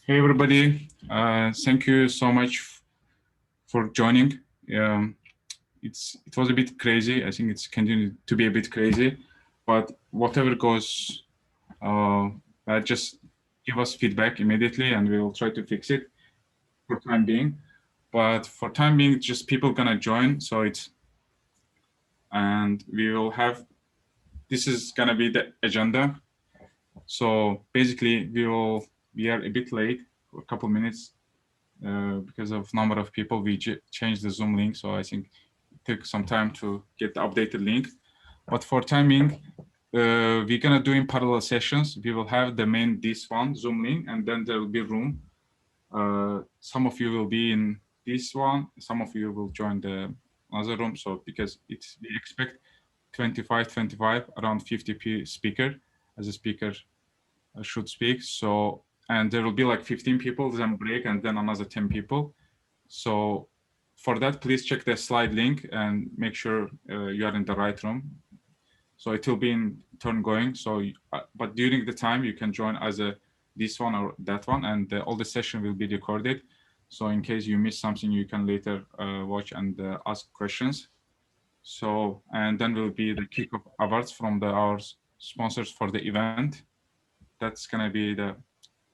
Hey everybody, thank you so much for joining. It was a bit crazy. I think it's continued to be a bit crazy, but whatever goes, just give us feedback immediately, and we will try to fix it for time being. But for time being, just people gonna join, and we will have. This is gonna be the agenda. So basically, we are a bit late for a couple minutes because of number of people. We changed the Zoom link, so I think it took some time to get the updated link. But for timing, we're gonna do in parallel sessions. We will have the main this one Zoom link, and then there will be room. Some of you will be in this one. Some of you will join the other room. So because we expect 25, around 50 speaker as a speaker should speak. So, and there will be like 15 people, then break, and then another 10 people. So for that, please check the slide link and make sure you are in the right room. So it will be in turn going. So, but during the time you can join as this one or that one, and all the session will be recorded. So in case you miss something, you can later watch and ask questions. So, and then will be the kickoff awards from our sponsors for the event. That's gonna be the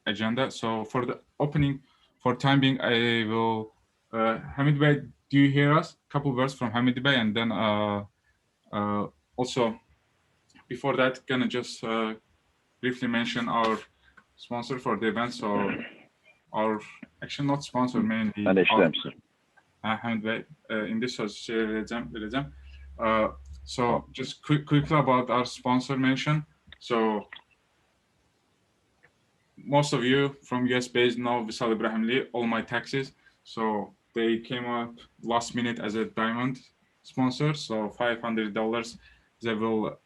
agenda. So for the opening, for time being, I will, Hamid Bey, do you hear us? A couple words from Hamid Bey, and then also before that, gonna just briefly mention our sponsor for the event. So our actually not sponsor mainly. Hamid Bey, indi söz vereceğim. So just quickly about our sponsor mention. So most of you from US based know Visal Ibrahimli, All My Taxes. So they came up last minute as a diamond sponsor. So $500, they will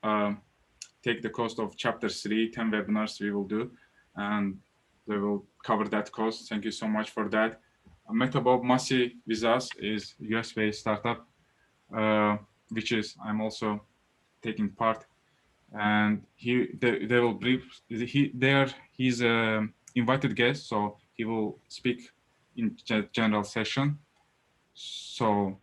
take the cost of chapter 3, 10 webinars we will do, and they will cover that cost. Thank you so much for that. Metabob Masi with us is US based startup, which is I'm also taking part. And they will brief. He's a invited guest, so he will speak in general session. So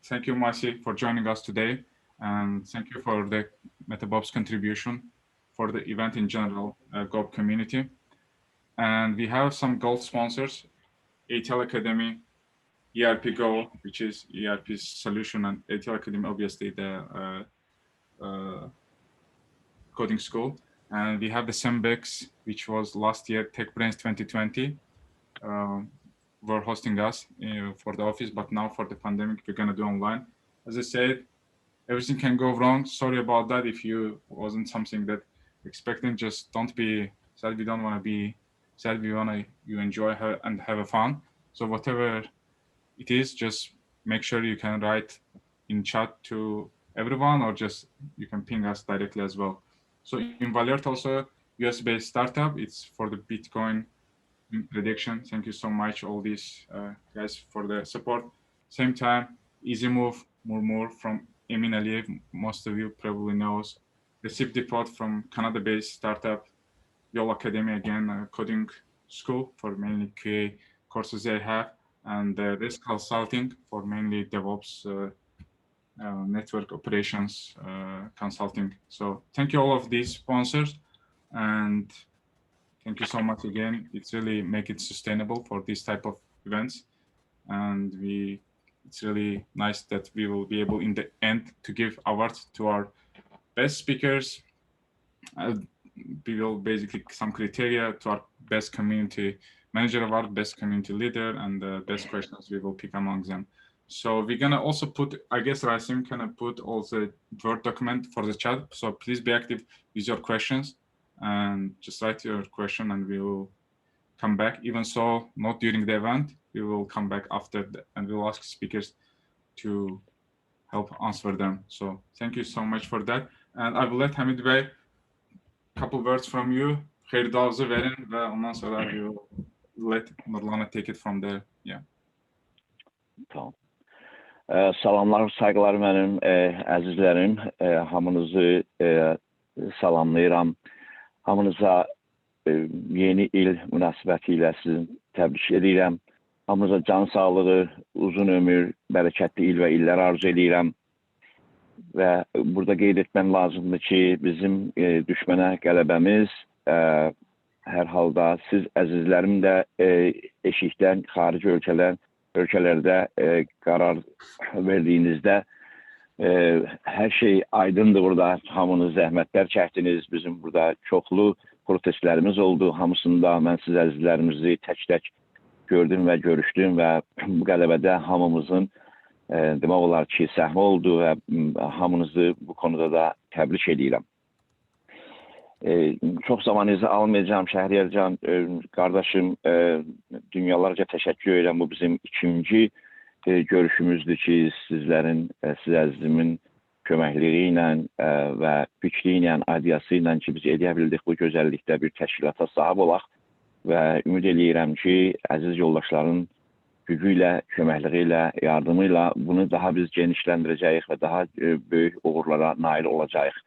thank you, Masi, for joining us today, and thank you for the Metabob's contribution for the event in general, Goup community. And we have some gold sponsors: ATL Academy, ERP Go, which is ERP's solution, and ATL Academy, obviously the coding school. And we have the Sembex, which was last year TechBrains 2020, were hosting us for the office, but now for the pandemic, we're gonna do online. As I said, everything can go wrong. Sorry about that. If you wasn't something that expecting, just don't be sad. We don't want to be sad. We want to you enjoy her and have a fun. So whatever it is, just make sure you can write in chat to everyone, or just you can ping us directly as well. So in Valert also, US-based startup, it's for the Bitcoin prediction. Thank you so much, all these guys, for the support. Same time, Easy Move, Murmur from Emin Aliyev, most of you probably knows. The SIP Depot from Canada-based startup, Yol Academy, again, a coding school for mainly QA courses they have, and Risk Consulting for mainly DevOps network operations consulting. So thank you all of these sponsors, and thank you so much again. It's really make it sustainable for this type of events, and it's really nice that we will be able in the end to give awards to our best speakers. We will basically some criteria to our best community manager award, best community leader, and the best questions we will pick among them. So we're gonna also put, I guess Rasim can put also Word document for the chat. So please be active with your questions and just write your question, and we will come back. Even so, not during the event, we will come back after and we'll ask speakers to help answer them. So thank you so much for that. And I will let Hamid Bey couple words from you. Hayırlı verin ve ondan sonra you let Nurlan'a take it from there. Yeah. Tamam. Salamlar, saygılar mənim əzizlərim. Hamınızı salamlayıram. Hamınıza yeni il münasibəti ilə sizi təbrik edirəm. Hamınıza can sağlığı, uzun ömür, bərəkətli il və illər arzu edirəm. Və burada qeyd etməm lazımdır ki, bizim düşmənə qələbəmiz hər halda siz əzizlərim də eşikdən xarici ölkələrdə qərar verdiyinizdə hər şey aydındır burada. Hamınız zəhmətlər çəkdiniz. Bizim burada çoxlu protestlərimiz oldu. Hamısında mən siz əzizlərimizi tək-tək gördüm və görüşdüm və bu qələbədə hamımızın demək olar ki, səhmi oldu və hamınızı bu konuda da təbrik edirəm. Çox zamanınızı almayacağım, Şəhriyarcan qardaşım, dünyalarca təşəkkür edirəm. Bu bizim ikinci görüşümüzdür ki, siz əzizimin köməkliyi ilə və güclüyü ilə, aidiyası ilə ki, biz edə bildik bu gözəllikdə bir təşkilata sahib olaq və ümid edirəm ki, əziz yoldaşların gücü ilə, köməkliyi ilə, yardımı ilə bunu daha biz genişləndirəcəyik və daha böyük uğurlara nail olacağıq.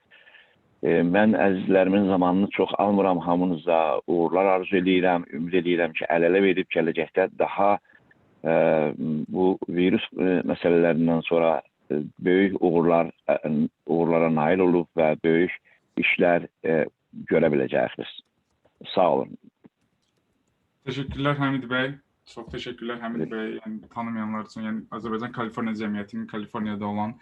Mən əzizlərimin zamanını çox almıram, hamınıza uğurlar arzu edirəm, ümid edirəm ki, əl-ələ verib gələcəkdə daha bu virus məsələlərindən sonra böyük uğurlara nail olub və böyük işlər görə biləcəyik. Sağ olun. Teşekkürler Hamid Bey. Çok teşekkürler Hamid Bey. Yani tanımayanlar için, yani Azerbaycan Kaliforniya Cəmiyyətinin Kaliforniyada olan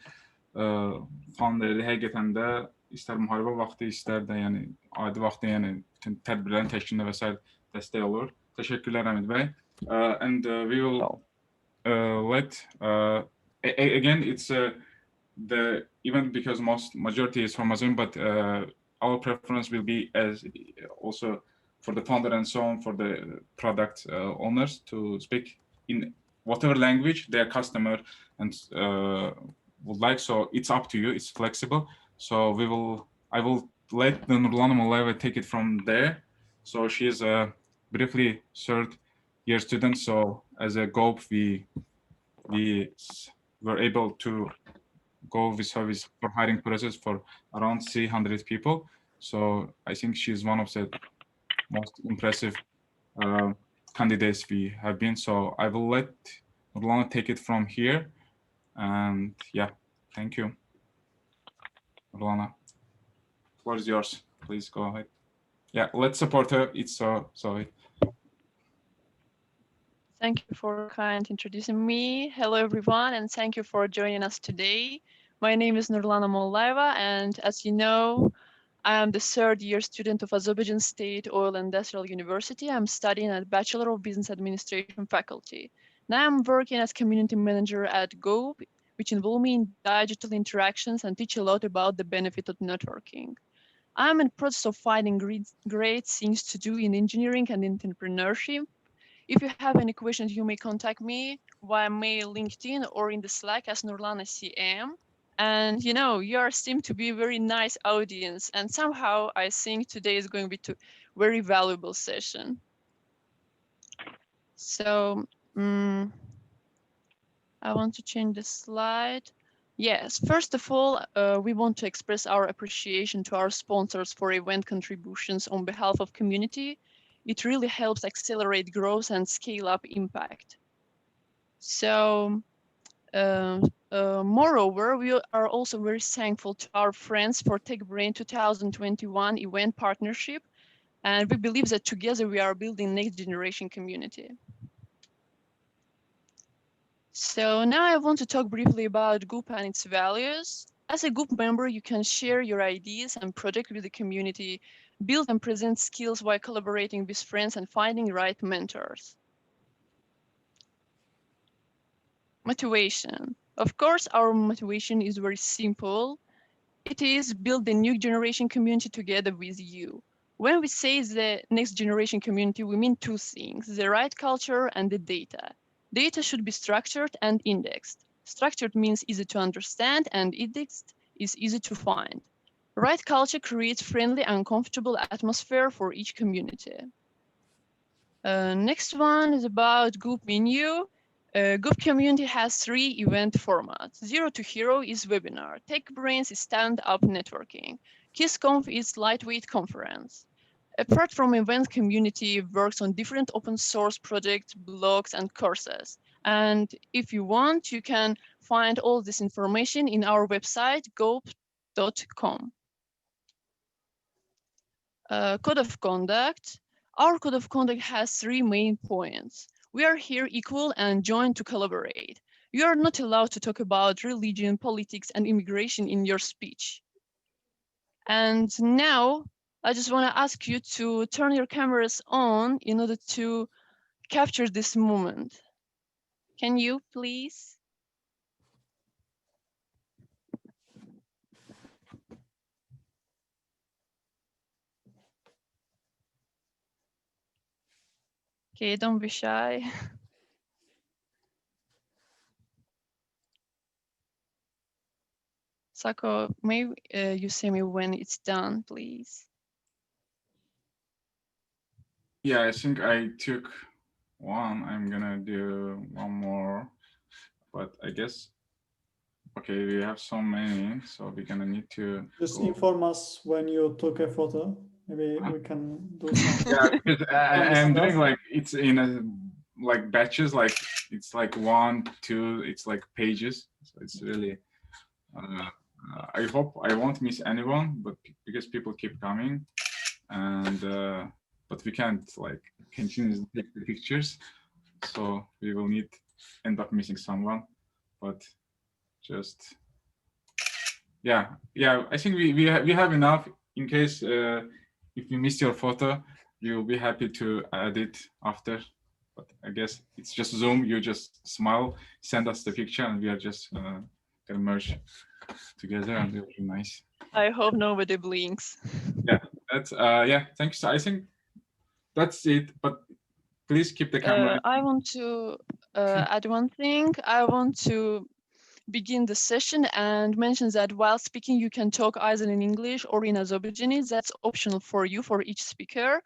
founderi həqiqətən də istər müharibə vaxtı, istər də yəni adi vaxtda, yəni bütün tədbirlərin təşkilində və s. dəstək olur. Teşekkürler Hamid Bey. And we will let again it's the even because majority is from Amazon, but our preference will be as also for the founder and so on, for the product owners to speak in whatever language their customer and would like. So it's up to you. It's flexible. So I will let Nurlana Mollaeva take it from there. So she is a briefly third-year student. So as a Goup, we were able to go with service for hiring process for around 300 people. So I think she's one of the most impressive candidates we have been. So I will let Nurlana take it from here. And yeah, thank you. Nurlana, the floor is yours. Please go ahead. Yeah, let's support her. It's so. Thank you for kind introducing me. Hello, everyone, and thank you for joining us today. My name is Nurlana Mollaeva, and as you know, I am the third-year student of Azerbaijan State Oil and Industrial University. I'm studying at Bachelor of Business Administration faculty. Now I'm working as community manager at Goup, which involve me in digital interactions and teach a lot about the benefit of networking. I'm in the process of finding great things to do in engineering and entrepreneurship. If you have any questions, you may contact me via mail, LinkedIn, or in the Slack as Nurlana CM. And you know, you seem to be a very nice audience, and somehow I think today is going to be a very valuable session. So I want to change the slide. Yes, first of all, we want to express our appreciation to our sponsors for event contributions on behalf of community. It really helps accelerate growth and scale up impact. So moreover, we are also very thankful to our friends for TechBrain 2021 event partnership, and we believe that together we are building next generation community. So now I want to talk briefly about Goup and its values. As a Goup member, you can share your ideas and project with the community, build and present skills while collaborating with friends and finding right mentors. Motivation. Of course, our motivation is very simple. It is build the new generation community together with you. When we say the next generation community, we mean two things, the right culture and the data. Data should be structured and indexed. Structured means easy to understand, and indexed is easy to find. Right culture creates friendly and comfortable atmosphere for each community. Next one is about Goup menu. Goup community has 3 event formats. Zero to Hero is webinar. TechBrains is stand-up networking. KissConf is lightweight conference. Apart from event community, works on different open source projects, blogs, and courses. And if you want, you can find all this information in our website, goup.com. Code of conduct. Our code of conduct has 3 main points. We are here equal and joined to collaborate. You are not allowed to talk about religion, politics, and immigration in your speech. And now I just want to ask you to turn your cameras on in order to capture this moment. Can you please? Okay, don't be shy. Sako, may you say me when it's done, please? Yeah, I think I took one. I'm gonna do one more, but I guess, okay, we have so many, so we're gonna need to Just go. inform us when you took a photo. Maybe we can do some. Yeah, because I'm doing stuff. like, it's in a like batches, like it's like 1, 2, it's like pages. So it's really, I hope I won't miss anyone, but because people keep coming, and but we can't like continue to take the pictures, so we will end up missing someone. But just yeah, I think we have enough in case if you missed your photo, you'll be happy to add it after. But I guess it's just Zoom. You just smile, send us the picture, and we are just gonna merge together, and it'll be nice. I hope nobody blinks. Yeah, that's yeah. Thanks. I think that's it. But please keep the camera. I want to add one thing. I want to begin the session and mention that while speaking, you can talk either in English or in Azerbaijani. That's optional for you, for each speaker.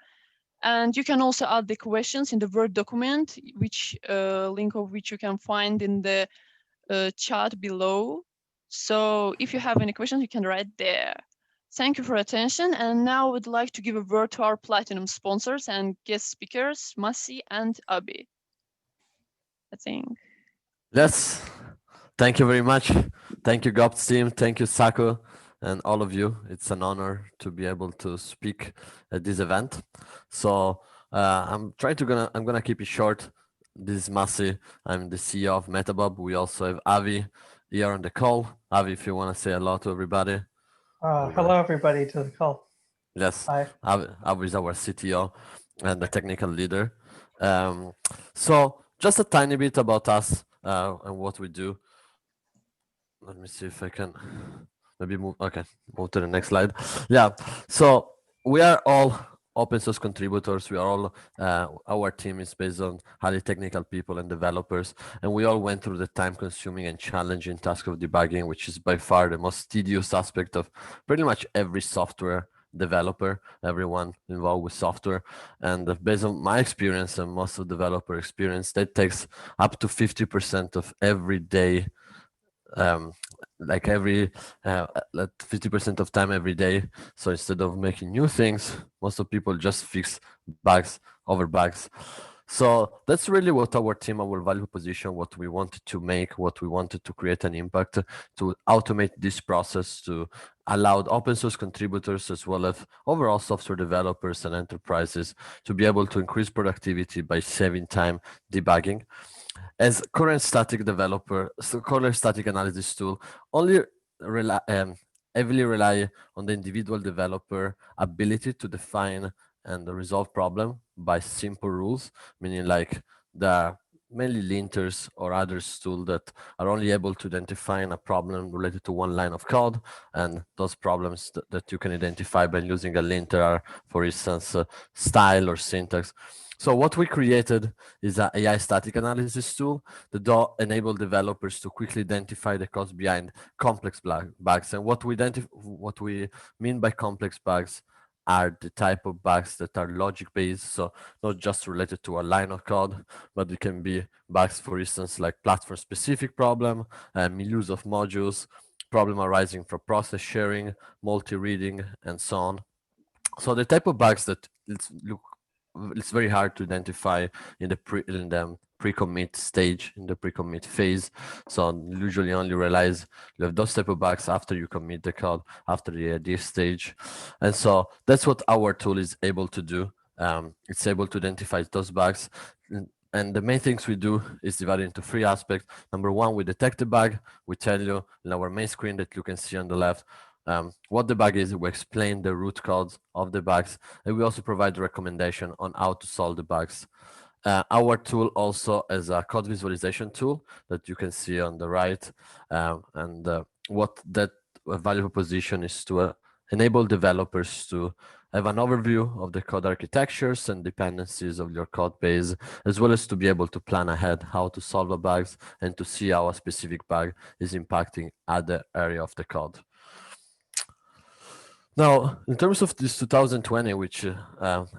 And you can also add the questions in the Word document, which link of which you can find in the chat below. So if you have any questions, you can write there. Thank you for attention. And now I would like to give a word to our platinum sponsors and guest speakers, Masi and Abi. I think. Yes, thank you very much. Thank you, Goup team. Thank you, Sako, and all of you. It's an honor to be able to speak at this event. So I'm gonna keep it short. This is Masi. I'm the CEO of Metabub. We also have Avi here on the call. Avi, if you want to say hello to everybody. Hello, everybody, to the call. Yes, Hi. Avi is our CTO and the technical leader. So just a tiny bit about us and what we do. Let me see if I can maybe move. Okay, move to the next slide. Yeah, so we are all open source contributors. We are all, our team is based on highly technical people and developers, and we all went through the time consuming and challenging task of debugging, which is by far the most tedious aspect of pretty much every software developer, everyone involved with software. And based on my experience and most of developer experience, that takes up to 50% of every day, like every 50% of time every day. So instead of making new things, most of people just fix bugs over bugs. So that's really what our team, our value position, what we wanted to make, what we wanted to create an impact, to automate this process, to allow open source contributors as well as overall software developers and enterprises to be able to increase productivity by saving time debugging. As current static developer, so current static analysis tool only heavily rely on the individual developer ability to define and resolve problem by simple rules, meaning like the mainly linters or others tool that are only able to identify a problem related to one line of code, and those problems that you can identify by using a linter are, for instance, style or syntax. So what we created is an AI static analysis tool that enable developers to quickly identify the cause behind complex bugs. And what we mean by complex bugs are the type of bugs that are logic based, so not just related to a line of code, but it can be bugs, for instance, like platform specific problem, misuse of modules, problem arising from process sharing, multi-reading, and so on. So the type of bugs that it's very hard to identify in the pre-commit stage, in the pre-commit phase. So usually only realize you have those type of bugs after you commit the code, after the idea stage. And so that's what our tool is able to do. It's able to identify those bugs. And the main things we do is divided into three aspects. Number one, we detect the bug. We tell you in our main screen that you can see on the left what the bug is. We explain the root cause of the bugs, and we also provide a recommendation on how to solve the bugs. Our tool also is a code visualization tool that you can see on the right. What that value proposition is to enable developers to have an overview of the code architectures and dependencies of your code base, as well as to be able to plan ahead how to solve the bugs and to see how a specific bug is impacting other area of the code. Now, in terms of this 2020, which,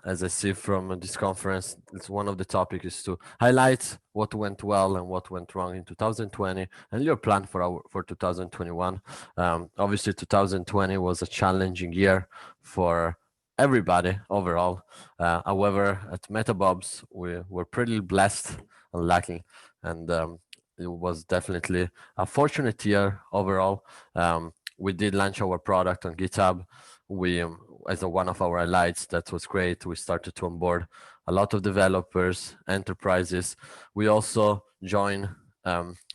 as I see from this conference, it's one of the topics is to highlight what went well and what went wrong in 2020 and your plan for 2021. Obviously, 2020 was a challenging year for everybody overall. However, at MetaBobs, we were pretty blessed and lucky, and it was definitely a fortunate year overall. We did launch our product on GitHub. We, as one of our highlights, that was great. We started to onboard a lot of developers, enterprises. We also joined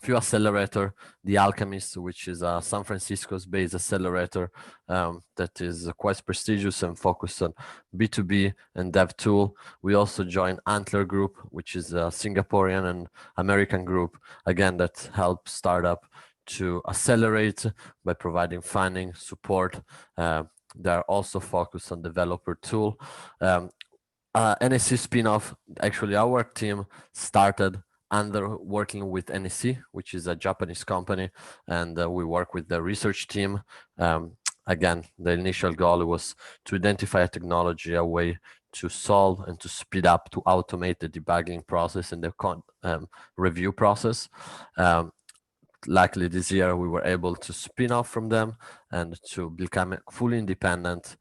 few accelerator, the Alchemist, which is a San Francisco's based accelerator that is quite prestigious and focused on B2B and dev tool. We also joined Antler Group, which is a Singaporean and American group, again, that helps startup to accelerate by providing funding, support. They're also focused on developer tool. NSC spin-off, actually our team started under working with NSC, which is a Japanese company, and we work with the research team. Again, the initial goal was to identify a technology, a way to solve and to speed up, to automate the debugging process and the review process. Luckily this year we were able to spin off from them and to become fully independent.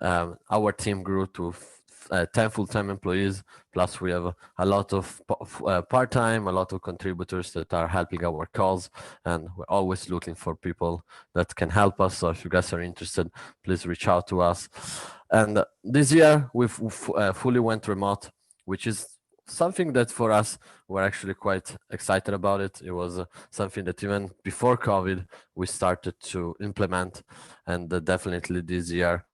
Our team grew to 10 full-time employees, plus we have a lot of part-time, a lot of contributors that are helping our cause, and we're always looking for people that can help us. So if you guys are interested, please reach out to us. And this year we've fully went remote, which is something that for us, we're actually quite excited about it. It was something that even before COVID, we started to implement, and definitely this year,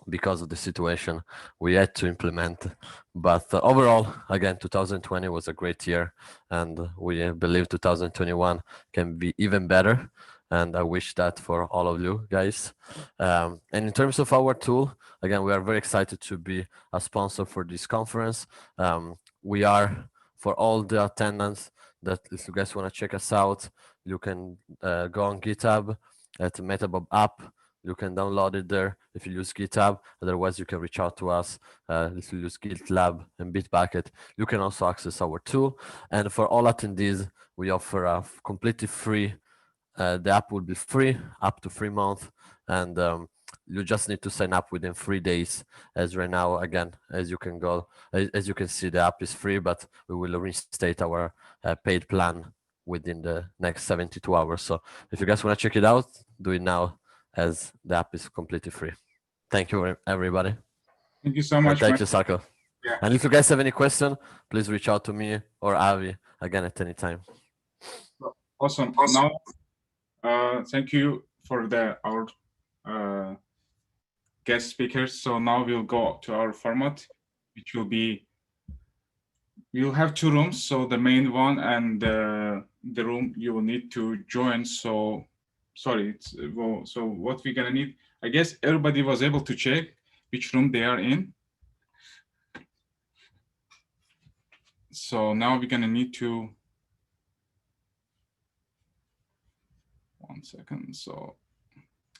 because of the situation, we had to implement. But overall, again, 2020 was a great year, and we believe 2021 can be even better. And I wish that for all of you guys. And in terms of our tool, again, we are very excited to be a sponsor for this conference. We are, for all the attendants, that if you guys want to check us out, you can go on GitHub at MetaBob app. You can download it there if you use GitHub. Otherwise, you can reach out to us if you use GitLab and Bitbucket. You can also access our tool. And for all attendees, we offer a completely free. The app will be free up to 3 months, and you just need to sign up within 3 days. As right now, again, as you can see, the app is free, but we will reinstate our paid plan within the next 72 hours. So if you guys want to check it out, do it now, as the app is completely free. Thank you, everybody. Thank you so much. Thank you, Sarko. Yeah. And if you guys have any question, please reach out to me or Avi again at any time. Awesome. Now, thank you for our guest speakers. So now we'll go to our format, which will be, we'll have 2 rooms. So the main one and the room you will need to join. So sorry, so what we're gonna need, I guess everybody was able to check which room they are in. So now we're gonna need to, 1 second. So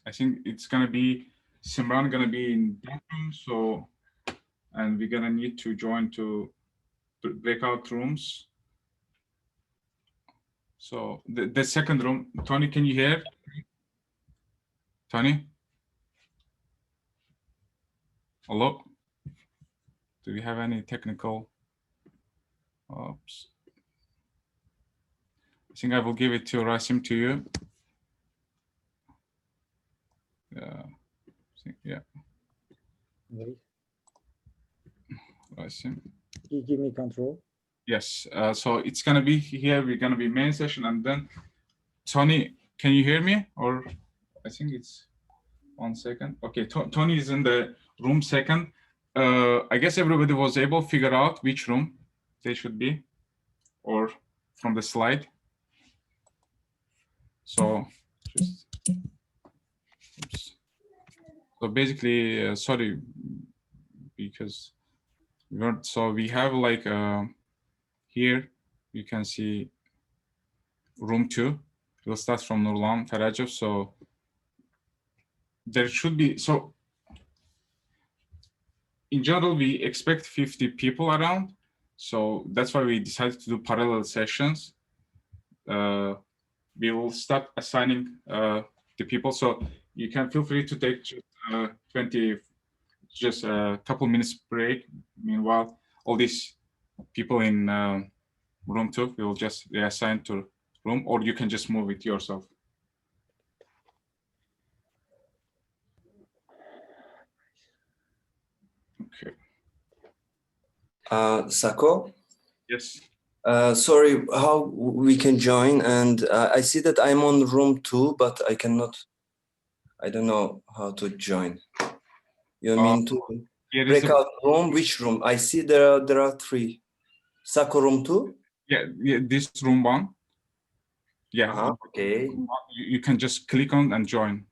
I think it's gonna be Simran gonna be in that room. So, and we're gonna need to join to breakout rooms. So the second room, Tony, can you hear? Tony? Hello? Do we have any technical? Oops. I think I will give it to Rasim to you. Yeah. Wait, Rasim. you give me control. Yes. So it's gonna be here. We're gonna be main session, and then Tony, can you hear me? Or I think it's 1 second. Okay, Tony is in the room second. I guess everybody was able to figure out which room they should be, or from the slide. So just, oops. So basically, sorry, because we weren't, so we have like here you can see room 2. We'll start from Nurlan Farajov. So there should be, so in general, we expect 50 people around. So that's why we decided to do parallel sessions. We will start assigning the people. So you can feel free to take 20, just a couple minutes break. Meanwhile, all these people in room 2 will just reassign to room, or you can just move it yourself. Okay. Sako? Yes. Sorry, how we can join? And I see that I'm on room 2, but I cannot. I don't know how to join. You mean to break out room? Which room? I see there are 3. Sako room 2? Yeah, this room 1. Yeah. Okay. You can just click on and join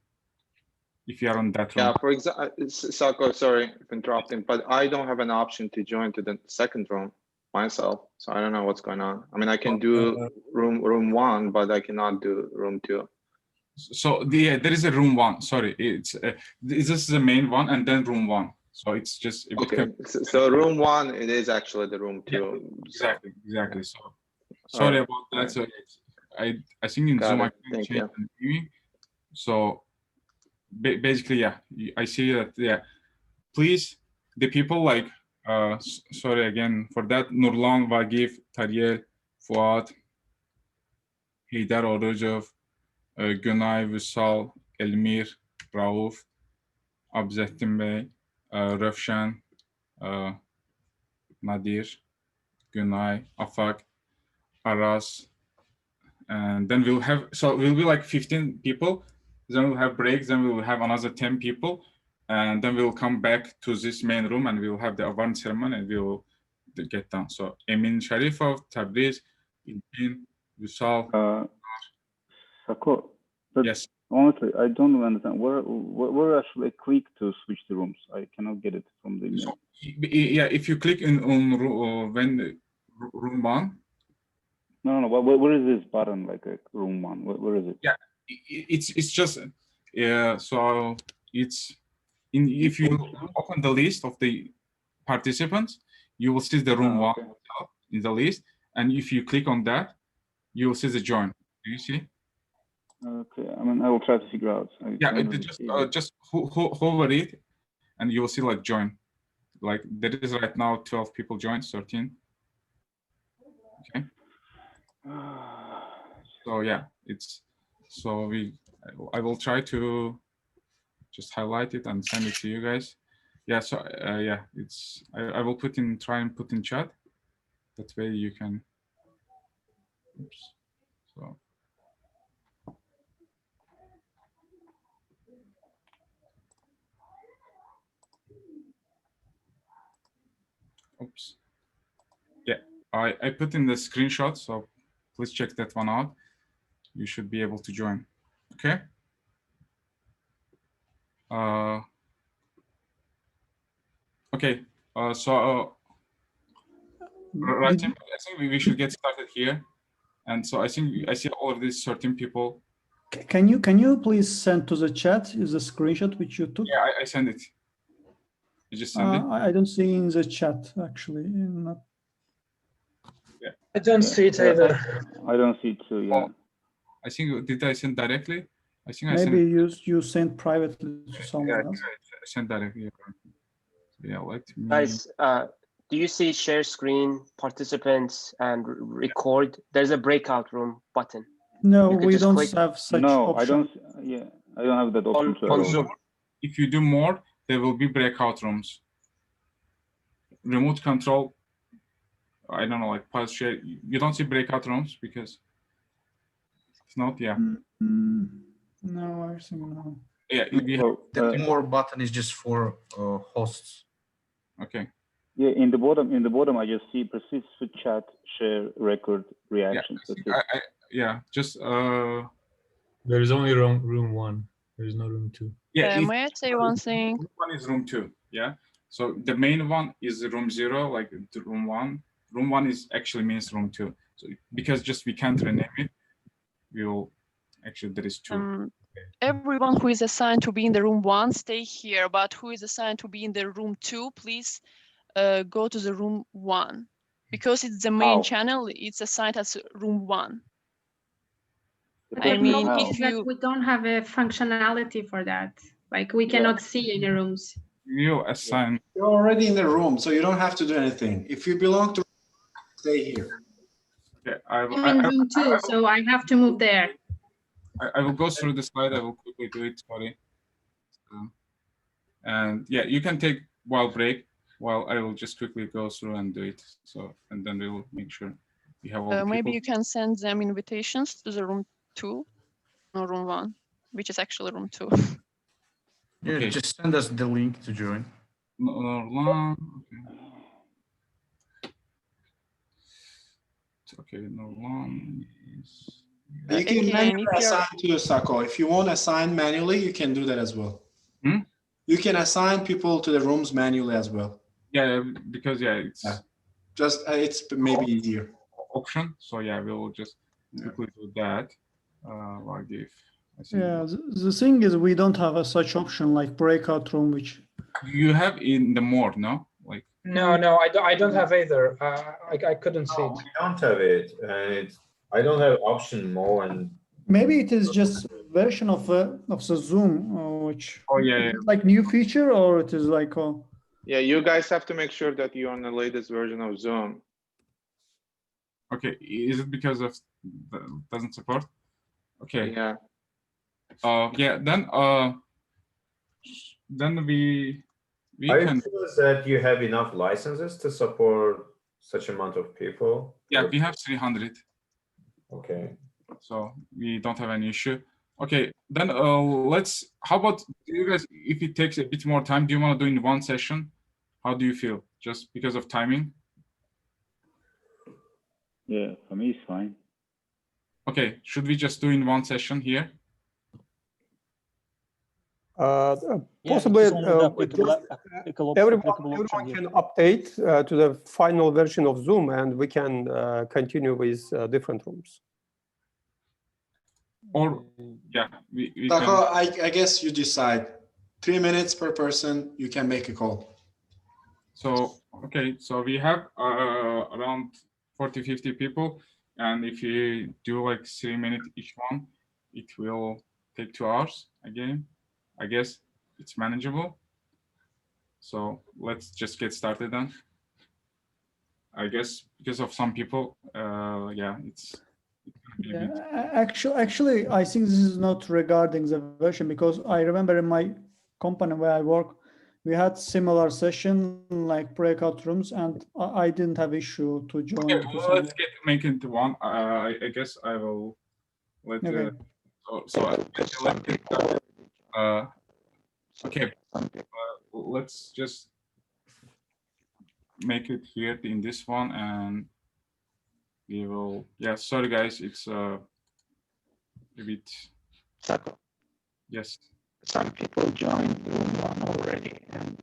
if you are on that room. Yeah, for example, Sako, sorry for interrupting, but I don't have an option to join to the second room myself, so I don't know what's going on. I mean, I can do room 1, but I cannot do room 2. So there is a room 1. Sorry, this is the main one, and then room 1. So it's just okay. So room 1, it is actually the room 2. Yeah, exactly. So sorry about that. Right. So I think in Zoom I can change the viewing. So basically, yeah, I see that. Yeah, please, the people like sorry again for that. Nurlan, Vagif, Taryel, Fuat, Heydar Orojov, Günay, Vüsal, Elmir, Rauf, Abzettin Bey, Rövşen, Nadir, Günay, Afak, Aras, and then we'll have, so we'll be like 15 people, then we'll have breaks, then we'll have another 10 people, and then we'll come back to this main room and we'll have the award ceremony and we'll get done. So Emin Sharifov, Tabriz, Ilkin, Vüsal. Sako, yes. Honestly, I don't understand. Where actually I click to switch the rooms? I cannot get it from the email. So, yeah, if you click on when room 1. No. Where is this button? Like room 1? Where is it? Yeah, it's just so it's in. If you open the list of the participants, you will see the room 1 in the list, and if you click on that, you will see the join. Do you see? Okay, I mean, I will try to figure out. Just hover it, and you will see like join. Like there is right now 12 people joined, 13. Okay. So yeah, it's so I will try to just highlight it and send it to you guys. Yeah. So yeah, it's I will try and put in chat. That way you can. Oops. So. Oops. Yeah, I put in the screenshot, so please check that one out. You should be able to join. Okay. Okay. Right, I think we should get started here. And so I think I see all of these 13 people. Can you please send to the chat is a screenshot which you took? Yeah, I send it. You just send it? I don't see in the chat actually. Not... Yeah. I don't see it either. I don't see it too. Yeah. Oh, I think did I send directly? I think maybe I sent you sent privately to someone else. I sent directly. Yeah, let me. Guys, do you see share screen, participants, and record? There's a breakout room button. No, You could we just don't click have such No, option. I don't. Yeah, I don't have that option on at all. Zoom. If you do more, there will be breakout rooms. Remote control, I don't know, like pause share. You don't see breakout rooms because it's not, yeah. No, I think no. Yeah, The more button is just for hosts. Okay. Yeah, in the bottom, I just see proceed to chat, share, record, reactions. Yeah, That's it. yeah, just there is only room 1. There is no room 2. Yeah. May I say one thing? Room 1 is room 2. Yeah. So the main one is room 0, like the room 1. Room 1 is actually means room 2. So because just we can't rename it, we will actually there is 2. Everyone who is assigned to be in the room 1, stay here. But who is assigned to be in the room 2, please go to the room 1. Because it's the main channel, it's assigned as room 1. I mean, if you... We don't have a functionality for that. Like we cannot see any rooms. You assign. You're already in the room, so you don't have to do anything. If you belong to, stay here. Okay, I'm in room 2, so I have to move there. I will go through the slide. I will quickly do it. Sorry. And yeah, you can take while break. While I will just quickly go through and do it. So and then we will make sure we have all the maybe people. you can send them invitations to the room 2 or room 1, which is actually room 2. Yeah, Okay. just send us the link to join. Okay, Nurlan is... You can manually assign to Sako. If you want to assign manually, you can do that as well. You can assign people to the rooms manually as well. Yeah, because it's just it's maybe easier option. So yeah, we'll just quickly do that. Like if yeah, the thing is we don't have a such option like breakout room, which you have in the more, no? Like no, I don't have either. I couldn't see it. We don't have it, and I don't have option more and. Maybe it is just version of the Zoom, which like new feature, or it is like yeah, you guys have to make sure that you're on the latest version of Zoom. Okay, is it because of doesn't support? Okay. Yeah. Yeah. Then we Are can. you sure that you have enough licenses to support such amount of people? Yeah, we have 300. Okay. So we don't have any issue. Okay, then how about you guys, if it takes a bit more time, do you want to do in one session? How do you feel? Just because of timing? Yeah, for me it's fine. Okay, should we just do in one session here? Possibly everyone can update to the final version of Zoom, and we can continue with different rooms. Or yeah, we Sako, I guess you decide. 3 minutes per person, you can make a call. So okay, so we have around 40-50 people, and if you do like 3 minutes each one, it will take 2 hours again. I guess it's manageable. So let's just get started then. I guess because of some people, yeah, it's yeah, actually, I think this is not regarding the version, because I remember in my company where I work, we had similar session like breakout rooms, and I didn't have issue to join. Okay, well, let's make it into one. I guess I will let. Okay. Okay. Let's just make it here in this one, and we will. Yeah, sorry guys, it's a bit. Yes. Some people joined room 1 already. And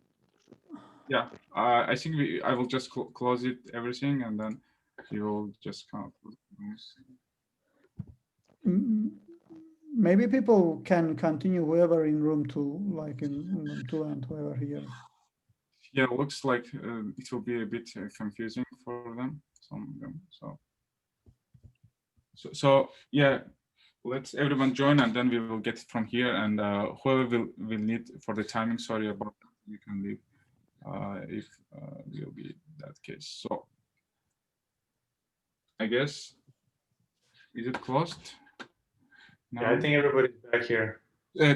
yeah, I think I will just close it everything, and then we will just kind of. Maybe people can continue whoever in room 2, like in room 2 and whoever here. Yeah, looks like it will be a bit confusing for them, some of them. So yeah, let's everyone join, and then we will get it from here. And whoever will need for the timing, sorry about that, you can leave. if will be that case. So I guess, is it closed? No? Yeah, I think everybody's back here.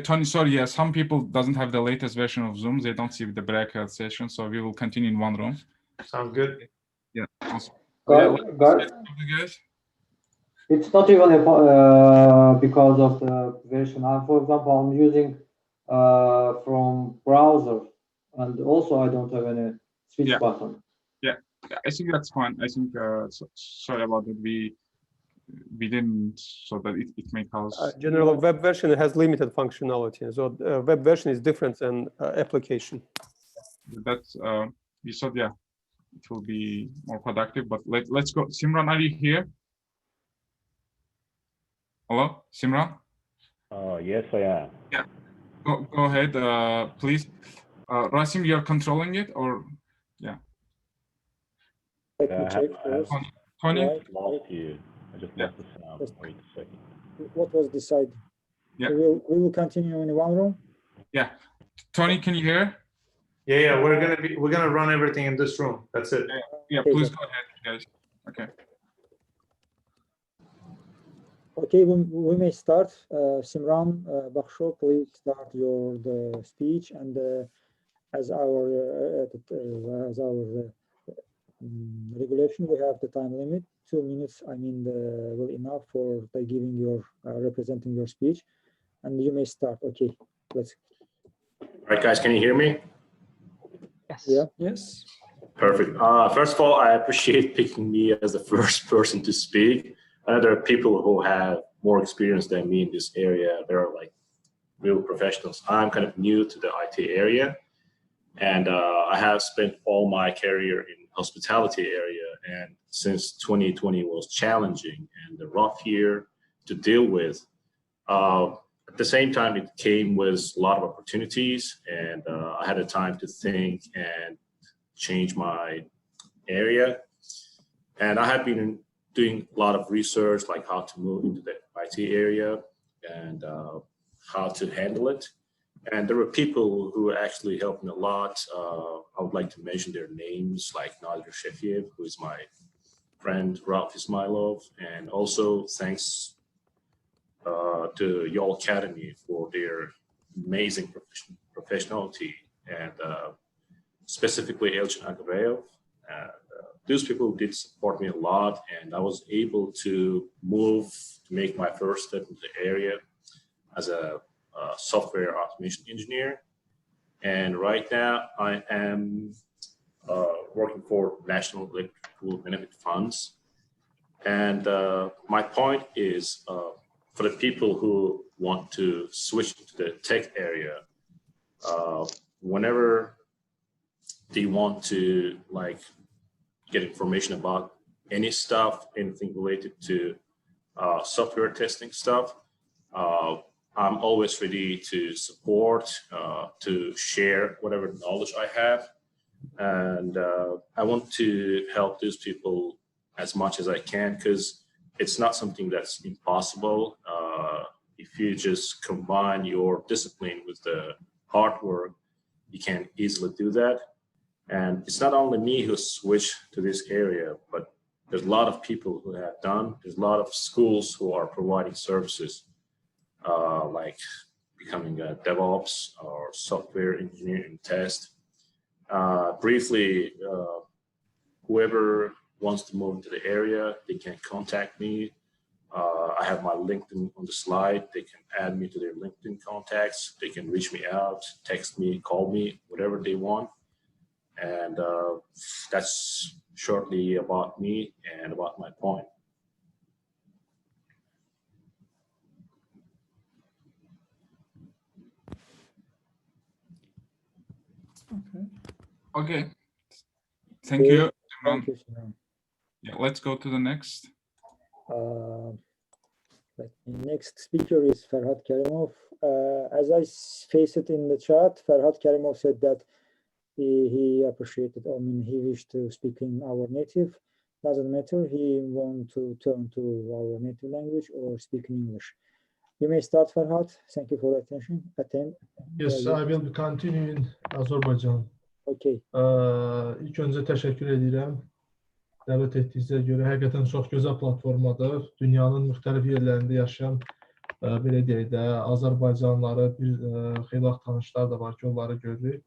Tony, sorry, yeah, some people doesn't have the latest version of Zoom. They don't see the breakout session, so we will continue in one room. Sounds good. Yeah. Awesome. Guys, it's not even because of the version. For example, I'm using from browser, and also I don't have any switch button. Yeah, I think that's fine. I think sorry about that. We didn't, so that it may cause General web version has limited functionality, so web version is different than application. That's we thought, yeah, it will be more productive. But let's go. Simran, are you here? Hello, Simran. Yes, I am. Yeah. Go ahead, please. Rasim, you're controlling it, or yeah. Let me check first. Tony. Lost you. I just lost the sound. Wait a second. What was decided? Yeah. We will continue in one room. Yeah. Tony, can you hear? Yeah, we're gonna run everything in this room. That's it. Yeah, please go ahead, guys. Okay. Okay, we may start. Simran Bakhsho, please start the speech, and as our regulation, we have the time limit. 2 minutes. I mean, will enough for giving your representing your speech, and you may start. Okay, let's. All right, guys, can you hear me? Yes. Yeah. Yes. Perfect. First of all, I appreciate picking me as the first person to speak. I know there are people who have more experience than me in this area. They're like real professionals. I'm kind of new to the IT area, and I have spent all my career in hospitality area. And since 2020 was challenging and a rough year to deal with, at the same time, it came with a lot of opportunities, and I had a time to think and change my area. And I have been doing a lot of research, like how to move into the IT area and how to handle it. And there were people who actually helped me a lot. I would like to mention their names, like Nadir Shefiev, who is my friend, Ralph Ismailov, and also thanks to Y'all Academy for their amazing professionality, and specifically Elchin Agarev. Those people did support me a lot, and I was able to make my first step into the area as a software automation engineer. And right now I am working for National Electrical Benefit Funds. And my point is, for the people who want to switch to the tech area, whenever they want to get information about any stuff, anything related to software testing stuff, I'm always ready to support, to share whatever knowledge I have. And I want to help those people as much as I can, because it's not something that's impossible. If you just combine your discipline with the hard work, you can easily do that. And it's not only me who switched to this area, but there's a lot of people who have done. There's a lot of schools who are providing services, like becoming a DevOps or software engineer and test. Briefly, whoever wants to move into the area, they can contact me. I have my LinkedIn on the slide. They can add me to their LinkedIn contacts. They can reach me out, text me, call me, whatever they want. And that's shortly about me and about my point. Okay. Thank you. Thank you, Simran. Yeah, let's go to the next. Next speaker is Ferhat Karimov. As I face it in the chat, Ferhat Karimov said that he appreciated, I mean, he wished to speak in our native. Doesn't matter, he want to turn to our native language or speak in English. You may start, Ferhat. Thank you for your attention. Yes, I will be continuing Azerbaijan. Okay. İlk öncə təşəkkür edirəm. Dəvət etdiyinizə görə həqiqətən çox gözəl platformadır. Dünyanın müxtəlif yerlərində yaşayan, belə deyək də, Azərbaycanlıları bir xeyli tanışlar da var ki, onları görürük.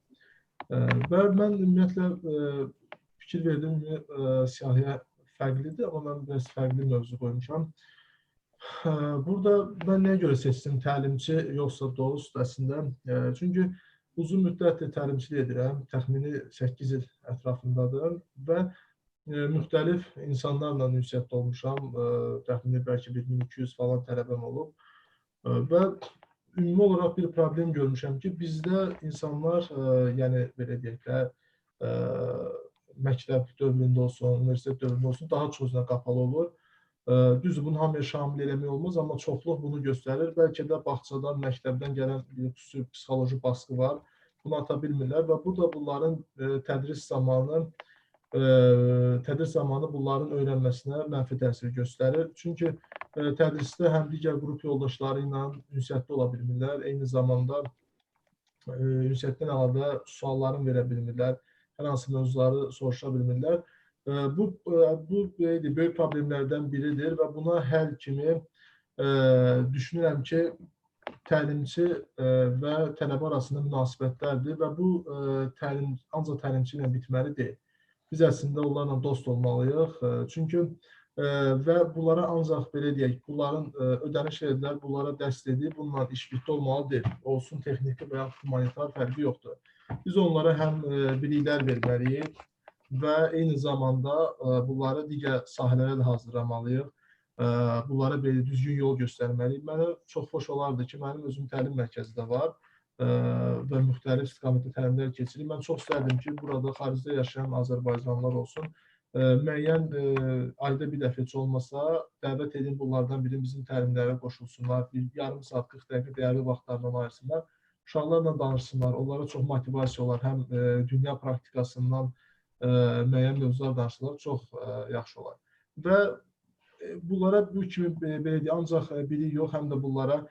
Və mən ümumiyyətlə fikir verdim ki, siyahıya fərqlidir, amma mən biraz fərqli mövzu qoymuşam. Burada mən nəyə görə seçdim təlimçi, yoxsa dost əslində? Çünki uzun müddətdir təlimçilik edirəm, təxmini 8 il ətrafındadır və müxtəlif insanlarla ünsiyyətdə olmuşam, təxmini bəlkə 1200 falan tələbəm olub və ümumi olaraq bir problem görmüşəm ki, bizdə insanlar, yəni belə deyək də, məktəb dövründə olsun, universitet dövründə olsun, daha çox özünə qapalı olur. Düzdür, bunu hamıya şamil eləmək olmaz, amma çoxluq bunu göstərir. Bəlkə də bağçadan, məktəbdən gələn bir xüsusi psixoloji baskı var. Bunu ata bilmirlər və bu da bunların tədris zamanı bunların öyrənməsinə mənfi təsir göstərir. Çünki tədrisdə həm digər qrup yoldaşları ilə ünsiyyətdə ola bilmirlər, eyni zamanda ünsiyyətdən əlavə suallarını verə bilmirlər, hər hansı mövzuları soruşa bilmirlər. Bu böyük problemlərdən biridir və buna həll kimi düşünürəm ki, təlimçi və tələbə arasında münasibətlərdir və bu ancaq təlimçi ilə bitməli deyil. Biz əslində onlarla dost olmalıyıq. Çünki və bunlara ancaq belə deyək, bunların ödəniş edilər, bunlara dəst edib, bununla iş bitdi olmalı deyil. Olsun texniki və ya humanitar fərqi yoxdur. Biz onlara həm biliklər verməliyik və eyni zamanda bunları digər sahələrə də hazırlamalıyıq. Bunlara belə düzgün yol göstərməliyik. Mənə çox xoş olardı ki, mənim özüm təlim mərkəzi də var və müxtəlif istiqamətdə təlimlər keçirir. Mən çox istərdim ki, burada xaricdə yaşayan Azərbaycanlılar olsun. Müəyyən ayda bir dəfə heç olmasa dəvət edin, bunlardan biri bizim təlimlərə qoşulsunlar. Bir yarım saat, 40 dəqiqə dəyərli vaxtlarından ayırsınlar. Uşaqlarla danışsınlar, onlara çox motivasiya olar. Həm dünya praktikasından müəyyən mövzular danışsalar çox yaxşı olar. Və bunlara bu kimi belə deyək, ancaq bilik yox, həm də bunlara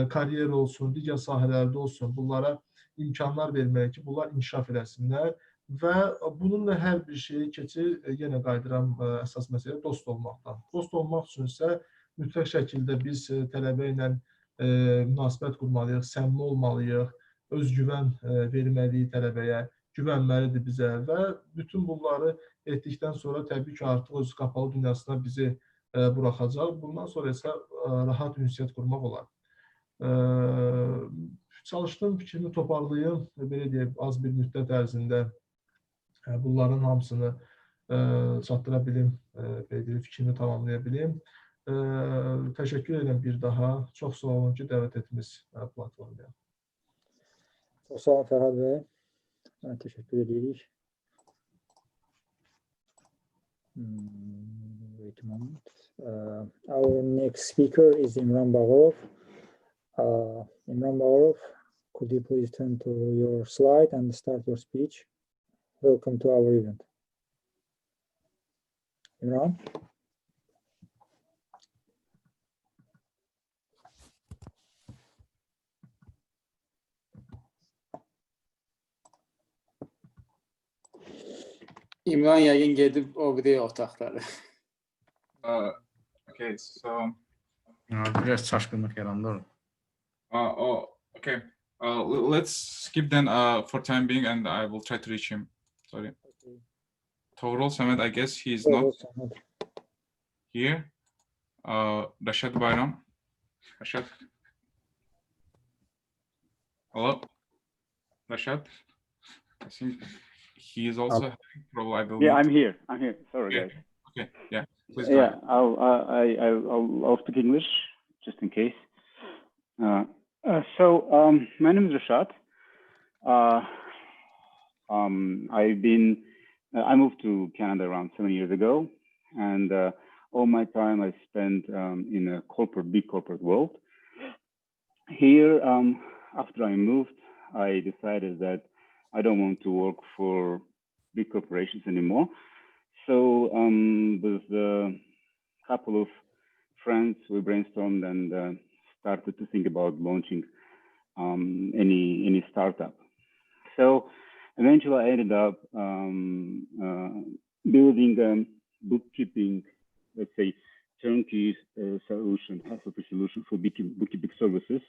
karyer olsun, digər sahələrdə olsun, bunlara imkanlar verməliyik ki, bunlar inkişaf eləsinlər və bununla hər bir şeyi keçir, yenə qayıdıram əsas məsələ dost olmaqdan. Dost olmaq üçün isə mütləq şəkildə biz tələbə ilə münasibət qurmalıyıq, səmimi olmalıyıq, özgüvən verməliyik tələbəyə, güvənməlidir bizə və bütün bunları etdikdən sonra təbii ki, artıq öz qapalı dünyasına bizi buraxacaq. Bundan sonra isə rahat ünsiyyət qurmaq olar. Çalışdığım fikrimi toparlayım, belə deyək, az bir müddət ərzində bunların hamısını çatdıra bilim, belə deyək, fikrimi tamamlaya bilim. Təşəkkür edirəm bir daha. Çox sağ olun ki, dəvət etdiniz platformaya. Çox sağ olun Fərhad bəy. Mən təşəkkür edirik. Wait a moment. Our next speaker is İmran Bağırov. İmran Bağırov, could you please turn to your slide and start your speech? Welcome to our event. İmran? İmran yəqin gedib o biri otaqdadır. Okay, so biraz çaşqınlıq yarandı orada. Okay. Let's skip then for time being, and I will try to reach him. Sorry. Okay. Total Samet, I guess he's not here. Rashad Bayram. Rashad. Hello, Rashad. I think he is also having trouble, I believe. Yeah, I'm here. Sorry, guys. Okay. Yeah. Please go ahead. I'll speak English just in case. My name is Rashad. I moved to Canada around 7 years ago, and all my time I spent in a big corporate world. Here, after I moved, I decided that I don't want to work for big corporations anymore. So with a couple of friends, we brainstormed and started to think about launching any startup. So eventually I ended up building a bookkeeping, let's say, turnkey solution, hassle-free solution for bookkeeping services,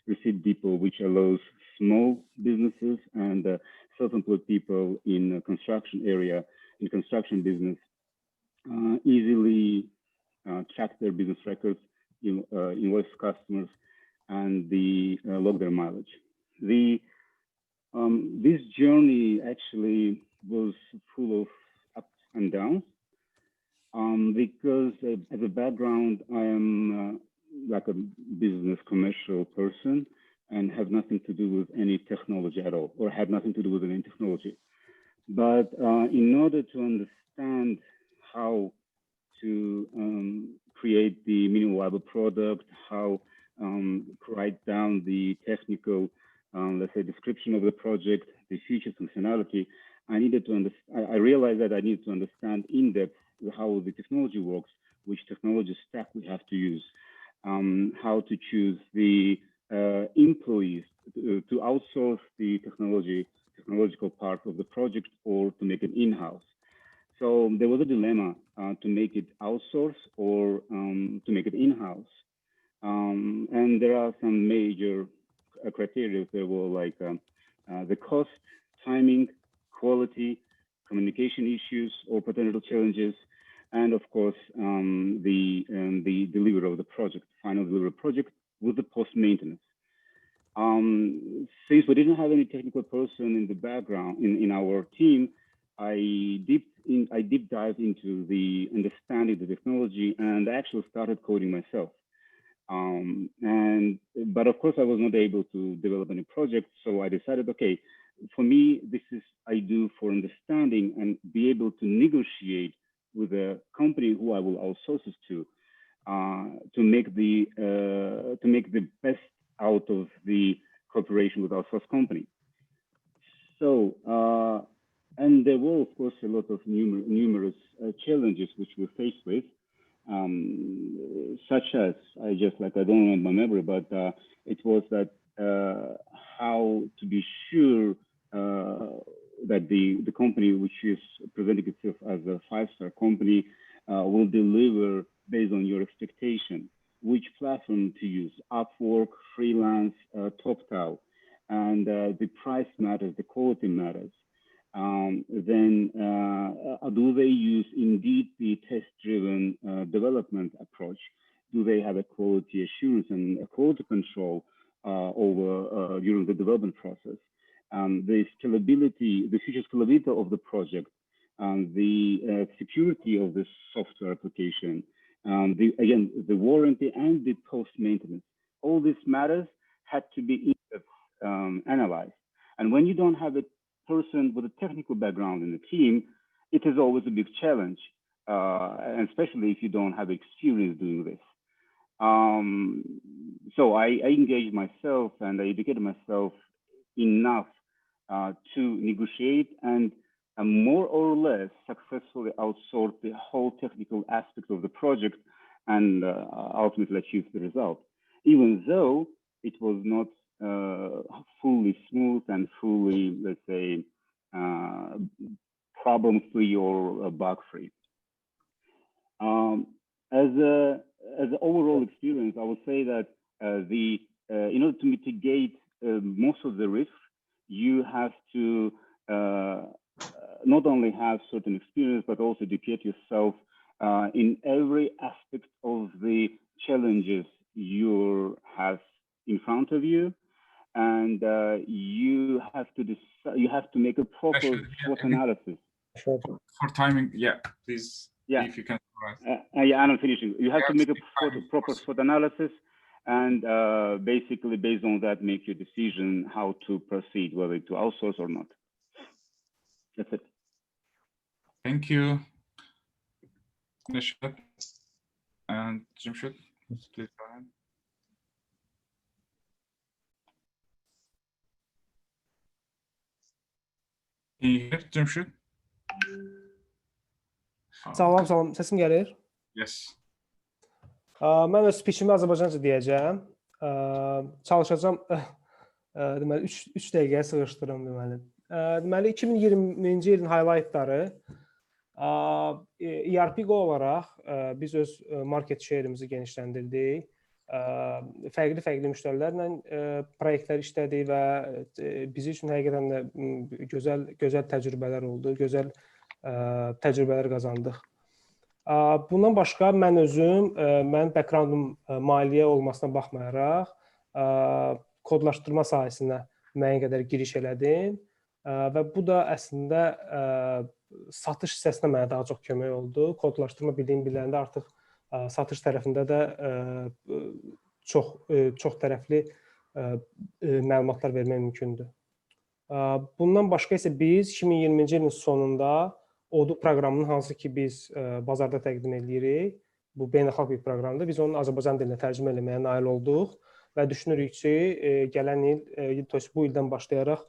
Receipt Depot, which allows small businesses and self-employed people in construction area, in construction business, easily track their business records, invoice customers, and log their mileage. This journey actually was full of ups and downs because as a background, I am like a business commercial person and have nothing to do with any technology at all, or had nothing to do with any technology. But in order to understand how to create the minimum viable product, how write down the technical, let's say, description of the project, the features, functionality, I realized that I needed to understand in depth how the technology works, which technology stack we have to use, how to choose the employees to outsource the technological part of the project or to make it in-house. So there was a dilemma to make it outsource or to make it in-house. And there are some major criteria. There were like the cost, timing, quality, communication issues or potential challenges, and of course the delivery of the project, final delivery project with the post-maintenance. Since we didn't have any technical person in the background in our team, I deep dived into the understanding the technology and actually started coding myself. But of course, I was not able to develop any project, so I decided, okay, for me, this is I do for understanding and be able to negotiate with a company who I will outsource this to make the best out of the cooperation with our source company. So, and there were, of course, a lot of numerous challenges which we faced with, such as, I don't remember my memory, but it was that how to be sure that the company which is presenting itself as a 5-star company will deliver based on your expectation, which platform to use, Upwork, freelance, TopTal, and the price matters, the quality matters. Then do they use indeed the test-driven development approach? Do they have a quality assurance and a quality control over during the development process? The scalability, the future scalability of the project, the security of the software application, again, the warranty and the post-maintenance. All these matters had to be analyzed. And when you don't have a person with a technical background in the team, it is always a big challenge, and especially if you don't have experience doing this. So I engaged myself and I educated myself enough to negotiate and more or less successfully outsource the whole technical aspect of the project and ultimately achieve the result, even though it was not fully smooth and fully, let's say, problem-free or bug-free. As an overall experience, I would say that in order to mitigate most of the risks, you have to not only have certain experience, but also educate yourself in every aspect of the challenges you have in front of you, and you have to decide, you have to make a proper SWOT analysis. For timing, yeah, please. Yeah, if you can. Yeah, I'm finishing. You have to make a proper SWOT analysis, and basically based on that, make your decision how to proceed, whether to outsource or not. That's it. Thank you, Nishat and Jimshid. Please go ahead. Can you hear Jimshid? Salam, səsim gəlir? Yes. Mən öz speechimi Azərbaycanca deyəcəm. Çalışacağım deməli 3 dəqiqəyə sığışdırım deməli. Deməli, 2020-ci ilin highlightları ERP olaraq biz öz market share-imizi genişləndirdik. Fərqli müştərilərlə proyektlər işlədik və bizi üçün həqiqətən də gözəl təcrübələr oldu, gözəl təcrübələr qazandıq. Bundan başqa mən özüm, mənim background-um maliyyə olmasına baxmayaraq, kodlaşdırma sahəsinə müəyyən qədər giriş elədim və bu da əslində satış hissəsinə mənə daha çox kömək oldu. Kodlaşdırma biləndə artıq satış tərəfində də çox tərəfli məlumatlar vermək mümkündür. Bundan başqa isə biz 2020-ci ilin sonunda Odoo proqramını hansı ki biz bazarda təqdim edirik, bu beynəlxalq bir proqramdır. Biz onu Azərbaycan dilinə tərcümə etməyə nail olduq və düşünürük ki, gələn il, bu ildən başlayaraq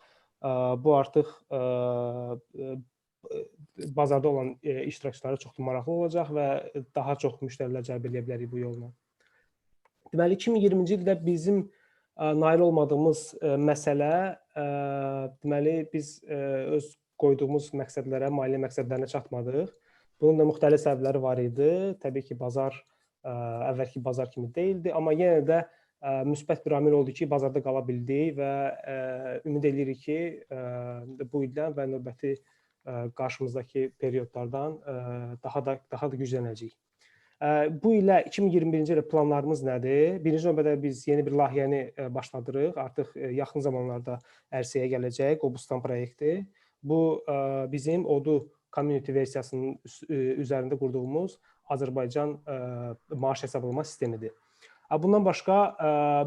bu artıq bazarda olan iştirakçılara çox maraqlı olacaq və daha çox müştərilər cəlb edə bilərik bu yolla. Deməli, 2020-ci ildə bizim nail olmadığımız məsələ, deməli, biz öz qoyduğumuz məqsədlərə, maliyyə məqsədlərinə çatmadıq. Bunun da müxtəlif səbəbləri var idi. Təbii ki, bazar əvvəlki bazar kimi deyildi, amma yenə də müsbət bir amil oldu ki, bazarda qala bildik və ümid edirik ki, bu ildən və növbəti qarşımızdakı periodlardan daha da güclənəcəyik. Bu ilə 2021-ci ilə planlarımız nədir? Birinci növbədə biz yeni bir layihəni başladırıq. Artıq yaxın zamanlarda ərsəyə gələcək Qobustan proyekti. Bu bizim Odoo community versiyasının üzərində qurduğumuz Azərbaycan maaş hesablama sistemidir. Bundan başqa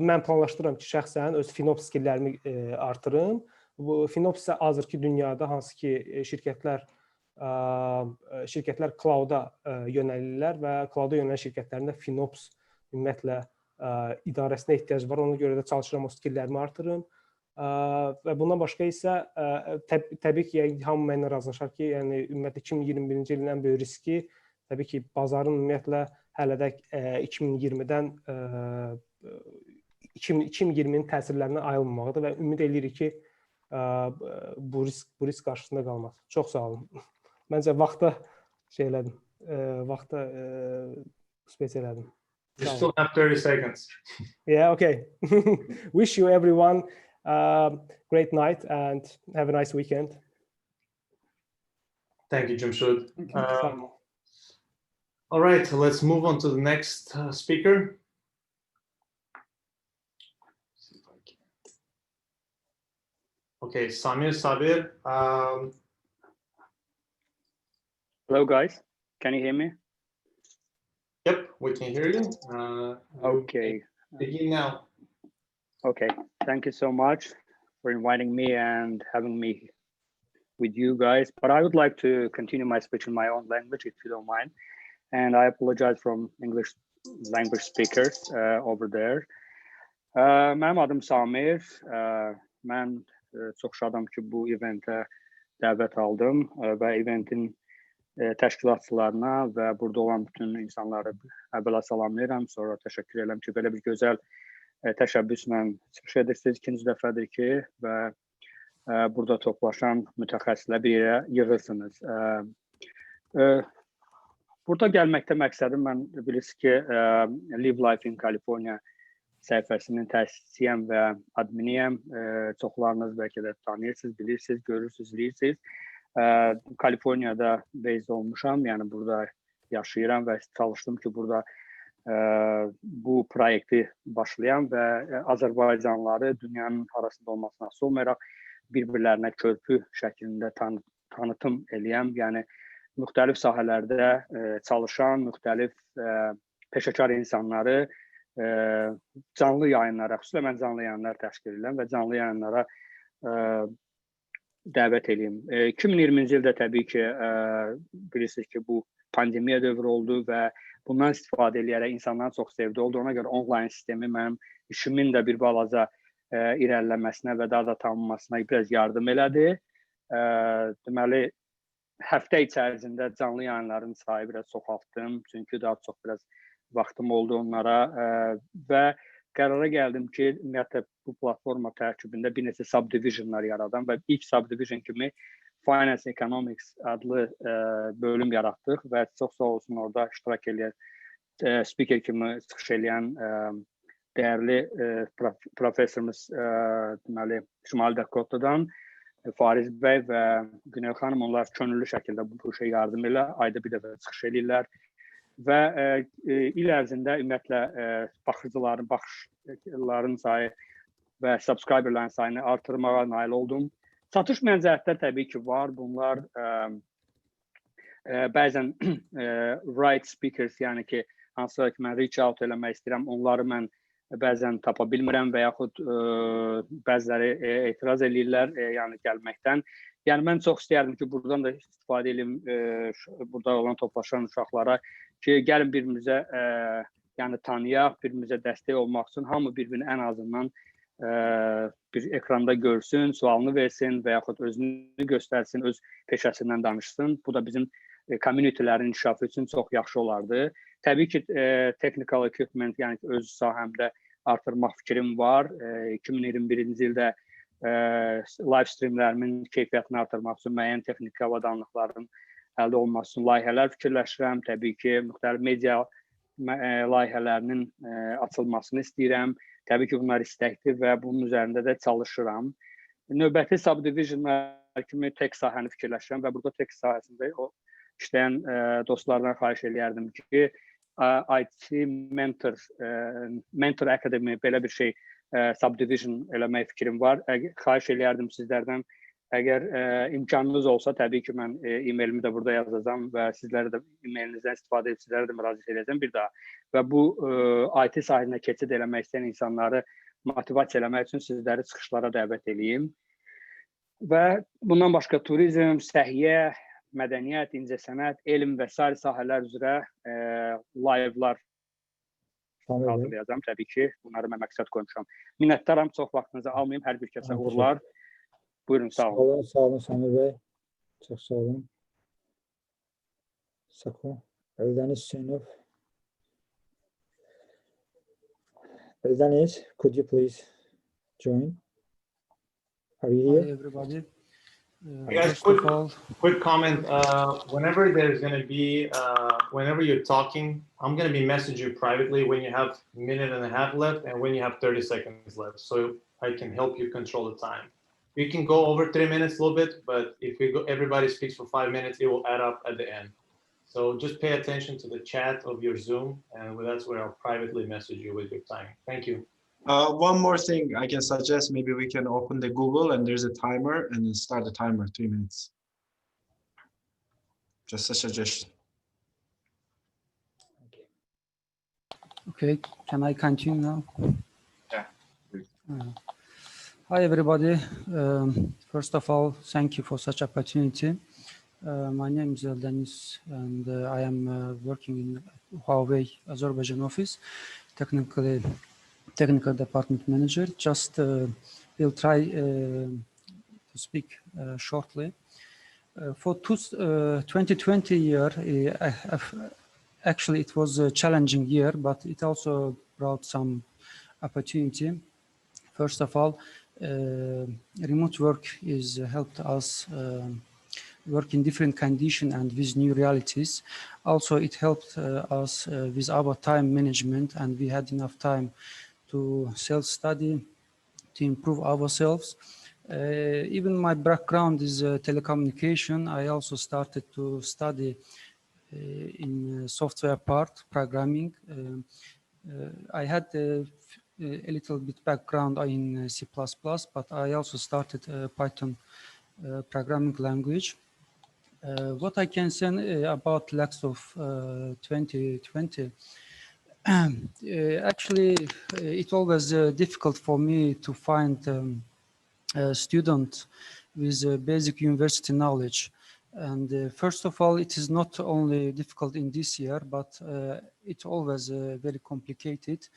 mən planlaşdırıram ki, şəxsən öz FinOps skilllərimi artırım. Bu FinOps isə hazırki dünyada hansı ki şirkətlər cloud-a yönəlirlər və cloud-a yönələn şirkətlərin də FinOps ümumiyyətlə idarəsinə ehtiyac var. Ona görə də çalışıram o skilllərimi artırım. Və bundan başqa isə təbii ki, hamı mənimlə razılaşar ki, yəni ümumiyyətlə 2021-ci ilin ən böyük riski təbii ki, bazarın ümumiyyətlə hələ də 2020-dən 2020-nin təsirlərindən ayrılmamaqdır və ümid edirik ki, bu risk qarşısında qalmaz. Çox sağ olun. Məncə vaxta elədim. Vaxta space elədim. You still have 30 seconds. Yeah, okay. Wish you everyone great night and have a nice weekend. Thank you, Jamshud. All right, let's move on to the next speaker. Okay, Samir Sabir. Hello, guys. Can you hear me? Yep, we can hear you. Okay. Begin now. Okay, thank you so much for inviting me and having me with you guys. But I would like to continue my speech in my own language, if you don't mind. And I apologize from English language speakers over there. Mənim adım Samir. Mən çox şadam ki, bu eventə dəvət aldım və eventin təşkilatçılarına və burada olan bütün insanları əvvəla salamlayıram. Sonra təşəkkür edirəm ki, belə bir gözəl təşəbbüslə çıxış edirsiniz. İkinci dəfədir ki, və burada toplaşan mütəxəssislər bir yerə yığırsınız. Burada gəlməkdə məqsədim, mən bilirsiniz ki, Live Life in California səhifəsinin təsisçisiyəm və adminiyəm. Çoxlarınız bəlkə də tanıyırsınız, bilirsiniz, görürsünüz, izləyirsiniz. Kaliforniyada based olmuşam, yəni burada yaşayıram və çalışdım ki, burada bu proyekti başlayam və Azərbaycanlıları dünyanın arasında olmasına asılı olmayaraq bir-birlərinə körpü şəklində tanıtım eləyəm. Yəni müxtəlif sahələrdə çalışan, müxtəlif peşəkar insanları canlı yayınlara, xüsusilə mən canlı yayınlar təşkil edirəm və canlı yayınlara dəvət edeyim. 2020-ci ildə təbii ki, bilirsiniz ki, bu pandemiya dövrü oldu və bundan istifadə edərək insanların çox sevdi oldu. Ona görə onlayn sistemi mənim işimin də bir balaca irəliləməsinə və daha da tanınmasına biraz yardım elədi. Deməli, həftə içərisində canlı yayınların sayı biraz çoxaltdım, çünki daha çox biraz vaxtım oldu onlara və qərara gəldim ki, ümumiyyətlə bu platforma tərkibində bir neçə subdivisionlar yaradan və ilk subdivision kimi Finance Economics adlı bölüm yaratdıq və çox sağ olsun orada iştirak edən, speaker kimi çıxış edən dəyərli professorumuz deməli Şimali Dakotadan Fariz bəy və Günel xanım, onlar könüllü şəkildə bu işə yardım edirlər, ayda bir dəfə çıxış edirlər və il ərzində ümumiyyətlə baxışların sayı və subscriberlərin sayını artırmağa nail oldum. Çatışmayan cəhətlər təbii ki var. Bunlar bəzən right speakers, yəni ki, hansısa ki, mən reach out eləmək istəyirəm, onları mən bəzən tapa bilmirəm və yaxud bəziləri etiraz edirlər, yəni gəlməkdən. Yəni mən çox istəyərdim ki, buradan da istifadə edeyim, burada olan toplaşan uşaqlara ki, gəlin bir-birimizə yəni tanıyaq, bir-birimizə dəstək olmaq üçün hamı bir-birini ən azından bir ekranda görsün, sualını versin və yaxud özünü göstərsin, öz peşəsindən danışsın. Bu da bizim communitylərin inkişafı üçün çox yaxşı olardı. Təbii ki, technical equipment, yəni öz sahəmdə artırmaq fikrim var. 2021-ci ildə live streamlərimin keyfiyyətini artırmaq üçün müəyyən texniki avadanlıqların əldə olması üçün layihələr fikirləşirəm. Təbii ki, müxtəlif media layihələrinin açılmasını istəyirəm. Təbii ki, bunlar istəkdir və bunun üzərində də çalışıram. Növbəti subdivisionlar kimi tek sahəni fikirləşirəm və burada tek sahəsində işləyən dostlardan xahiş eləyərdim ki, IT Mentor Academy belə bir şey subdivision eləmək fikrim var. Xahiş eləyərdim sizlərdən, əgər imkanınız olsa, təbii ki, mən e-mailimi də burada yazacağam və sizlərə də e-mailinizdən istifadə edib sizlərə də müraciət edəcəm bir daha. Və bu IT sahəsinə keçid eləmək istəyən insanları motivasiya eləmək üçün sizləri çıxışlara dəvət edeyim. Və bundan başqa turizm, səhiyyə, mədəniyyət, incəsənət, elm və sair sahələr üzrə live-lar hazırlayacağam. Təbii ki, bunları mən məqsəd qoymuşam. Minnətdaram, çox vaxtınızı almayayım, hər bir kəsə uğurlar. Buyurun, sağ olun. Sağ olun Samir bəy. Çox sağ olun. Sako. Eldəniz Hüseynov. Eldəniz, could you please join? Are you here? Hi, everybody. Guys, quick comment. Whenever there's going to be, whenever you're talking, I'm going to be messaging you privately when you have a minute and a half left and when you have 30 seconds left, so I can help you control the time. You can go over 3 minutes a little bit, but if we go, everybody speaks for 5 minutes, it will add up at the end. So just pay attention to the chat of your Zoom, and that's where I'll privately message you with your time. Thank you. One more thing I can suggest, maybe we can open the Google and there's a timer and then start the timer 3 minutes. Just a suggestion. Okay, can I continue now? Yeah. Hi, everybody. First of all, thank you for such opportunity. My name is Eldenis, and I am working in Huawei Azerbaijan office, technical department manager. Just will try to speak shortly. For 2020 year, actually it was a challenging year, but it also brought some opportunity. First of all, remote work is helped us work in different conditions and with new realities. Also, it helped us with our time management, and we had enough time to self-study, to improve ourselves. Even my background is telecommunication. I also started to study in software part, programming. I had a little bit background in C++, but I also started Python programming language. What I can say about lax of 2020, actually, it always difficult for me to find a student with basic university knowledge. And first of all, it is not only difficult in this year, but it's always very complicated.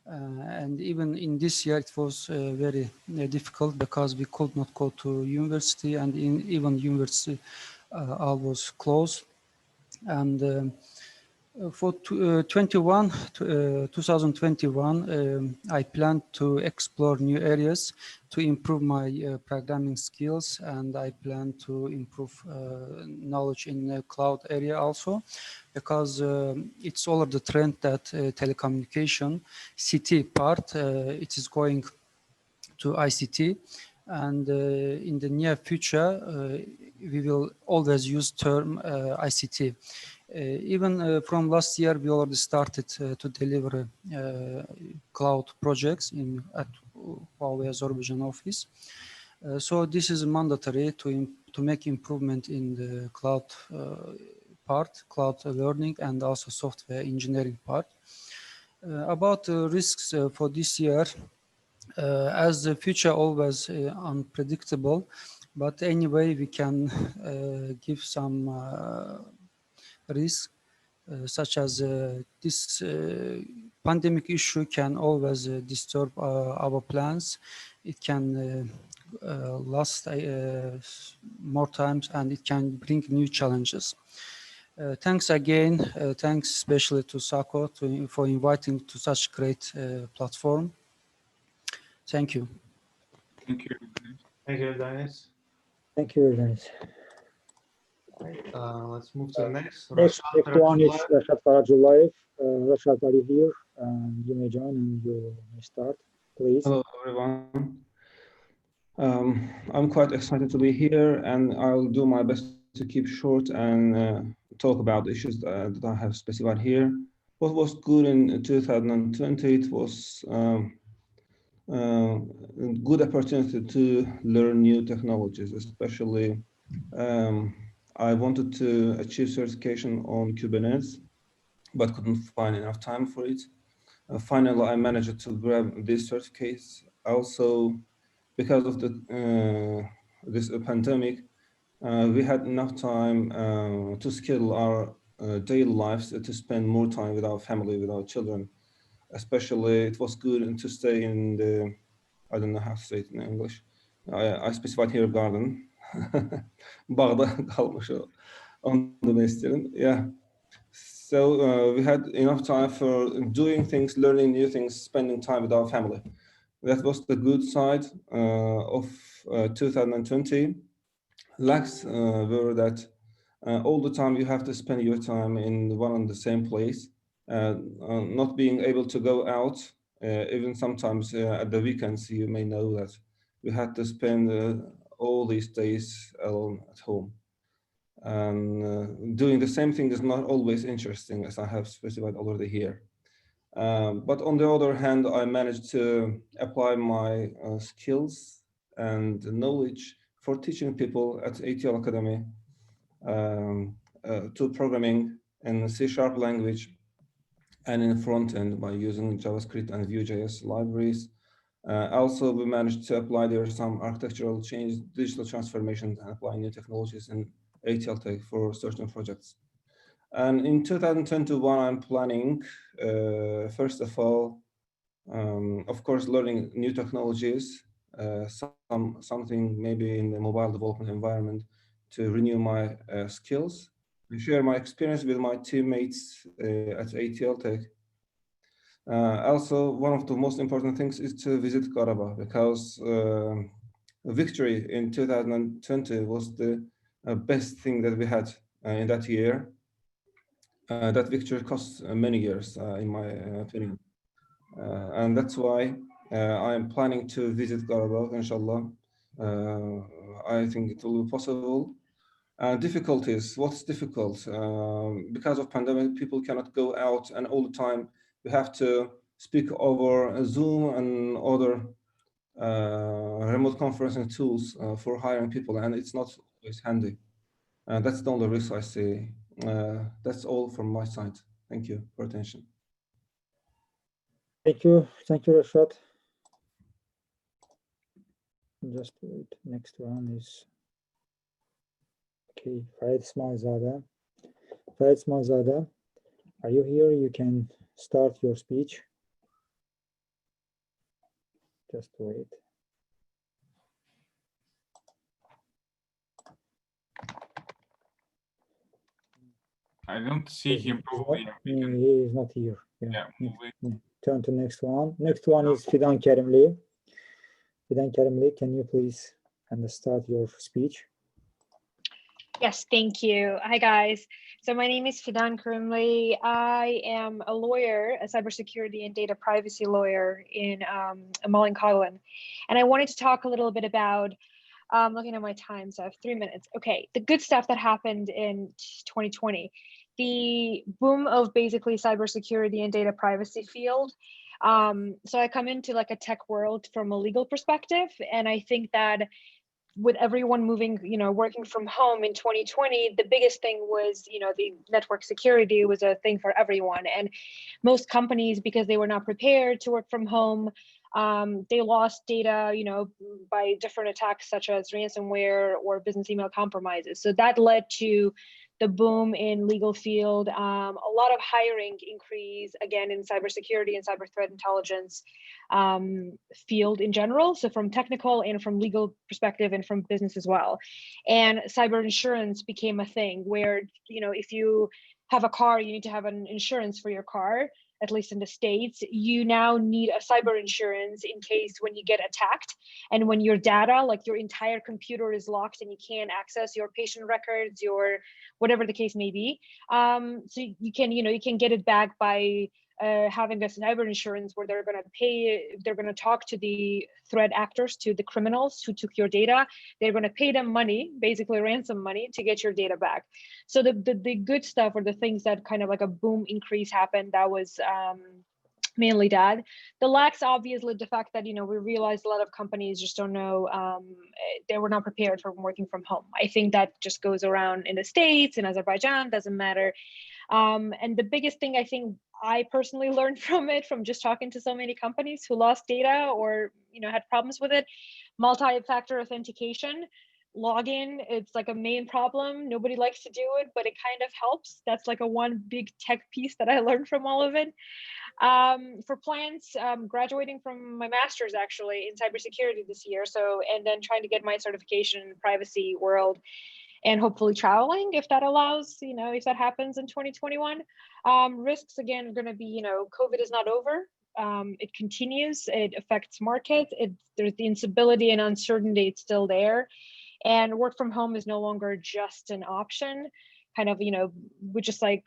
And even in this year, it was very difficult because we could not go to university, and even university all was closed. And For 2021, I plan to explore new areas to improve my programming skills, and I plan to improve knowledge in the cloud area also, because it's all of the trend that telecommunication CT part, it is going to ICT, and in the near future we will always use term ICT. Even from last year, we already started to deliver cloud projects at Huawei Azerbaijan office. So this is mandatory to make improvement in the cloud part, cloud learning, and also software engineering part. About risks for this year, as the future always unpredictable, but anyway, we can give some risks, such as this pandemic issue can always disturb our plans. It can last more times, and it can bring new challenges. Thanks again. Thanks especially to Sako for inviting to such great platform. Thank you. Thank you. Thank you, Dennis. Thank you, Dennis. Let's move to the next. Next Rashad one is Farajulayev. Rashad Farajulayev. Rashad, are you here? You may join and you may start, please. Hello, everyone. I'm quite excited to be here, and I'll do my best to keep short and talk about issues that I have specified here. What was good in 2020? It was a good opportunity to learn new technologies, especially I wanted to achieve certification on Kubernetes, but couldn't find enough time for it. Finally, I managed to grab this certificate. Also, because of this pandemic, we had enough time to schedule our daily lives to spend more time with our family, with our children. Especially, it was good to stay in the, I don't know how to say it in English. I specified here garden. Bağda kalmış o. Onu demek istedim. Yeah. So we had enough time for doing things, learning new things, spending time with our family. That was the good side of 2020. Lacks were that all the time you have to spend your time in one and the same place, not being able to go out, even sometimes at the weekends. You may know that we had to spend all these days alone at home. And doing the same thing is not always interesting, as I have specified already here. But on the other hand, I managed to apply my skills and knowledge for teaching people at ATL Academy to programming in C# language and in front end by using JavaScript and Vue.js libraries. Also, we managed to apply there some architectural change, digital transformation, and apply new technologies in ATL Tech for certain projects. And in 2021, I'm planning, first of all, of course, learning new technologies, something maybe in the mobile development environment to renew my skills, and share my experience with my teammates at ATL Tech. Also, one of the most important things is to visit Karabakh, because victory in 2020 was the best thing that we had in that year. That victory cost many years, in my opinion. And that's why I am planning to visit Karabakh, inshallah. I think it will be possible. Difficulties, what's difficult? Because of pandemic, people cannot go out, and all the time we have to speak over Zoom and other remote conferencing tools for hiring people, and it's not always handy. That's the only risk I see. That's all from my side. Thank you for attention. Thank you, Rashad. Just wait. Next one is okay. Farid Smazada. Farid Smazada, are you here? You can start your speech. Just wait. I don't see him. He is not here. Yeah. Turn to next one. Next one is Fidan Kerimli. Fidan Kerimli, can you please start your speech? Yes, thank you. Hi, guys. So my name is Fidan Kerimli. I am a lawyer, a cybersecurity and data privacy lawyer in Mullincolin. And I wanted to talk a little bit about, looking at my time, so I have 3 minutes. Okay, the good stuff that happened in 2020, the boom of basically cybersecurity and data privacy field. So I come into like a tech world from a legal perspective, and I think that with everyone moving, working from home in 2020, the biggest thing was, the network security was a thing for everyone. And most companies, because they were not prepared to work from home, they lost data, by different attacks such as ransomware or business email compromises. So that led to the boom in legal field, a lot of hiring increase, again, in cybersecurity and cyber threat intelligence field in general. So from technical and from legal perspective and from business as well. And cyber insurance became a thing where, if you have a car, you need to have an insurance for your car. At least in the States, you now need a cyber insurance in case when you get attacked and when your data, like your entire computer is locked and you can't access your patient records, your whatever the case may be. So you can get it back by having a cyber insurance where they're going to talk to the threat actors, to the criminals who took your data. They're going to pay them money, basically ransom money, to get your data back. So the good stuff, or the things that kind of like a boom increase happened, that was mainly that. The lacks, obviously, the fact that, we realized a lot of companies just don't know, they were not prepared for working from home. I think that just goes around in the States, in Azerbaijan, doesn't matter. And the biggest thing I think I personally learned from it, from just talking to so many companies who lost data or, had problems with it, multi-factor authentication, login, it's like a main problem. Nobody likes to do it, but it kind of helps. That's like a one big tech piece that I learned from all of it. For plans, graduating from my master's actually in cybersecurity this year. So, and then trying to get my certification in privacy world, and hopefully traveling if that allows, if that happens in 2021. Risks, again, are going to be, COVID is not over. It continues. It affects markets. There's the instability and uncertainty. It's still there. And work from home is no longer just an option. Kind of, we're just like,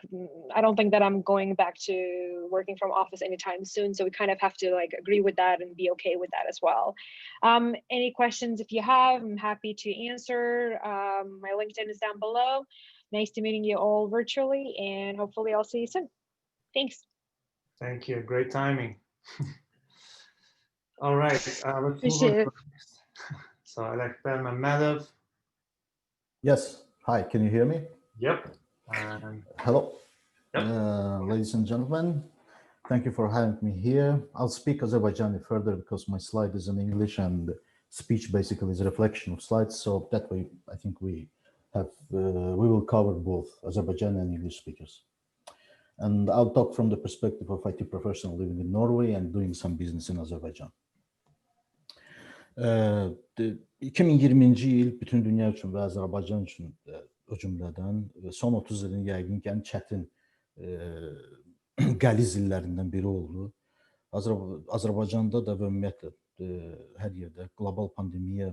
I don't think that I'm going back to working from office anytime soon. So we kind of have to like agree with that and be okay with that as well. Any questions if you have, I'm happy to answer. My LinkedIn is down below. Nice to meeting you all virtually, and hopefully I'll see you soon. Thanks. Thank you. Great timing. All right. Let's Appreciate it. So Alekber Mamedov. Yes. Hi, can you hear me? Yep. Hello. Yep. Ladies and gentlemen, thank you for having me here. I'll speak Azerbaijani further because my slide is in English and speech basically is a reflection of slides. So that way, I think we will cover both Azerbaijani and English speakers. And I'll talk from the perspective of IT professional living in Norway and doing some business in Azerbaijan. 2020-ci il bütün dünya üçün və Azərbaycan üçün o cümlədən son 30 ilin yəqin ki, ən çətin qəliz illərindən biri oldu. Azərbaycanda da və ümumiyyətlə hər yerdə qlobal pandemiya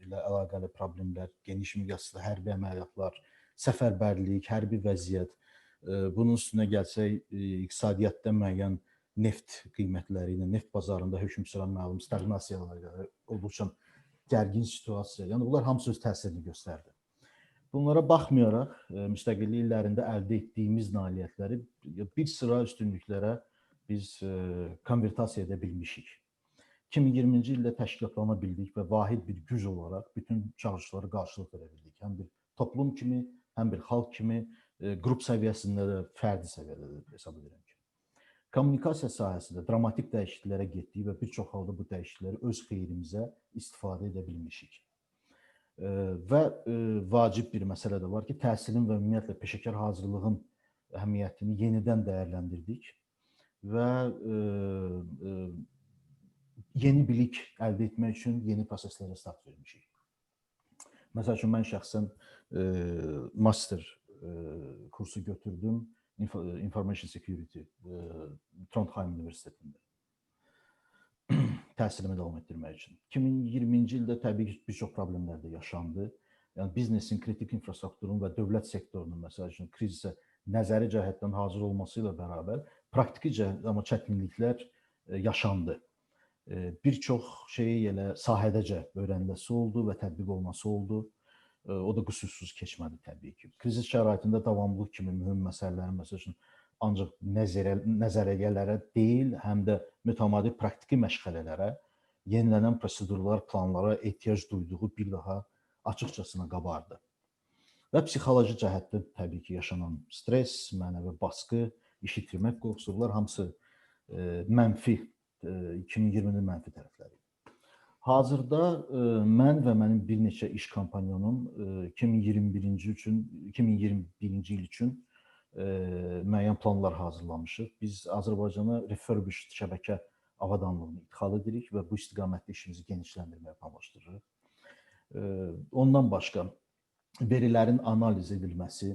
ilə əlaqəli problemlər, geniş miqyaslı hərbi əməliyyatlar, səfərbərlik, hərbi vəziyyət, bunun üstünə gəlsək, iqtisadiyyatda müəyyən neft qiymətləri ilə, neft bazarında hökm süran məlum stagnasiyalar, olduqca gərgin situasiya, yəni bunlar hamısı öz təsirini göstərdi. Bunlara baxmayaraq, müstəqillik illərində əldə etdiyimiz nailiyyətləri bir sıra üstünlüklərə biz konvertasiya edə bilmişik. 2020-ci ildə təşkilatlana bildik və vahid bir güc olaraq bütün çağırışlara qarşılıq verə bildik. Həm bir toplum kimi, həm bir xalq kimi, qrup səviyyəsində də, fərdi səviyyədə də hesab edirəm ki. Kommunikasiya sahəsində dramatik dəyişikliklərə getdik və bir çox halda bu dəyişiklikləri öz xeyrimizə istifadə edə bilmişik. Və vacib bir məsələ də var ki, təhsilin və ümumiyyətlə peşəkar hazırlığın əhəmiyyətini yenidən dəyərləndirdik və yeni bilik əldə etmək üçün yeni proseslərə start vermişik. Məsəl üçün, mən şəxsən master kursu götürdüm. Information Security Trondheim Universitetində təhsilimi davam etdirmək üçün. 2020-ci ildə təbii ki, bir çox problemlər də yaşandı. Yəni biznesin, kritik infrastrukturun və dövlət sektorunun məsəl üçün krizisə nəzəri cəhətdən hazır olması ilə bərabər praktiki amma çətinliklər yaşandı. Bir çox şeyi elə sahədəcə öyrəniləsi oldu və tətbiq olunması oldu. O da qüsursuz keçmədi təbii ki. Kriz şəraitində davamlılıq kimi mühüm məsələlərin məsəl üçün ancaq nəzəriyyələrə deyil, həm də mütəmadi praktiki məşğələlərə, yenilənən prosedurlar, planlara ehtiyac duyduğu bir daha açıqcasına qabardı. Və psixoloji cəhətdən təbii ki, yaşanan stres, mənəvi baskı, iş itirmək qorxusu, bunlar hamısı mənfi, 2020-nin mənfi tərəfləri. Hazırda mən və mənim bir neçə iş kompanyonum 2021-ci il üçün müəyyən planlar hazırlamışıq. Biz Azərbaycana refurbished şəbəkə avadanlığını idxal edirik və bu istiqamətdə işimizi genişləndirməyə planlaşdırırıq. Ondan başqa verilərin analiz edilməsi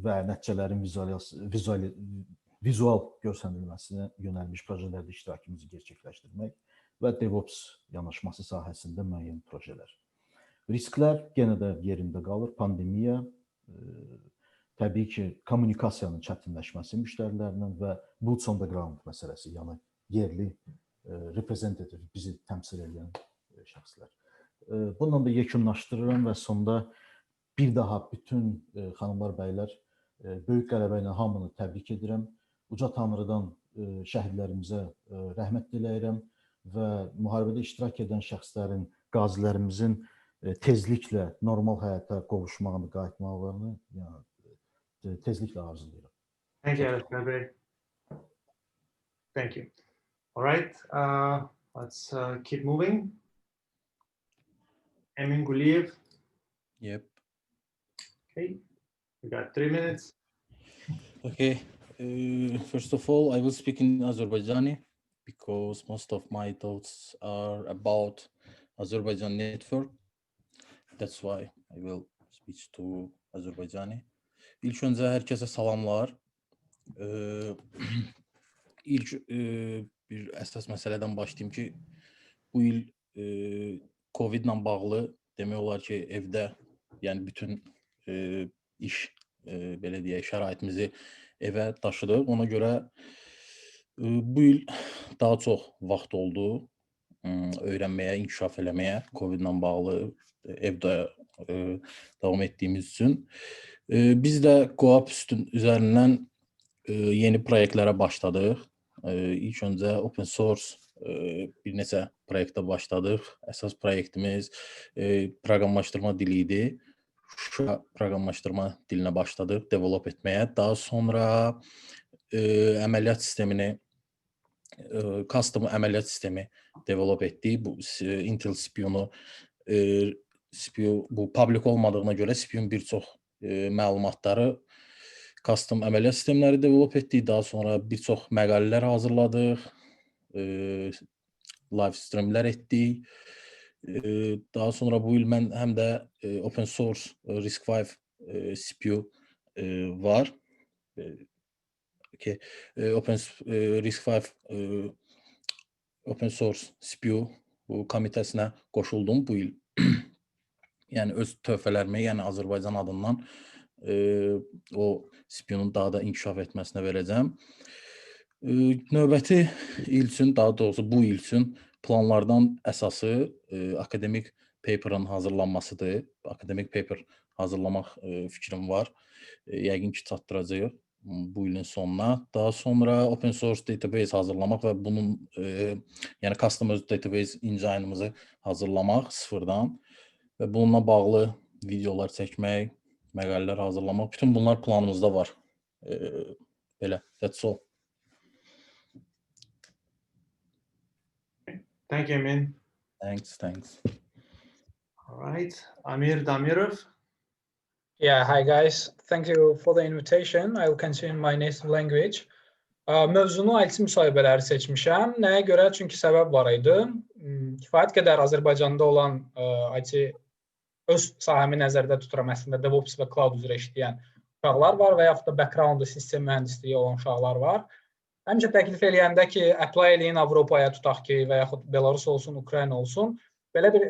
və nəticələrin vizual görsənilməsinə yönəlmiş projelərdə iştirakımızı gerçəkləşdirmək və DevOps yanaşması sahəsində müəyyən projelər. Risklər yenə də yerində qalır. Pandemiya, təbii ki, kommunikasiyanın çətinləşməsi müştərilərlə və boots on the ground məsələsi, yəni yerli reprezentativ, bizi təmsil edən şəxslər. Bununla da yekunlaşdırıram və sonda bir daha bütün xanımlar, bəylər, böyük qələbə ilə hamını təbrik edirəm. Uca Tanrıdan şəhidlərimizə rəhmət diləyirəm və müharibədə iştirak edən şəxslərin, qazilərimizin tezliklə normal həyata qovuşmağını, qayıtmalarını tezliklə arzulayıram. Thank you, Ələkbər Bey. Thank you. All right, let's keep moving. Emin Guliyev. Yep. Okay, we got 3 minutes. Okay. First of all, I will speak in Azerbaijani because most of my thoughts are about Azerbaijan network. That's why I will switch to Azerbaijani. İlk öncə hər kəsə salamlar. İlk bir əsas məsələdən başlayım ki, bu il COVID-la bağlı demək olar ki, evdə, yəni bütün iş, belə deyək, şəraitimizi evə daşıdıq. Ona görə bu il daha çox vaxt oldu öyrənməyə, inkişaf eləməyə, COVID-la bağlı evdə davam etdiyimiz üçün. Biz də Goup üzərindən yeni proyektlərə başladıq. İlk öncə open source bir neçə proyektə başladıq. Əsas proyektimiz proqramlaşdırma dili idi. Şuşa proqramlaşdırma dilinə başladıq develop etməyə. Daha sonra əməliyyat sistemini, custom əməliyyat sistemi develop etdik. Bu Intel CPU-nu, bu public olmadığına görə CPU-nun bir çox məlumatları custom əməliyyat sistemləri develop etdik. Daha sonra bir çox məqalələr hazırladıq, live streamlər etdik. Daha sonra bu il mən həm də open source RISC-V CPU var. RISC-V open source CPU komitəsinə qoşuldum bu il. Yəni öz töhfələrimi, yəni Azərbaycan adından o CPU-nun daha da inkişaf etməsinə verəcəm. Növbəti il üçün, daha doğrusu bu il üçün planlardan əsası akademik paper'ın hazırlanmasıdır. Akademik paper hazırlamaq fikrim var. Yəqin ki, çatdıracağıq bu ilin sonuna. Daha sonra open source database hazırlamaq və bunun, yəni custom database engine'ımızı hazırlamaq sıfırdan və bununla bağlı videolar çəkmək, məqalələr hazırlamaq. Bütün bunlar planımızda var. Belə, that's all. Thank you, Emin. Thanks. All right, Amir Damirov. Yeah, hi guys. Thank you for the invitation. I will continue in my native language. Mövzunu IT müsahibələri seçmişəm. Nəyə görə? Çünki səbəb var idi. Kifayət qədər Azərbaycanda olan IT öz sahəmi nəzərdə tuturam, əslində DevOps və Cloud üzrə işləyən uşaqlar var və yaxud da background-u sistem mühəndisliyi olan uşaqlar var. Həmişə təklif eləyəndə ki, apply eləyin Avropaya tutaq ki, və yaxud Belarus olsun, Ukrayna olsun, belə bir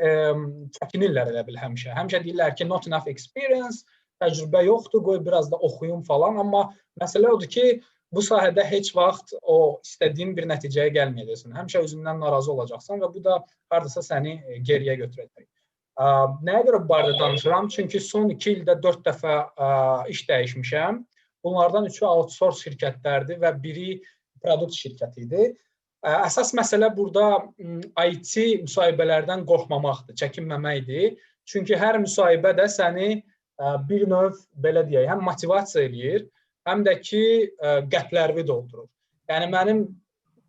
çəkinirlər elə bil həmişə. Həmişə deyirlər ki, not enough experience, təcrübə yoxdur, qoy biraz da oxuyum falan. Amma məsələ odur ki, bu sahədə heç vaxt o istədiyin bir nəticəyə gəlməyəcəksən. Həmişə özündən narazı olacaqsan və bu da hardasa səni geriyə götürəcək. Nəyə görə bu barədə danışıram? Çünki son 2 ildə 4 dəfə iş dəyişmişəm. Bunlardan 3-ü outsource şirkətlərdir və biri produkt şirkəti idi. Əsas məsələ burada IT müsahibələrdən qorxmamaqdır, çəkinməməkdir. Çünki hər müsahibə də səni bir növ, belə deyək, həm motivasiya eləyir, həm də ki, qəplərvi doldurur. Yəni, mənim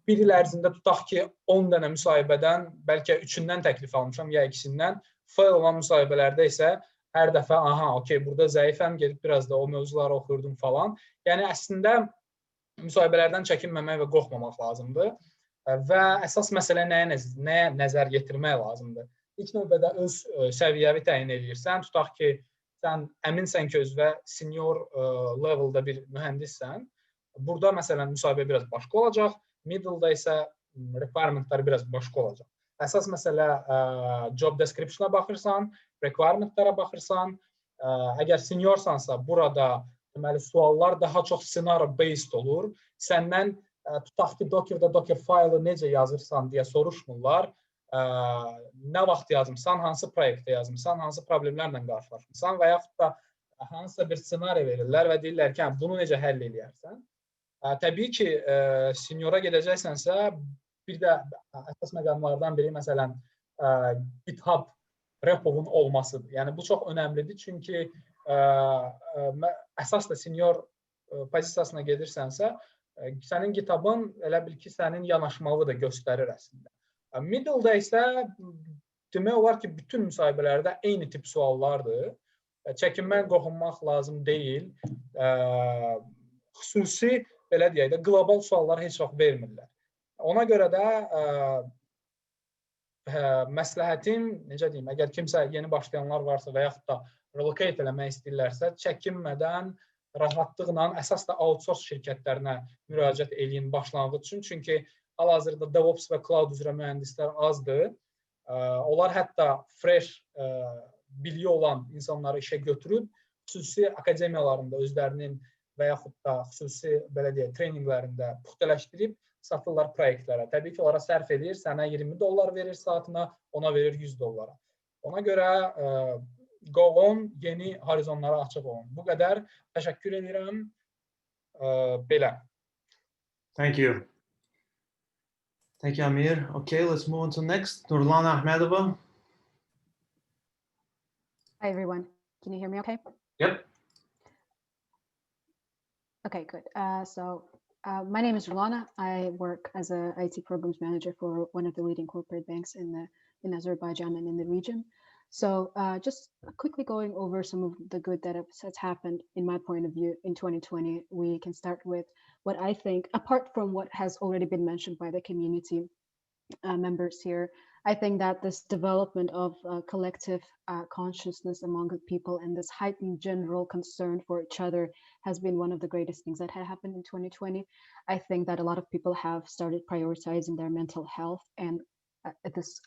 bir il ərzində tutaq ki, 10 dənə müsahibədən, bəlkə 3-ündən təklif almışam, ya ikisindən, fail olan müsahibələrdə isə hər dəfə, aha, okey, burada zəifəm, gedib biraz da o mövzuları oxuyurdum falan. Yəni, əslində, müsahibələrdən çəkinməmək və qorxmamaq lazımdır. Və əsas məsələ nəyə nəzər yetirmək lazımdır? İlk növbədə öz səviyyəvi təyin edirsən. Tutaq ki, sən əminsən ki, özünə senior leveldə bir mühəndissən. Burada, məsələn, müsahibə biraz başqa olacaq. Middle-da isə requirementlar biraz başqa olacaq. Əsas məsələ job description-a baxırsan, requirement-lara baxırsan. Əgər seniorsansa, burada deməli, suallar daha çox scenario-based olur. Səndən tutaq ki, Docker'da Docker faylı necə yazırsan deyə soruşmurlar. Nə vaxt yazmısan, hansı proyektdə yazmısan, hansı problemlərlə qarşılaşmısan və yaxud da hansısa bir ssenari verirlər və deyirlər ki, bunu necə həll edərsən. Təbii ki, seniora gedəcəksənsə, bir də əsas məqamlardan biri, məsələn, GitHub repovun olmasıdır. Yəni, bu çox önəmlidir, çünki əsas da senior pozisiyasına gedirsənsə, sənin GitHub'ın elə bil ki, sənin yanaşmağı da göstərir əslində. Middle-da isə demək olar ki, bütün müsahibələrdə eyni tip suallardır. Çəkinmək, qorxunmaq lazım deyil. Xüsusi, belə deyək də, qlobal suallar heç vaxt vermirlər. Ona görə də məsləhətim, necə deyim, əgər kimsə yeni başlayanlar varsa və yaxud da relocate eləmək istəyirlərsə, çəkinmədən, rahatlıqla, əsas da outsource şirkətlərinə müraciət eləyin başlanğıc üçün. Çünki hal-hazırda DevOps və Cloud üzrə mühəndislər azdır. Onlar hətta fresh biliyi olan insanları işə götürüb, xüsusi akademiyalarında özlərinin və yaxud da xüsusi, belə deyək, treninqlərində puxtələşdirib satırlar proyektlərə. Təbii ki, onlara sərf edir, sənə $20 verir saatına, ona verir $100. Ona görə go on, yeni horizonlara açıq olun. Bu qədər. Təşəkkür edirəm. Belə. Thank you. Thank you, Amir. Okay, let's move on to next. Nurlan Ahmedova. Hi, everyone. Can you hear me okay? Yep. Okay, good. My name is Rulana. I work as an IT programs manager for one of the leading corporate banks in Azerbaijan and in the region. So just quickly going over some of the good that has happened in my point of view in 2020, we can start with what I think, apart from what has already been mentioned by the community members here, I think that this development of collective consciousness among the people and this heightened general concern for each other has been one of the greatest things that had happened in 2020. I think that a lot of people have started prioritizing their mental health, and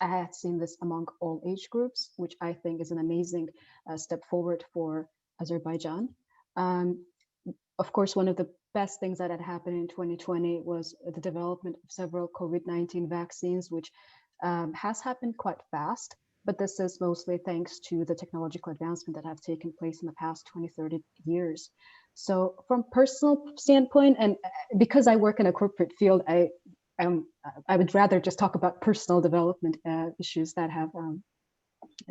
I had seen this among all age groups, which I think is an amazing step forward for Azerbaijan. Of course, one of the best things that had happened in 2020 was the development of several COVID-19 vaccines, which has happened quite fast, but this is mostly thanks to the technological advancement that have taken place in the past 20, 30 years. So from personal standpoint, and because I work in a corporate field, I would rather just talk about personal development issues that have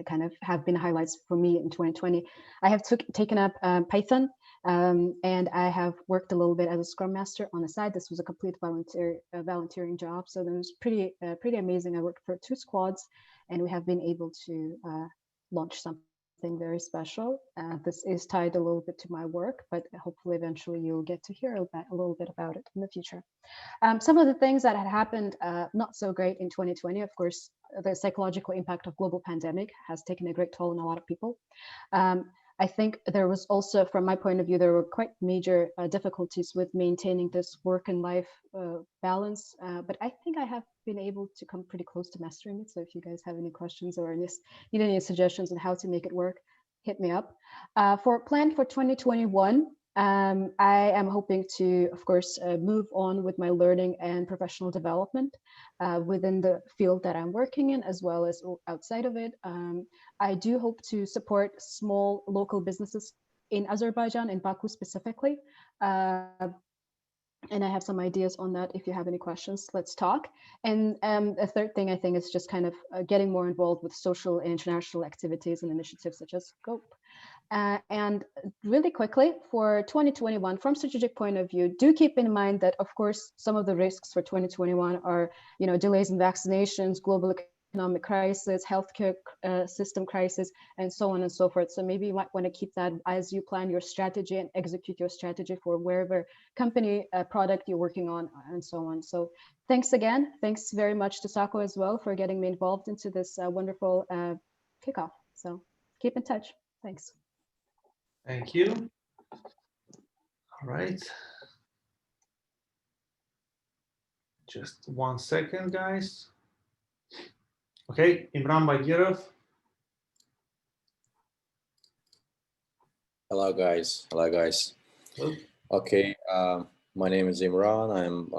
kind of have been highlights for me in 2020. I have taken up Python, and I have worked a little bit as a Scrum Master on the side. This was a complete volunteering job, so that was pretty amazing. I worked for 2 squads, and we have been able to launch something something very special. This is tied a little bit to my work, but hopefully eventually you'll get to hear a little bit about it in the future. Some of the things that had happened not so great in 2020, of course, the psychological impact of global pandemic has taken a great toll on a lot of people. I think there was also, from my point of view, there were quite major difficulties with maintaining this work and life balance. But I think I have been able to come pretty close to mastering it. So if you guys have any questions or need any suggestions on how to make it work, hit me up. For plan for 2021, I am hoping to, of course, move on with my learning and professional development within the field that I'm working in, as well as outside of it. I do hope to support small local businesses in Azerbaijan, in Baku specifically. And I have some ideas on that. If you have any questions, let's talk. And a third thing I think is just kind of getting more involved with social and international activities and initiatives such as Goup. And really quickly, for 2021, from strategic point of view, do keep in mind that, of course, some of the risks for 2021 are, delays in vaccinations, global economic crisis, healthcare system crisis, and so on and so forth. So maybe you might want to keep that as you plan your strategy and execute your strategy for wherever company, product you're working on, and so on. So thanks again. Thanks very much to Sako as well for getting me involved into this wonderful kickoff. So keep in touch. Thanks. Thank you. All right. Just 1 second, guys. Okay, Imran Bagirov. Hello, guys. Hello, guys. Okay, my name is Imran. I'm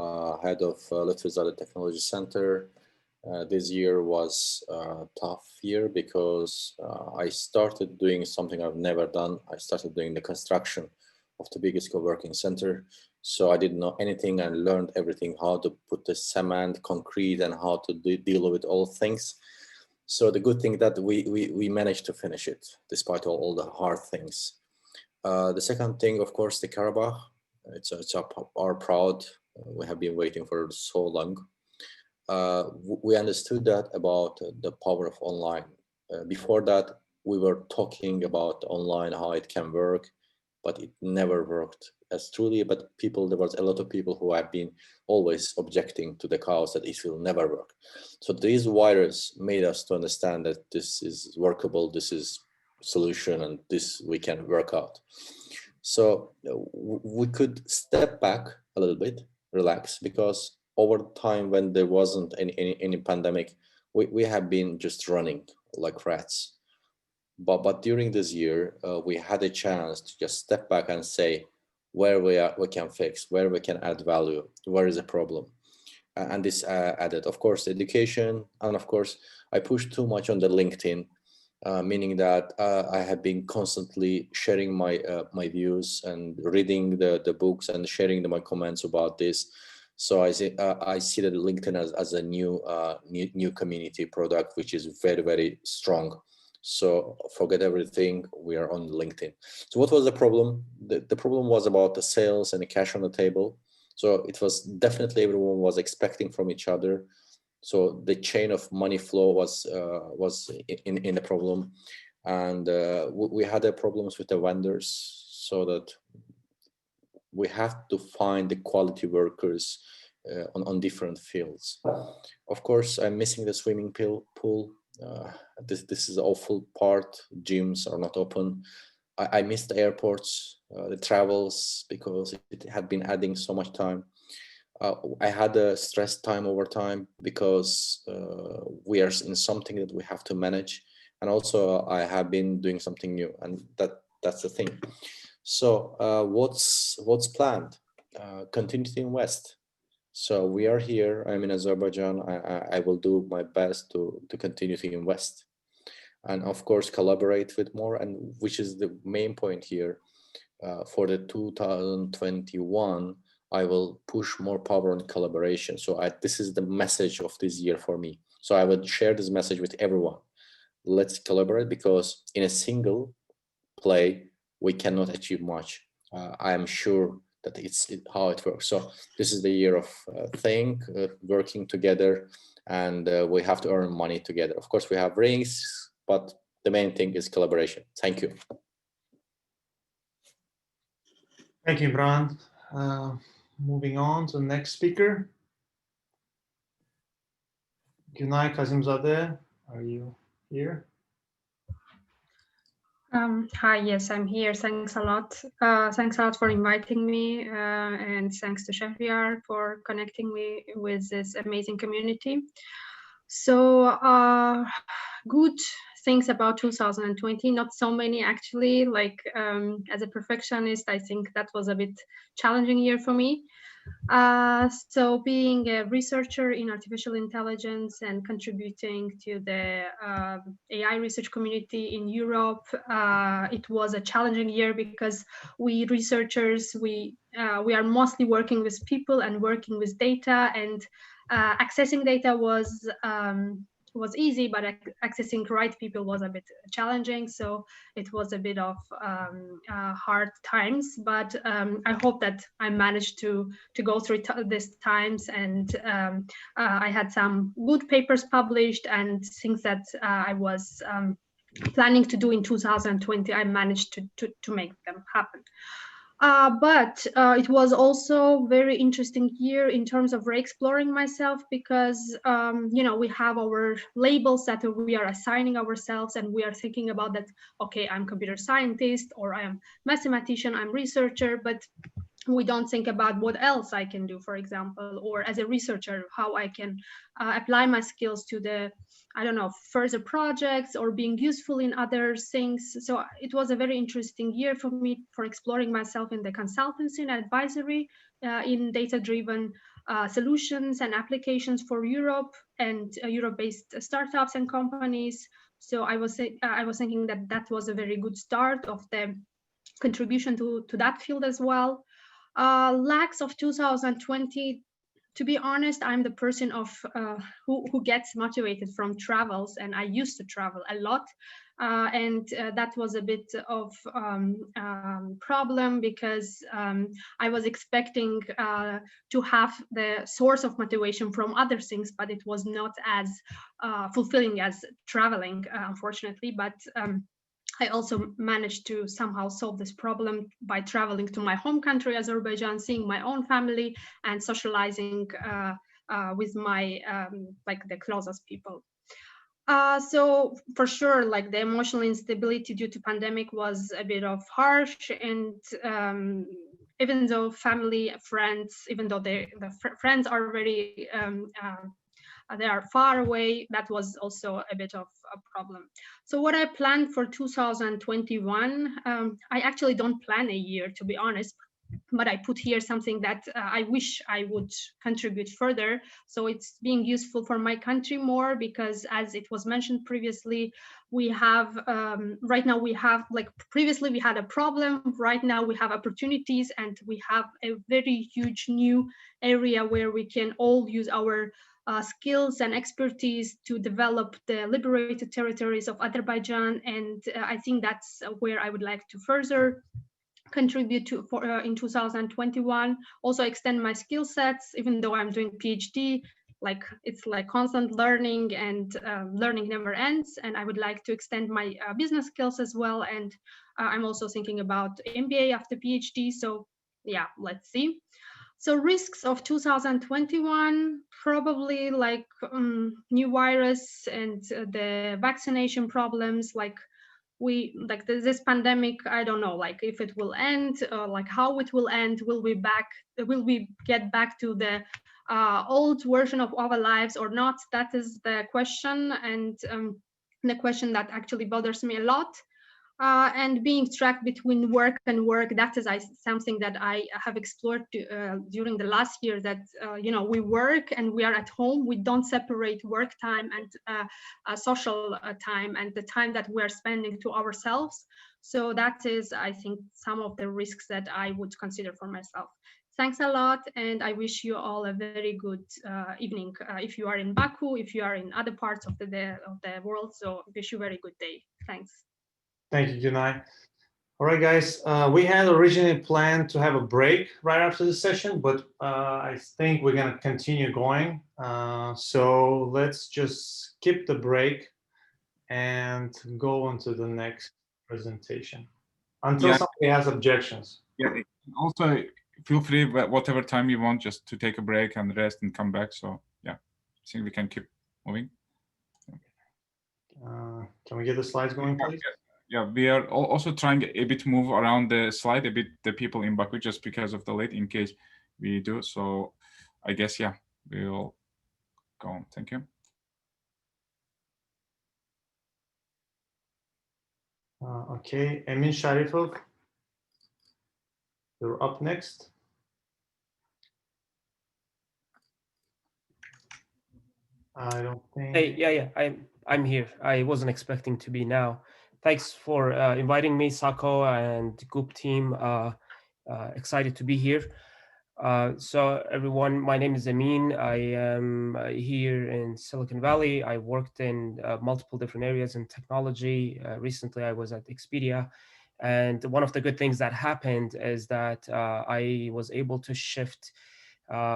head of Lütfüzade Technology Center. This year was a tough year because I started doing something I've never done. I started doing the construction of the biggest co-working center. So I didn't know anything and learned everything, how to put the cement, concrete, and how to deal with all things. So the good thing that we managed to finish it despite all the hard things. The second thing, of course, the Karabakh. It's our proud. We have been waiting for so long. We understood that about the power of online. Before that, we were talking about online, how it can work, but it never worked as truly. But there was a lot of people who have been always objecting to the cause that it will never work. So this virus made us to understand that this is workable, this is solution, and this we can work out. So we could step back a little bit, relax, because over time when there wasn't any pandemic, we have been just running like rats. But during this year, we had a chance to just step back and say where we can fix, where we can add value, where is the problem. And this added, of course, education. And of course, I pushed too much on the LinkedIn, meaning that I have been constantly sharing my views and reading the books and sharing my comments about this. So I see that LinkedIn as a new community product, which is very, very strong. So forget everything, we are on LinkedIn. So what was the problem? The problem was about the sales and the cash on the table. So it was definitely everyone was expecting from each other. So the chain of money flow was in the problem. And we had problems with the vendors, so that we have to find the quality workers on different fields. Of course, I'm missing the swimming pool. This is the awful part. Gyms are not open. I missed the airports, the travels, because it had been adding so much time. I had a stress time over time because we are in something that we have to manage. And also I have been doing something new, and that's the thing. So what's planned? Continue to invest. So we are here, I'm in Azerbaijan. I will do my best to continue to invest. And of course, collaborate with more, and which is the main point here. For the 2021, I will push more power on collaboration. So this is the message of this year for me. So I would share this message with everyone. Let's collaborate, because in a single play, we cannot achieve much. I am sure that it's how it works. So this is the year of working together, and we have to earn money together. Of course, we have risks, but the main thing is collaboration. Thank you. Thank you, Imran. Moving on to the next speaker. Günay Kazimzadeh, are you here? Hi, yes, I'm here. Thanks a lot. Thanks a lot for inviting me, and thanks to Shahriar for connecting me with this amazing community. So, good things about 2020, not so many actually. Like, as a perfectionist, I think that was a bit challenging year for me. So being a researcher in artificial intelligence and contributing to the AI research community in Europe, it was a challenging year because we researchers, we are mostly working with people and working with data, and accessing data was easy, but accessing right people was a bit challenging. So it was a bit of hard times, but I hope that I managed to go through these times, and I had some good papers published and things that I was planning to do in 2020. I managed to make them happen. But it was also very interesting year in terms of re-exploring myself, because we have our labels that we are assigning ourselves, and we are thinking about that, okay, I'm computer scientist, or I am mathematician, I'm researcher, but we don't think about what else I can do, for example, or as a researcher, how I can apply my skills to the, I don't know, further projects or being useful in other things. So it was a very interesting year for me for exploring myself in the consultancy and advisory in data-driven solutions and applications for Europe and Europe-based startups and companies. So I was thinking that that was a very good start of the contribution to that field as well. Lacks of 2020, to be honest, I'm the person of who gets motivated from travels, and I used to travel a lot, and that was a bit of problem, because I was expecting to have the source of motivation from other things, but it was not as fulfilling as traveling, unfortunately. But I also managed to somehow solve this problem by traveling to my home country, Azerbaijan, seeing my own family and socializing with my like the closest people. So for sure, like the emotional instability due to pandemic was a bit of harsh, and even though family, friends, even though the friends are very they are far away, that was also a bit of a problem. So what I planned for 2021, I actually don't plan a year, to be honest, but I put here something that I wish I would contribute further. So it's being useful for my country more, because as it was mentioned previously, we have, right now we have, like previously we had a problem, right now we have opportunities, and we have a very huge new area where we can all use our skills and expertise to develop the liberated territories of Azerbaijan. And I think that's where I would like to further contribute to in 2021, also extend my skill sets, even though I'm doing PhD, like it's like constant learning, and learning never ends. And I would like to extend my business skills as well. And I'm also thinking about MBA after PhD. So yeah, let's see. So risks of 2021, probably like new virus and the vaccination problems, like this pandemic, I don't know, like if it will end, like how it will end, will we get back to the old version of our lives or not? That is the question, and the question that actually bothers me a lot. And being tracked between work and work, that is something that I have explored during the last year, that we work and we are at home, we don't separate work time and social time and the time that we are spending to ourselves. So that is, I think, some of the risks that I would consider for myself. Thanks a lot, and I wish you all a very good evening if you are in Baku, if you are in other parts of the world. So wish you a very good day. Thanks. Thank you, Günay. All right, guys. We had originally planned to have a break right after the session, but I think we're going to continue going. So let's just skip the break and go on to the next presentation until somebody has objections. Yeah. Also, feel free whatever time you want, just to take a break and rest and come back. So yeah, I think we can keep moving. Can we get the slides going, please? Yeah, we are also trying a bit to move around the slide a bit, the people in Baku, just because of the late, in case we do. So I guess, yeah, we'll go on. Thank you. Okay, Emin Sharifov, you're up next. I don't think. Hey, yeah, I'm here. I wasn't expecting to be now. Thanks for inviting me, Sako and Goup team. Excited to be here. So everyone, my name is Amin. I am here in Silicon Valley. I worked in multiple different areas in technology. Recently, I was at Expedia. And one of the good things that happened is that I was able to shift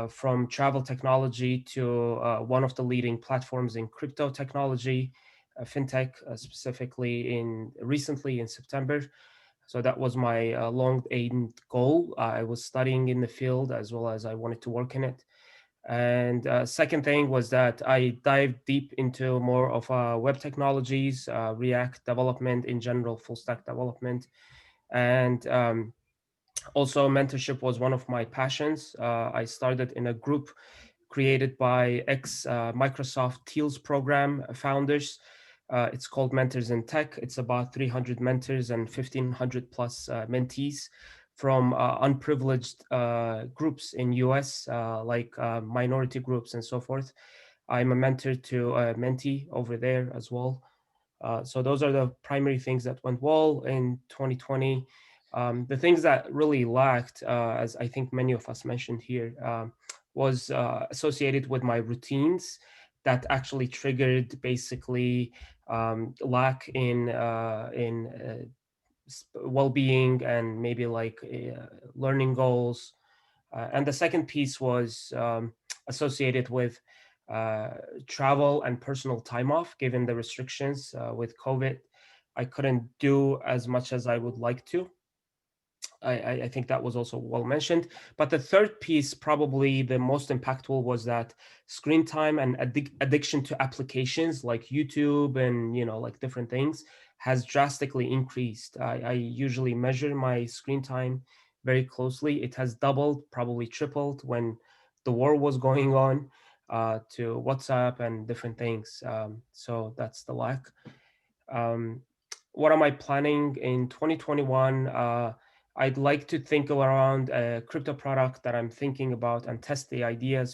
from travel technology to one of the leading platforms in crypto technology, fintech, specifically recently in September. So that was my long-aimed goal. I was studying in the field as well as I wanted to work in it. And second thing was that I dived deep into more of web technologies, React development in general, full stack development. And also mentorship was one of my passions. I started in a group created by ex-Microsoft Teals program founders. It's called Mentors in Tech. It's about 300 mentors and 1,500 plus mentees from unprivileged groups in US, like minority groups and so forth. I'm a mentor to a mentee over there as well. So those are the primary things that went well in 2020. The things that really lacked, as I think many of us mentioned here, was associated with my routines that actually triggered basically lack in well-being and maybe like learning goals. And the second piece was associated with travel and personal time off, given the restrictions with COVID. I couldn't do as much as I would like to. I think that was also well mentioned. But the third piece, probably the most impactful, was that screen time and addiction to applications like YouTube and like different things has drastically increased. I usually measure my screen time very closely. It has doubled, probably tripled when the war was going on, to WhatsApp and different things. So that's the lack. What am I planning in 2021? I'd like to think around a crypto product that I'm thinking about and test the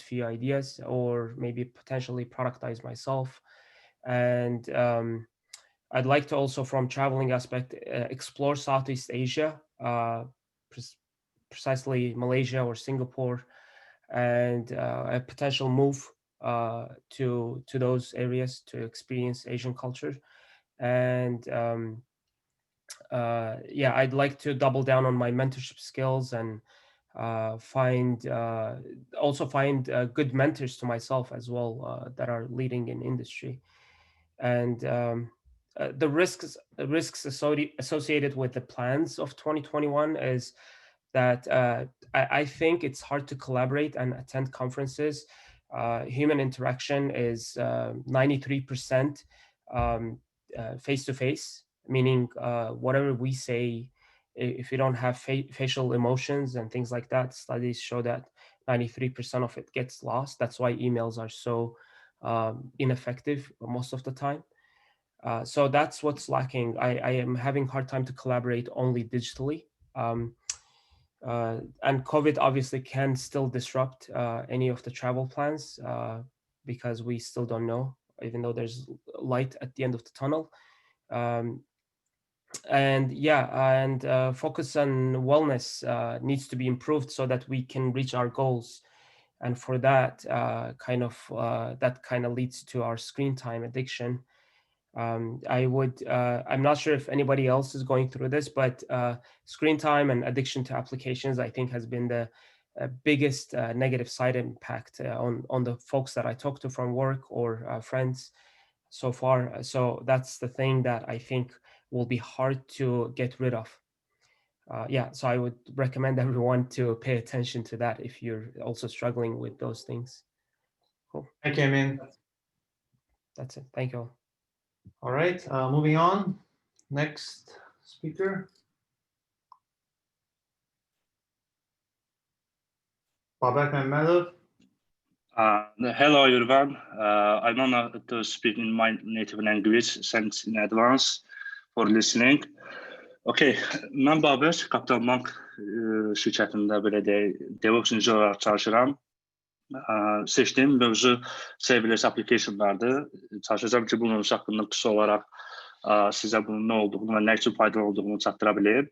few ideas, or maybe potentially productize myself. And I'd like to also, from traveling aspect, explore Southeast Asia, precisely Malaysia or Singapore, and a potential move to those areas to experience Asian culture. And yeah, I'd like to double down on my mentorship skills and find good mentors to myself as well, that are leading in industry. And the risks associated with the plans of 2021 is that I think it's hard to collaborate and attend conferences. Human interaction is 93% face-to-face, meaning whatever we say, if you don't have facial emotions and things like that, studies show that 93% of it gets lost. That's why emails are so ineffective most of the time. So that's what's lacking. I am having a hard time to collaborate only digitally. And COVID obviously can still disrupt any of the travel plans, because we still don't know, even though there's light at the end of the tunnel. And yeah, and focus on wellness needs to be improved so that we can reach our goals. And for that, that kind of leads to our screen time addiction. I'm not sure if anybody else is going through this, but screen time and addiction to applications, I think, has been the biggest negative side impact on the folks that I talk to from work or friends. so far. So that's the thing that I think will be hard to get rid of. Yeah, so I would recommend everyone to pay attention to that if you're also struggling with those things. Cool. Thank you, Emin. That's it. Thank you all. All right, moving on. Next speaker. Babak Mehmetov. Hello, everyone. I'm honored to speak in my native language. Thanks in advance for listening. Okay, mən Babək, Kapital Bank şirkətində belə deyək, DevOps injiniyor olaraq çalışıram. Seçdiyim mövzu serverless applicationlardır. Çalışacağım ki, bunun haqqında qısa olaraq sizə bunun nə olduğunu və nə üçün faydalı olduğunu çatdıra bileyim.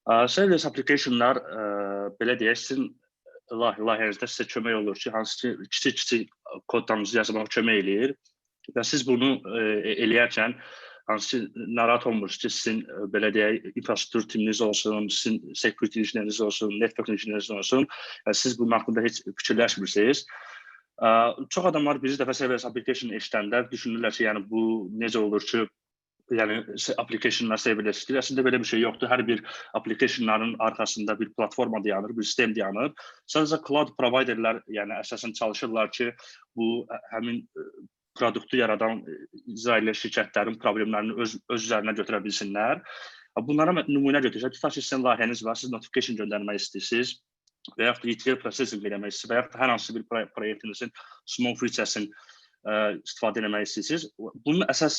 Serverless applicationlar belə deyək, sizin layihənizdə sizə kömək olur ki, hansı ki, kiçik kodlarınızı yazmaq kömək eləyir və siz bunu eləyərkən hansı ki, narahat olmursuz ki, sizin belə deyək, infrastruktur timiniz olsun, sizin security injineriniz olsun, network injineriniz olsun, siz bunun haqqında heç fikirləşmirsiniz. Çox adamlar birinci dəfə serverless application eşidəndə düşünürlər ki, yəni bu necə olur ki, yəni applicationlar serverlessdir. Əslində belə bir şey yoxdur. Hər bir applicationların arxasında bir platforma dayanır, bir sistem dayanır. Sadəcə cloud providerlər, yəni əsasən çalışırlar ki, bu həmin produktu yaradan İsrailli şirkətlərin problemlərini öz üzərinə götürə bilsinlər. Bunlara nümunə götürəcək. Tutaq ki, sizin layihəniz var, siz notification göndərmək istəyirsiniz və yaxud da ETL processing eləmək istəyirsiniz və yaxud da hər hansı bir proyektinizin small features'in istifadə eləmək istəyirsiniz. Bunun əsas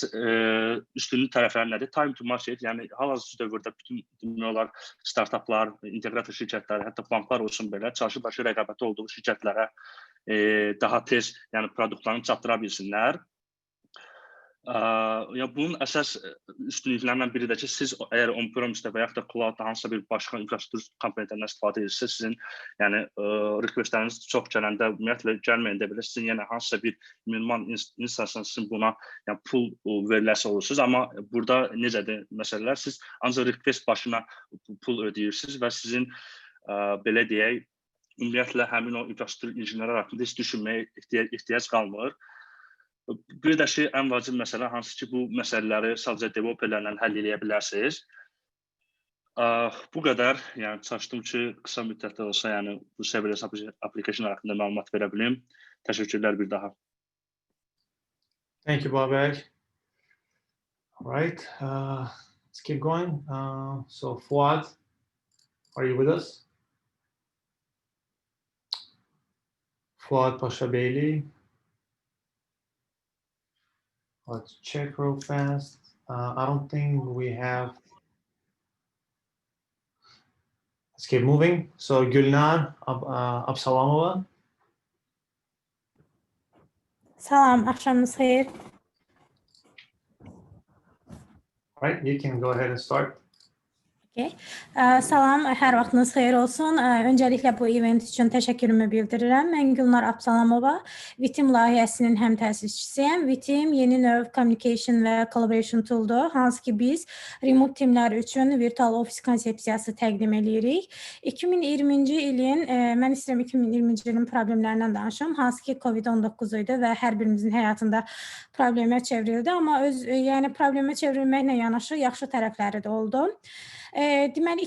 üstünlük tərəfləri nədir? Time to market, yəni hal-hazırda dövrdə bütün demək olar startuplar, integrator şirkətləri, hətta banklar olsun belə çalışırlar ki, rəqabətdə olduğu şirkətlərə daha tez yəni produktlarını çatdıra bilsinlər. Bunun əsas üstünlüklərindən biri də ki, siz əgər on-premise-də və yaxud da cloud-da hansısa bir başqa infrastruktur komponentlərindən istifadə edirsinizsə, sizin yəni requestləriniz çox gələndə ümumiyyətlə gəlməyəndə belə sizin yəni hansısa bir minimal instansdan sizin buna yəni pul veriləsi olursunuz. Amma burada necədir məsələlər? Siz ancaq request başına pul ödəyirsiniz və sizin belə deyək, ümumiyyətlə həmin o infrastruktur injinerlər haqqında heç düşünməyə ehtiyac qalmır. Bir də ki, ən vacib məsələ hansı ki, bu məsələləri sadəcə developerlərlə həll edə bilərsiniz. Bu qədər, yəni çalışdım ki, qısa müddətdə olsa, yəni bu serverless application haqqında məlumat verə bilim. Təşəkkürlər bir daha. Thank you, Babak. All right, let's keep going. So Fuad, are you with us? Fuad Pashabeli. Let's check real fast. I don't think we have. Let's keep moving. So Gülnar Absalamova. Salam, axşamınız xeyir. All right, you can go ahead and start. Okay. Salam, hər vaxtınız xeyir olsun. Öncəliklə bu event üçün təşəkkürümü bildirirəm. Mən Gülnar Absalamova, VITIM layihəsinin həm təsisçisiyəm. VITIM yeni növ communication və collaboration tool'dur, hansı ki biz remote timlər üçün virtual ofis konsepsiyası təqdim edirik. 2020-ci ilin, mən istəyirəm 2020-ci ilin problemlərindən danışım, hansı ki COVID-19 idi və hər birimizin həyatında problemə çevrildi, amma yəni problemə çevrilməklə yanaşı yaxşı tərəfləri də oldu. Deməli,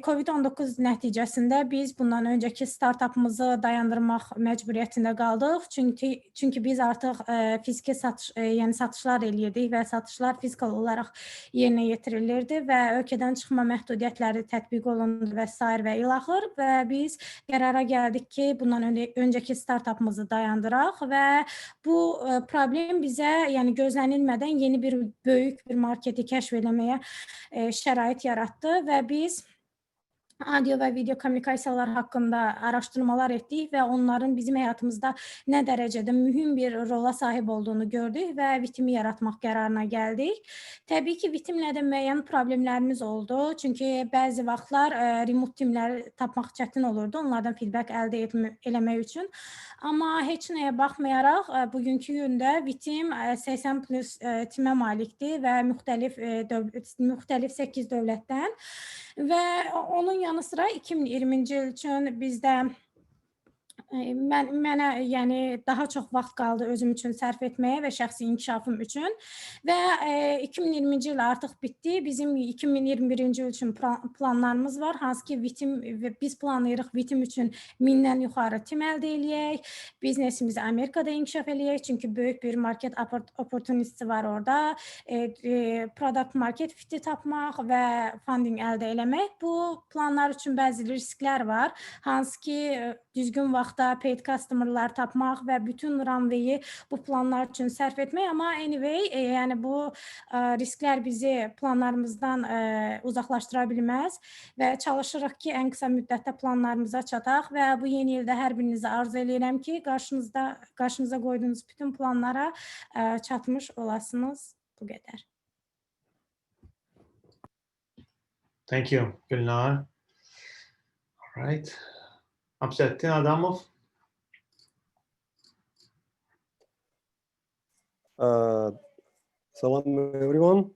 COVID-19 nəticəsində biz bundan öncəki startupımızı dayandırmaq məcburiyyətində qaldıq. Çünki biz artıq fiziki satışlar eləyirdik və satışlar fizikal olaraq yerinə yetirilirdi və ölkədən çıxma məhdudiyyətləri tətbiq olundu və s. və ilaxır və biz qərara gəldik ki, bundan öncəki startupımızı dayandıraq və bu problem bizə yəni gözlənilmədən yeni bir böyük bir marketi kəşf eləməyə şərait yaratdı və biz audio və video kommunikasiyalar haqqında araşdırmalar etdik və onların bizim həyatımızda nə dərəcədə mühüm bir rola sahib olduğunu gördük və VITIM-i yaratmaq qərarına gəldik. Təbii ki, VITIM-lə də müəyyən problemlərimiz oldu, çünki bəzi vaxtlar remote timləri tapmaq çətin olurdu, onlardan feedback əldə eləmək üçün. Amma heç nəyə baxmayaraq, bugünkü gündə VITIM 80+ timə malikdir və müxtəlif 8 dövlətdən və onun yanı sıra 2020-ci il üçün bizdə Mənə yəni daha çox vaxt qaldı özüm üçün sərf etməyə və şəxsi inkişafım üçün və 2020-ci il artıq bitdi. Bizim 2021-ci il üçün planlarımız var. Hansı ki biz planlayırıq VITIM üçün 1000-dən yuxarı tim əldə eləyək. Biznesimizi Amerikada inkişaf eləyək, çünki böyük bir market opportunity var orada. Product market fiti tapmaq və funding əldə eləmək. Bu planlar üçün bəzi risklər var. Hansı ki düzgün vaxtda paid customerlar tapmaq və bütün runway-i bu planlar üçün sərf etmək. Amma anyway, yəni bu risklər bizi planlarımızdan uzaqlaşdıra bilməz və çalışırıq ki, ən qısa müddətdə planlarımıza çataq və bu yeni ildə hər birinizə arzu edirəm ki, qarşınıza qoyduğunuz bütün planlara çatmış olasınız. Bu qədər. Thank you, Gülnar. All right. Absettin Adamov. Salam everyone.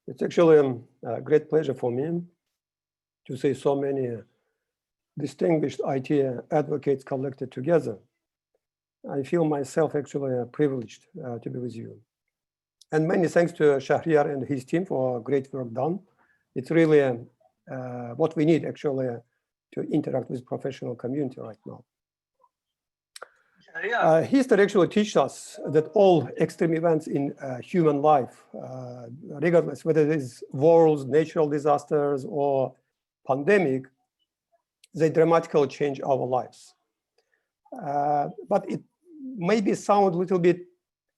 It's actually a great pleasure for me to see so many distinguished IT advocates collected together. I feel myself actually privileged to be with you. And many thanks to Shahriar and his team for great work done. It's really what we need actually to interact with professional community right now. History actually teaches us that all extreme events in human life, regardless whether it is wars, natural disasters, or pandemic, they dramatically change our lives. But it maybe sound a little bit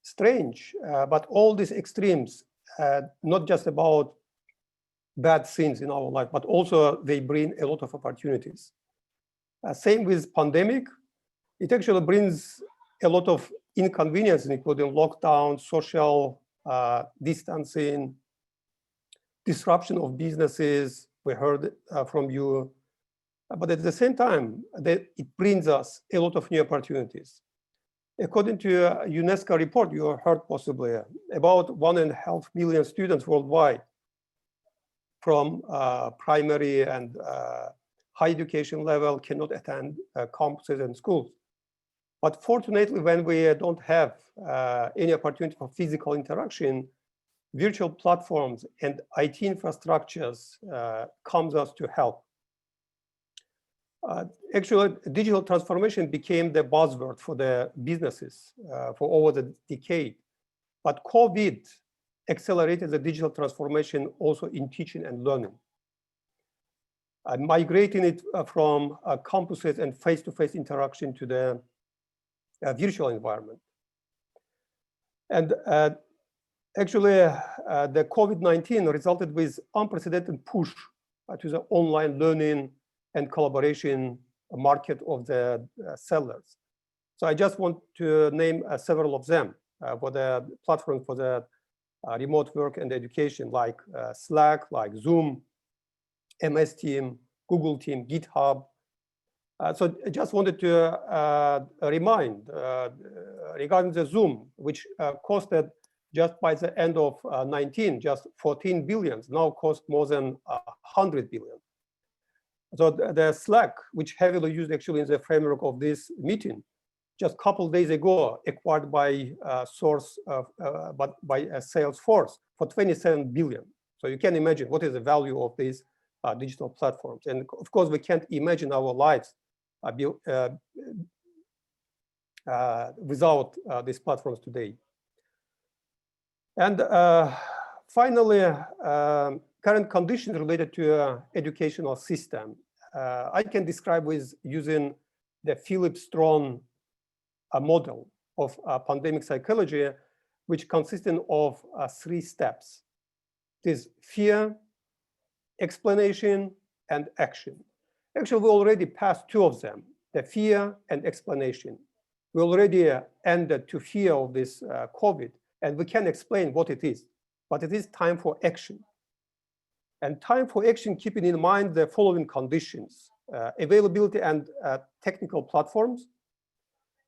strange, but all these extremes, not just about bad things in our life, but also they bring a lot of opportunities. Same with pandemic. It actually brings a lot of inconvenience, including lockdown, social distancing, disruption of businesses. We heard from you. But at the same time, it brings us a lot of new opportunities. According to a UNESCO report, you heard possibly about 1.5 million students worldwide from primary and high education level cannot attend campuses and schools. But fortunately, when we don't have any opportunity for physical interaction, virtual platforms and IT infrastructures comes us to help. Actually, digital transformation became the buzzword for the businesses for over the decade. But COVID accelerated the digital transformation also in teaching and learning. Migrating it from campuses and face-to-face interaction to the virtual environment. And actually, the COVID-19 resulted with unprecedented push to the online learning and collaboration market of the sellers. So I just want to name several of them for the platform for the remote work and education, like Slack, like Zoom, MS Team, Google Team, GitHub. So I just wanted to remind regarding the Zoom, which costed just by the end of 19, just 14 billion, now cost more than 100 billion. So the Slack, which heavily used actually in the framework of this meeting, just a couple of days ago acquired by Salesforce for 27 billion. So you can imagine what is the value of these digital platforms. And of course, we can't imagine our lives without these platforms today. And finally, current conditions related to educational system. I can describe with using the Philip Strong model of pandemic psychology, which consisted of 3 steps. It is fear, explanation, and action. Actually, we already passed 2 of them, the fear and explanation. We already ended to fear of this COVID, and we can explain what it is, but it is time for action. And time for action, keeping in mind the following conditions: availability and technical platforms,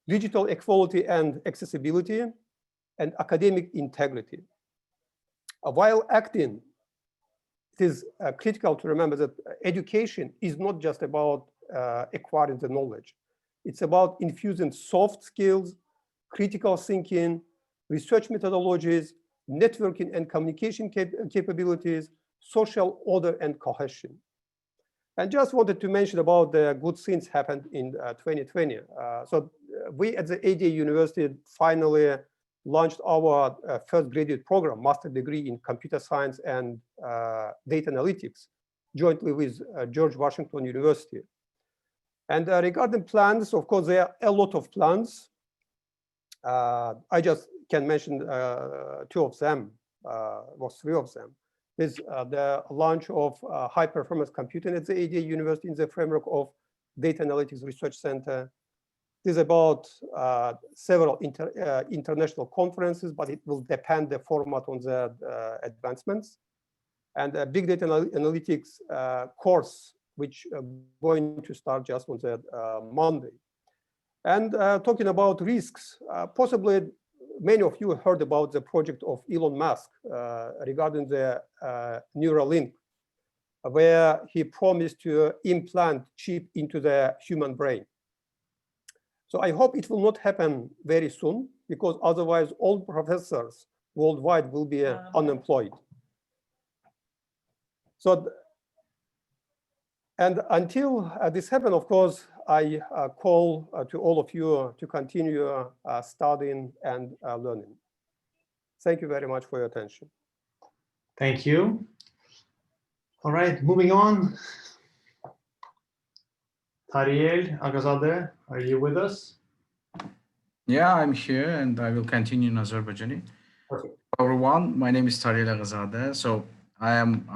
digital equality and accessibility, and academic integrity. While acting, it is critical to remember that education is not just about acquiring the knowledge. It's about infusing soft skills, critical thinking, research methodologies, networking and communication capabilities, social order and cohesion. And just wanted to mention about the good things happened in 2020. We at the ADA University finally launched our first graduate program, master degree in computer science and data analytics, jointly with George Washington University. And regarding plans, of course, there are a lot of plans. I just can mention 2 of them, or 3 of them. Is the launch of high performance computing at the ADA University in the framework of Data Analytics Research Center. This is about several international conferences, but it will depend the format on the advancements. And a big data analytics course, which going to start just on the Monday. And talking about risks, possibly many of you heard about the project of Elon Musk regarding the Neuralink, where he promised to implant chip into the human brain. So I hope it will not happen very soon, because otherwise all professors worldwide will be unemployed. So, and until this happens, of course, I call to all of you to continue studying and learning. Thank you very much for your attention. Thank you. All right, moving on. Tariel Agazadeh, are you with us? Yeah, I'm here and I will continue in Azerbaijani. Perfect. Hello everyone, my name is Tariel Agazadeh. So I am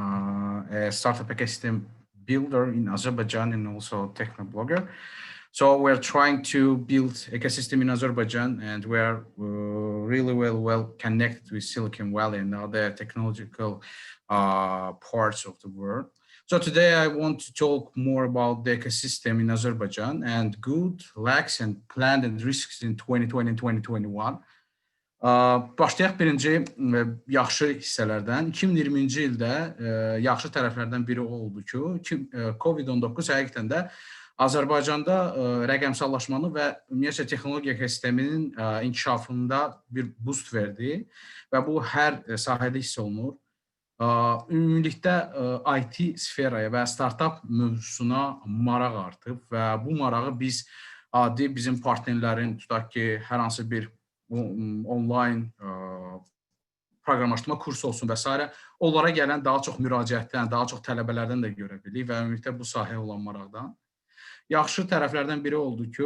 a startup ecosystem builder in Azerbaijan and also technoblogger. So we're trying to build ecosystem in Azerbaijan, and we're really well connected with Silicon Valley and other technological parts of the world. So today I want to talk more about the ecosystem in Azerbaijan and good, lacks and planned and risks in 2020 and 2021. Başlayaq birinci yaxşı hissələrdən. 2020-ci ildə yaxşı tərəflərdən biri oldu ki, COVID-19 həqiqətən də Azərbaycanda rəqəmsallaşmanı və ümumiyyətlə texnologiya ekosisteminin inkişafında bir boost verdi və bu hər sahədə hiss olunur. Ümumilikdə IT sferaya və startup mövzusuna maraq artıb və bu marağı biz adi bizim partnerlərin, tutaq ki, hər hansı bir online proqramlaşdırma kursu olsun və s. onlara gələn daha çox müraciətdən, daha çox tələbələrdən də görə bilirik və ümumilikdə bu sahəyə olan maraqdan. Yaxşı tərəflərdən biri oldu ki,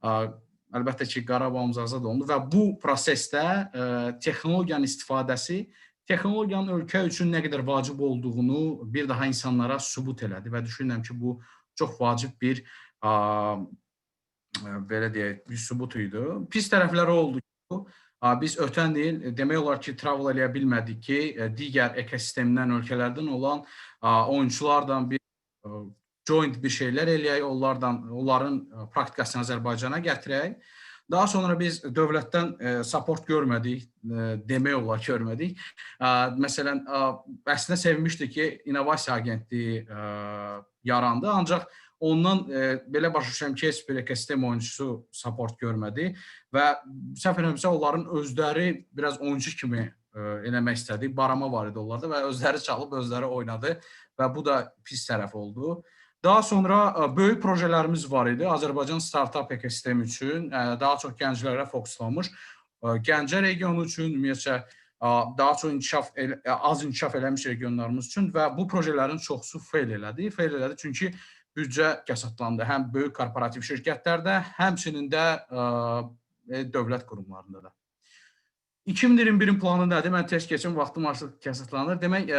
əlbəttə ki, Qarabağımız azad olundu və bu prosesdə texnologiyanın istifadəsi, texnologiyanın ölkə üçün nə qədər vacib olduğunu bir daha insanlara sübut elədi və düşünürəm ki, bu çox vacib bir belə deyək, bir sübut idi. Pis tərəfləri oldu ki, biz ötən il demək olar ki, travel eləyə bilmədik ki, digər ekosistemdən, ölkələrdən olan oyunçulardan bir joint bir şeylər eləyək, onların praktikasını Azərbaycana gətirək. Daha sonra biz dövlətdən support görmədik, demək olar görmədik. Məsələn, əslində sevinmişdik ki, İnnovasiya Agentliyi yarandı, ancaq ondan belə başa düşürəm ki, heç bir ekosistem oyuncusu support görmədi və səhv eləmirəmsə onların özləri biraz oyuncu kimi eləmək istədi, barama var idi onlarda və özləri çalıb, özləri oynadı və bu da pis tərəf oldu. Daha sonra böyük projelərimiz var idi Azərbaycan startup ekosistemi üçün, daha çox gənclərə fokuslanmış. Gəncə regionu üçün, ümumiyyətcə daha çox az inkişaf eləmiş regionlarımız üçün və bu projələrin çoxusu fail elədi. Fail elədi çünki büdcə kəsatlandı həm böyük korporativ şirkətlərdə, həmçinin də dövlət qurumlarında da. 2021-in planı nədir? Mən tez keçim, vaxtım artıq kəsatlanır. Demək,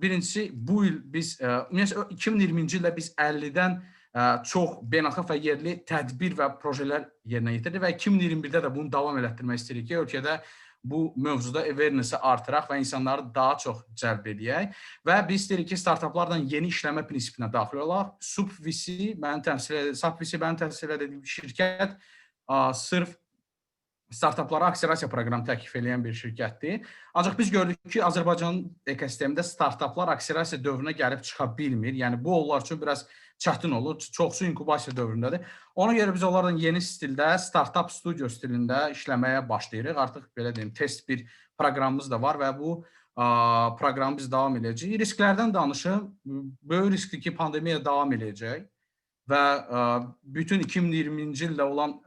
birincisi, bu il biz, 2020-ci ildə biz 50-dən çox beynəlxalq və yerli tədbir və projelər yerinə yetirdik və 2021-də də bunu davam elətdirmək istəyirik ki, ölkədə bu mövzuda awareness-i artıraq və insanları daha çox cəlb edək və biz istəyirik ki, startuplardan yeni işləmə prinsipinə daxil olaq. SUPVC, mənim təmsil edədiyim şirkət sırf startaplara akselerasiya proqramı təklif edən bir şirkətdir. Ancaq biz gördük ki, Azərbaycanın ekosistemində startaplar akselerasiya dövrünə gəlib çıxa bilmir. Yəni bu onlar üçün biraz çətin olur. Çoxsu inkubasiya dövründədir. Ona görə biz onlardan yeni stildə, startup studio stilində işləməyə başlayırıq. Artıq belə deyim, test bir proqramımız da var və bu proqramı biz davam edəcəyik. Risklərdən danışım. Böyük riskli ki, pandemiya davam edəcək və bütün 2020-ci ildə olan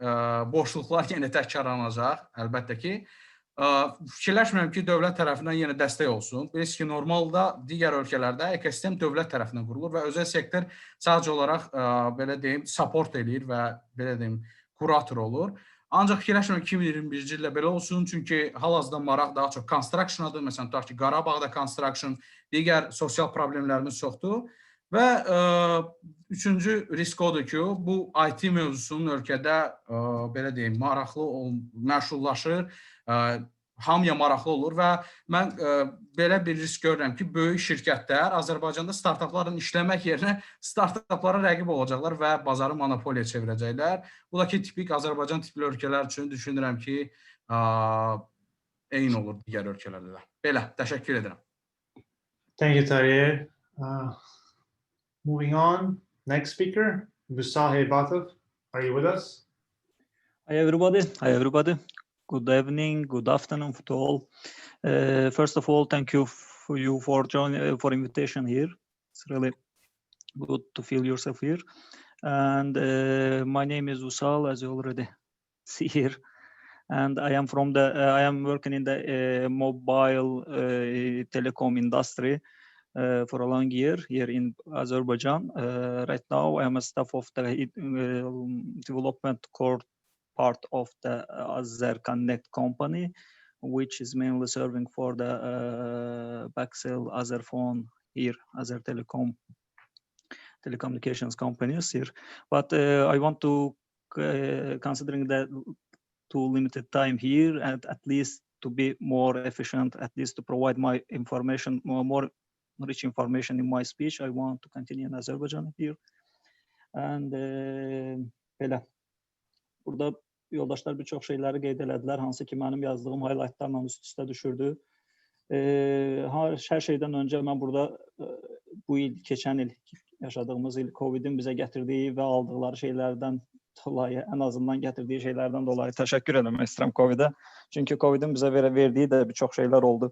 boşluqlar yenə təkrarlanacaq, əlbəttə ki. Fikirləşmirəm ki, dövlət tərəfindən yenə dəstək olsun. Bilirsiniz ki, normalda digər ölkələrdə ekosistem dövlət tərəfindən qurulur və özəl sektor sadəcə olaraq belə deyim, support eləyir və belə deyim, kurator olur. Ancaq fikirləşmirəm 2021-ci ildə belə olsun, çünki hal-hazırda maraq daha çox construction-adır. Məsələn, tutaq ki, Qarabağda construction, digər sosial problemlərimiz çoxdur. Və üçüncü risk odur ki, bu IT mövzusunun ölkədə belə deyim, maraqlı, məşhurlaşır, hamıya maraqlı olur və mən belə bir risk görürəm ki, böyük şirkətlər Azərbaycanda startapların işləmək yerinə startaplara rəqib olacaqlar və bazarı monopoliya çevirəcəklər. Bu da ki, tipik Azərbaycan tipli ölkələr üçün düşünürəm ki, eyni olur digər ölkələrdə də. Belə, təşəkkür edirəm. Thank you, Tariq. Moving on, next speaker, Busahe Batov. Are you with us? Hi, everybody. Hi, everybody. Good evening, good afternoon to all. First of all, thank you for joining, for invitation here. It's really good to feel yourself here. And my name is Usal, as you already see here. And I am from the, I am working in the mobile telecom industry for a long year here in Azerbaijan. Right now, I am a staff of the development core part of the Azer Connect company, which is mainly serving for the Baxel, Azer Phone here, Azer telecommunications companies here. But I want to, considering that too limited time here, and at least to be more efficient, at least to provide my information, more rich information in my speech, I want to continue in Azerbaijan here. And belə. Burada yoldaşlar bir çox şeyləri qeyd elədilər, hansı ki, mənim yazdığım highlightlarla üst-üstə düşürdü. Hər şeydən öncə mən burada bu il, keçən il, yaşadığımız il COVID-in bizə gətirdiyi və aldıqları şeylərdən dolayı, ən azından gətirdiyi şeylərdən dolayı təşəkkür etmək istəyirəm COVID-ə. Çünki COVID-in bizə verdiyi də bir çox şeylər oldu.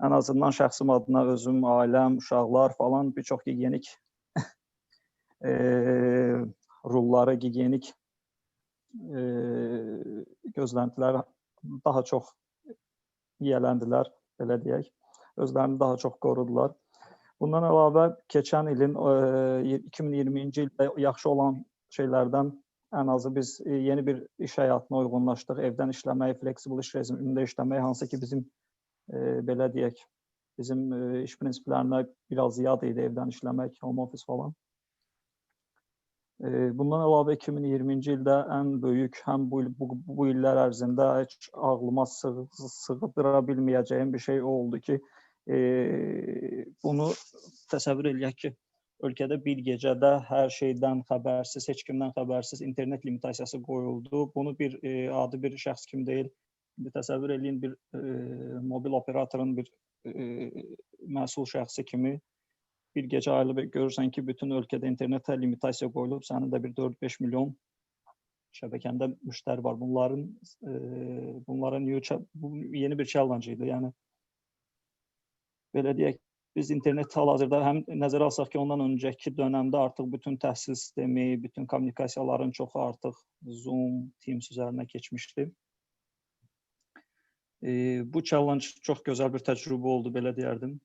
Ən azından şəxsim adına özüm, ailəm, uşaqlar falan bir çox gigiyenik rulları, gigiyenik gözləntilər daha çox yiyələndilər, belə deyək. Özlərini daha çox qorudular. Bundan əlavə, keçən ilin 2020-ci ildə yaxşı olan şeylərdən ən azı biz yeni bir iş həyatına uyğunlaşdıq. Evdən işləmək, flexible iş rejimində işləmək, hansı ki bizim belə deyək, bizim iş prinsiplərinə biraz ziyad idi evdən işləmək, home office falan. Bundan əlavə 2020-ci ildə ən böyük, həm bu illər ərzində heç ağlıma sığdıra bilməyəcəyim bir şey oldu ki, bunu təsəvvür eləyək ki, ölkədə bir gecədə hər şeydən xəbərsiz, heç kimdən xəbərsiz internet limitasiyası qoyuldu. Bunu bir adi bir şəxs kimi deyil, təsəvvür eləyin bir mobil operatorun bir məsul şəxsi kimi bir gecə ayılıb görürsən ki, bütün ölkədə internetə limitasiya qoyulub, sənin də bir 4-5 milyon şəbəkəndə müştəri var. Bunların yeni bir challenge idi. Yəni, belə deyək, biz internet hal-hazırda həm nəzərə alsaq ki, ondan öncəki dönəmdə artıq bütün təhsil sistemi, bütün kommunikasiyaların çoxu artıq Zoom, Teams üzərinə keçmişdi. Bu challenge çox gözəl bir təcrübə oldu, belə deyərdim.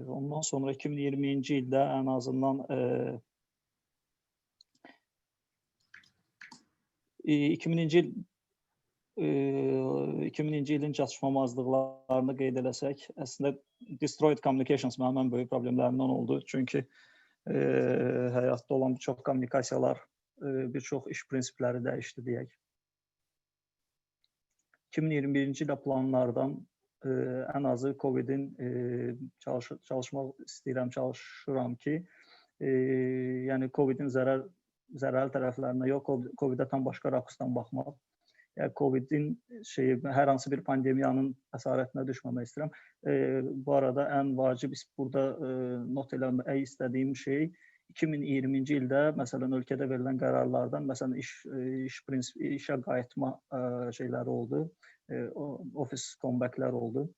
Ondan sonra 2020-ci ildə ən azından 2000-ci ilin çatışmamazlıqlarını qeyd eləsək, əslində destroyed communications mənim ən böyük problemlərimdən oldu. Çünki həyatda olan bir çox kommunikasiyalar, bir çox iş prinsipləri dəyişdi deyək. 2021-ci ilə planlardan ən azı COVID-in çalışmaq istəyirəm, çalışıram ki, yəni COVID-in zərər zərərli tərəflərinə yox, COVID-ə tam başqa rakursdan baxmaq. Yəni COVID-in hər hansı bir pandemiyanın əsarətinə düşməmək istəyirəm. Bu arada ən vacib burada not eləmək istədiyim şey 2020-ci ildə məsələn ölkədə verilən qərarlardan məsələn işə qayıtma şeyləri oldu, ofis comebacklər oldu.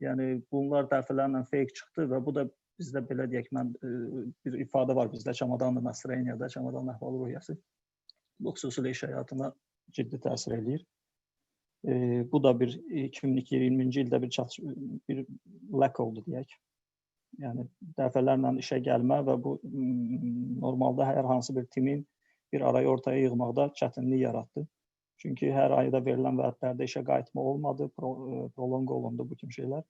Yəni bunlar dəfələrlə fake çıxdı və bu da bizdə belə deyək, bir ifadə var bizdə çamadan настроениyada, çamadan əhval-ruhiyyəsi. Bu xüsusilə iş həyatına ciddi təsir eləyir. Bu da bir 2020-ci ildə bir lack oldu deyək. Yəni dəfələrlə işə gəlmə və bu normalda hər hansı bir timin bir arayı ortaya yığmaqda çətinlik yaratdı. Çünki hər ayda verilən vədlərdə işə qayıtma olmadı, prolong olundu bu kimi şeylər.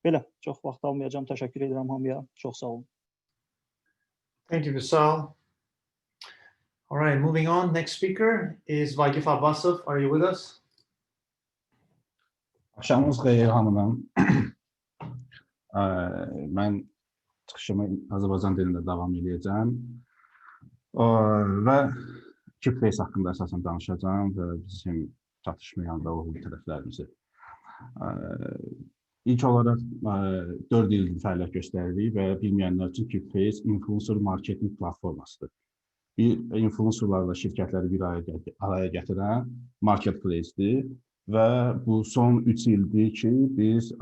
Belə, çox vaxt almayacağım. Təşəkkür edirəm hamıya. Çox sağ olun. Thank you, Vishal. All right, moving on. Next speaker is Vagif Abbasov. Are you with us? Axşamınız xeyir hamıdan. Mən çıxışımı Azərbaycan dilində davam edəcəm və Goup haqqında əsasən danışacağım və bizim çatışmayan və uğurlu tərəflərimizi. İlk olaraq 4 ildir fəaliyyət göstəririk və bilməyənlər üçün Goup influencer marketing platformasıdır. Bir influencerlarla şirkətləri bir araya gətirən marketplace-dir və bu son 3 ildir ki, biz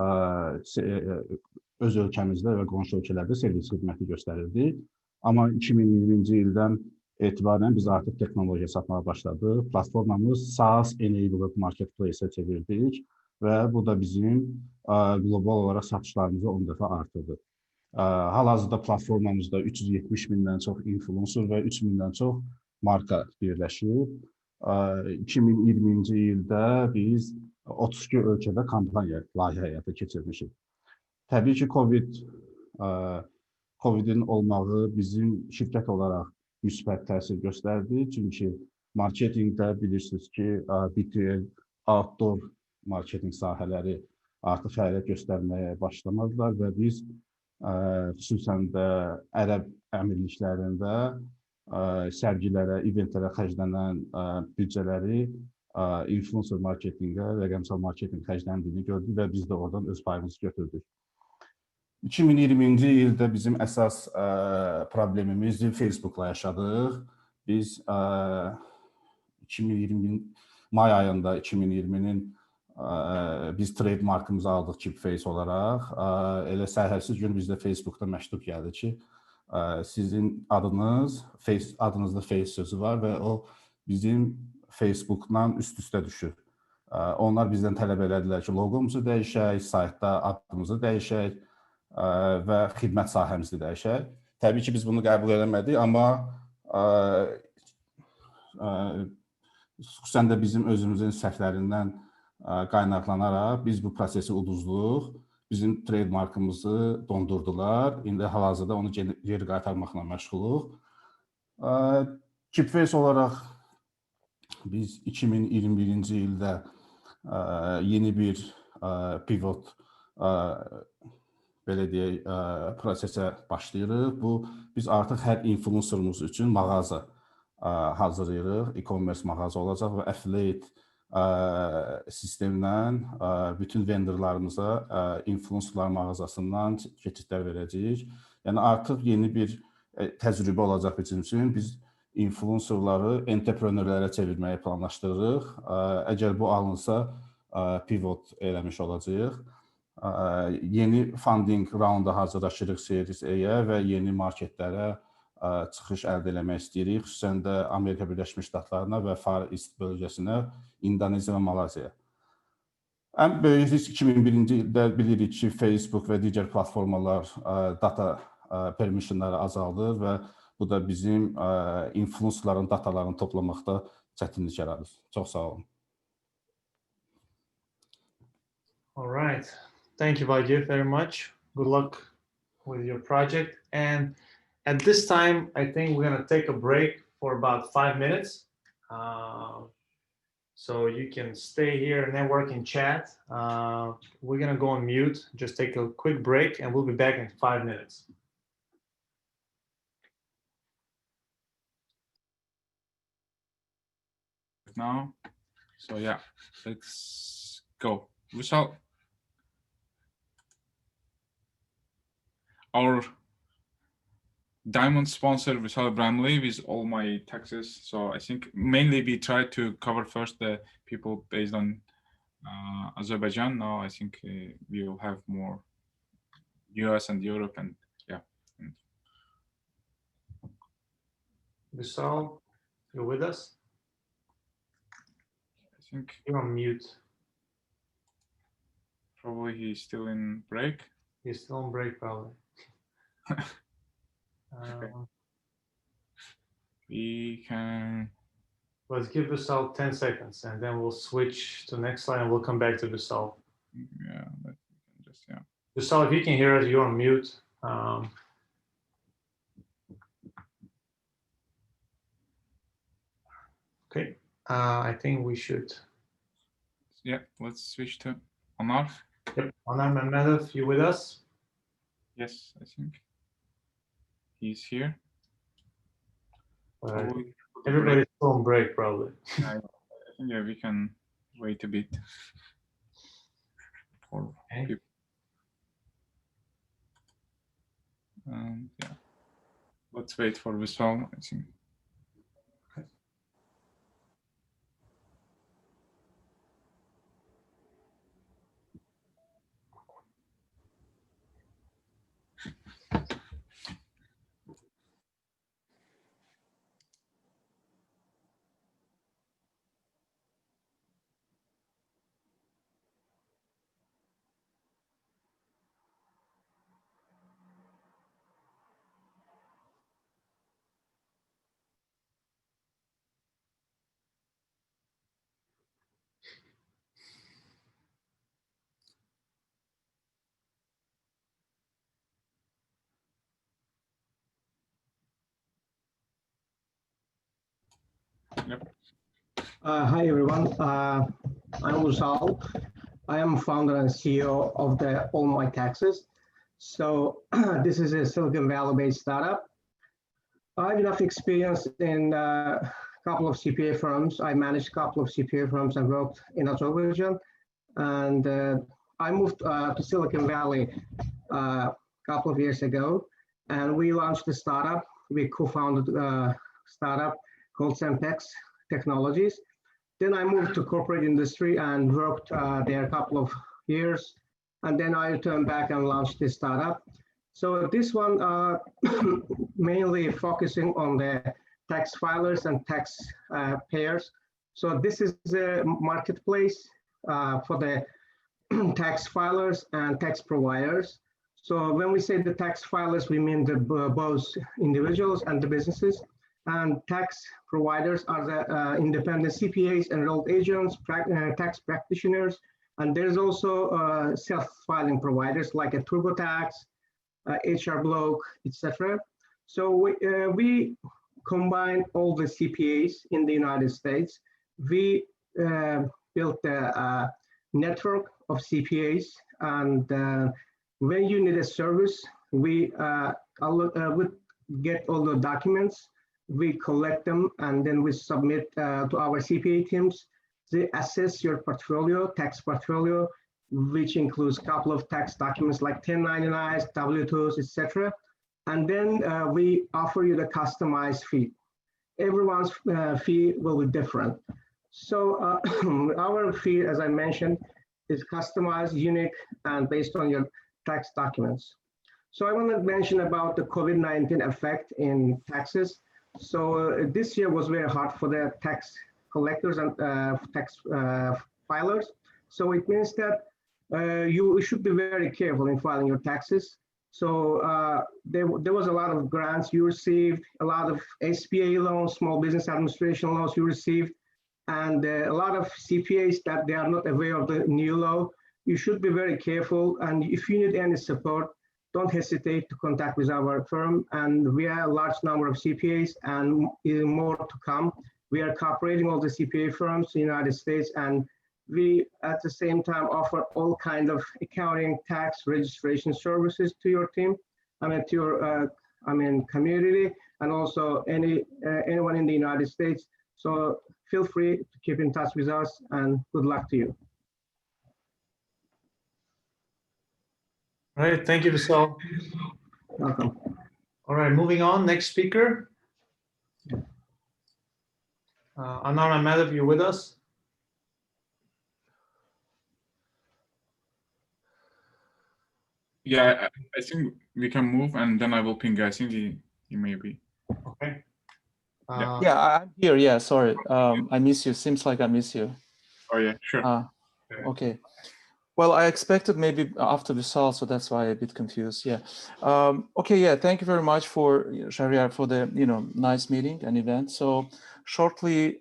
öz ölkəmizdə və qonşu ölkələrdə servis xidməti göstərirdik. Amma 2020-ci ildən etibarən biz artıq texnologiya satmağa başladıq. Platformamız SaaS-enabled marketplace-ə çevirdik və bu da bizim qlobal olaraq satışlarımızı 10 dəfə artırdı. Hal-hazırda platformamızda 370 mindən çox influencer və 3 mindən çox marka birləşir. 2020-ci ildə biz 32 ölkədə kampaniya layihə həyata keçirmişik. Təbii ki, COVID-in olmağı bizim şirkət olaraq müsbət təsir göstərdi. Çünki marketinqdə bilirsiniz ki, BTL, outdoor marketing sahələri artıq fəaliyyət göstərməyə başlamadılar və biz xüsusən də ərəb əmirliklərində sərgilərə, eventlərə xərclənən büdcələri influencer marketinqə, rəqəmsal marketinq xərcləndiyini gördük və biz də oradan öz payımızı götürdük. 2020-ci ildə bizim əsas problemimizi Facebook'la yaşadıq. Biz 2020 may ayında 2020-nin biz trademarkımızı aldıq Goup olaraq. Elə səhərsiz gün bizdə Facebook'da məktub gəldi ki, sizin adınızda Face sözü var və o bizim Facebook'la üst-üstə düşür. Onlar bizdən tələb elədilər ki, logomuzu dəyişək, saytda adımızı dəyişək və xidmət sahəmizi dəyişək. Təbii ki, biz bunu qəbul eləmədik, amma xüsusən də bizim özümüzün səhvlərindən qaynaqlanaraq biz bu prosesi uduzduq. Bizim trademarkımızı dondurdular. İndi hal-hazırda onu geri qaytarmaqla məşğuluq. Goup olaraq biz 2021-ci ildə yeni bir pivot belə deyək, prosesə başlayırıq. Biz artıq hər influencerımız üçün mağaza hazırlayırıq. E-commerce mağaza olacaq və affiliate sistemdən bütün vendorlarımıza influencerlar mağazasından keçidlər verəcəyik. Yəni artıq yeni bir təcrübə olacaq bizim üçün. Biz influencerları entrepreneurlərə çevirməyi planlaşdırırıq. Əgər bu alınsa, pivot eləmiş olacağıq. Yeni funding raunda hazırlaşırıq Series A-yə və yeni marketlərə çıxış əldə eləmək istəyirik. Xüsusən də Amerika Birləşmiş Ştatlarına və Far East bölgəsinə, İndoneziya və Malayziyaya. Ən böyük risk 2001-ci ildə bilirik ki, Facebook və digər platformalar data permissionları azaldır və bu da bizim influencerların datalarını toplamaqda çətinlik yaradır. Çox sağ olun. All right. Thank you, Vagif, very much. Good luck with your project. And at this time, I think we're going to take a break for about 5 minutes. So you can stay here, network and chat. We're going to go on mute, just take a quick break, and we'll be back in 5 minutes. now. So yeah, let's go. Vishal, our diamond sponsor Vishal Bramley with all my taxes. So I think mainly we try to cover first the people based on Azerbaijan. Now I think we will have more US and Europe and yeah. Vishal, you're with us? I think you're on mute. Probably he's still in break. He's still on break, probably. Okay. We can. Let's give Vishal 10 seconds and then we'll switch to the next slide and we'll come back to Vishal. Yeah, but we can just, yeah. Vishal, if you can hear us, you're on mute. Okay, I think we should. Yeah, let's switch to Anar. Yep, Anar Mehmedov, you with us? Yes, I think he's here. Everybody's still on break, probably. I think yeah, we can wait a bit for people. Yeah, let's wait for Vishal, I think. Yep. Hi everyone, I'm Usal. I am founder and CEO of the All My Taxes. So this is a Silicon Valley-based startup. I have enough experience in a couple of CPA firms. I managed a couple of CPA firms and worked in Azerbaijan. And I moved to Silicon Valley a couple of years ago, and we launched a startup. We co-founded a startup called Semtex Technologies. Then I moved to corporate industry and worked there a couple of years. And then I returned back and launched this startup. So this one mainly focusing on the tax filers and tax payers. So this is a marketplace for the tax filers and tax providers. So when we say the tax filers, we mean the both individuals and the businesses. And tax providers are the independent CPAs, enrolled agents, tax practitioners, and there's also self-filing providers like a TurboTax, HR Block, etc. So we combine all the CPAs in the United States. We built a network of CPAs, and when you need a service, we get all the documents. We collect them and then we submit to our CPA teams. They assess your portfolio, tax portfolio, which includes a couple of tax documents like 1099s, W-2s, etc. And then we offer you the customized fee. Everyone's fee will be different. So our fee, as I mentioned, is customized, unique, and based on your tax documents. So I want to mention about the COVID-19 effect in taxes. So this year was very hard for the tax collectors and tax filers. So it means that you should be very careful in filing your taxes. So there was a lot of grants you received, a lot of SBA loans, small business administration loans you received, and a lot of CPAs that they are not aware of the new law. You should be very careful, and if you need any support, don't hesitate to contact with our firm. And we have a large number of CPAs and even more to come. We are cooperating all the CPA firms in the United States, and we at the same time offer all kinds of accounting, tax, registration services to your team, to your community, and also anyone in the United States. So feel free to keep in touch with us, and good luck to you. All right, thank you, Vishal. Welcome. All right, moving on. Next speaker. Anar Ahmedov, you with us? Yeah, I think we can move, and then I will ping. I think he may be. Okay. Yeah, I'm here. Yeah, sorry. I miss you. Seems like I miss you. Oh yeah, sure. Okay. Well, I expected maybe after Vishal, so that's why I'm a bit confused. Yeah. Okay. Yeah. Thank you very much for Shahriar for the nice meeting and event. So shortly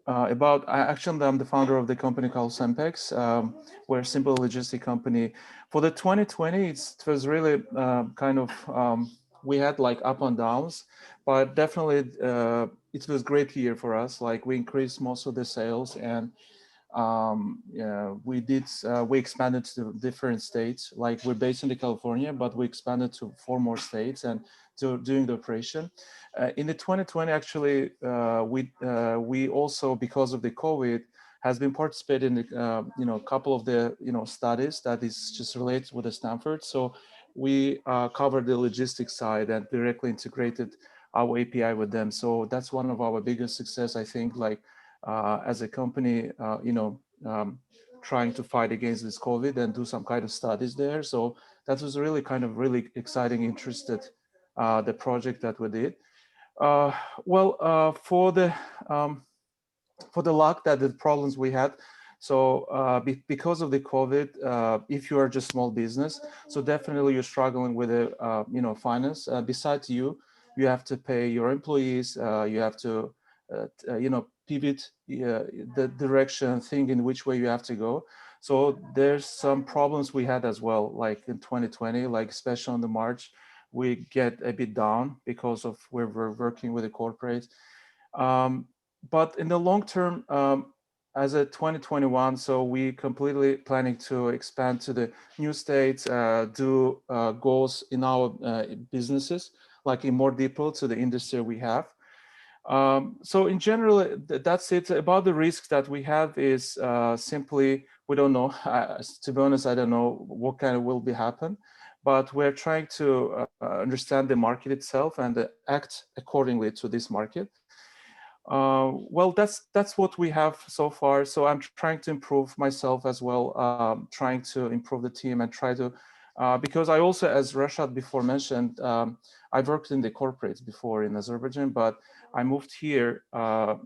about actually I'm the founder of the company called Sempex. We're a simple logistic company. For the 2020, it was really kind of we had like up and downs, but definitely it was a great year for us. Like we increased most of the sales and we expanded to different states. Like we're based in California, but we expanded to 4 more states and doing the operation. In the 2020, actually, we also, because of the COVID, has been participating in a couple of the studies that is just related with the Stanford. So we covered the logistics side and directly integrated our API with them. So that's one of our biggest success, I think. Like as a company, trying to fight against this COVID and do some kind of studies there. So that was really kind of really exciting, interested the project that we did. For the luck that the problems we had, so because of the COVID, if you are just small business, so definitely you're struggling with the finance. Besides you have to pay your employees, you have to pivot the direction, think in which way you have to go. So there's some problems we had as well, like in 2020, like especially on the March, we get a bit down because of where we're working with the corporate. But in the long term, as a 2021, so we completely planning to expand to the new states, do goals in our businesses, like in more deeper to the industry we have. So in general, that's it. About the risks that we have is simply, we don't know. To be honest, I don't know what kind of will be happen, but we're trying to understand the market itself and act accordingly to this market. Well, that's what we have so far. So I'm trying to improve myself as well, trying to improve the team and try to, because I also, as Rashad before mentioned, I worked in the corporates before in Azerbaijan, but I moved here to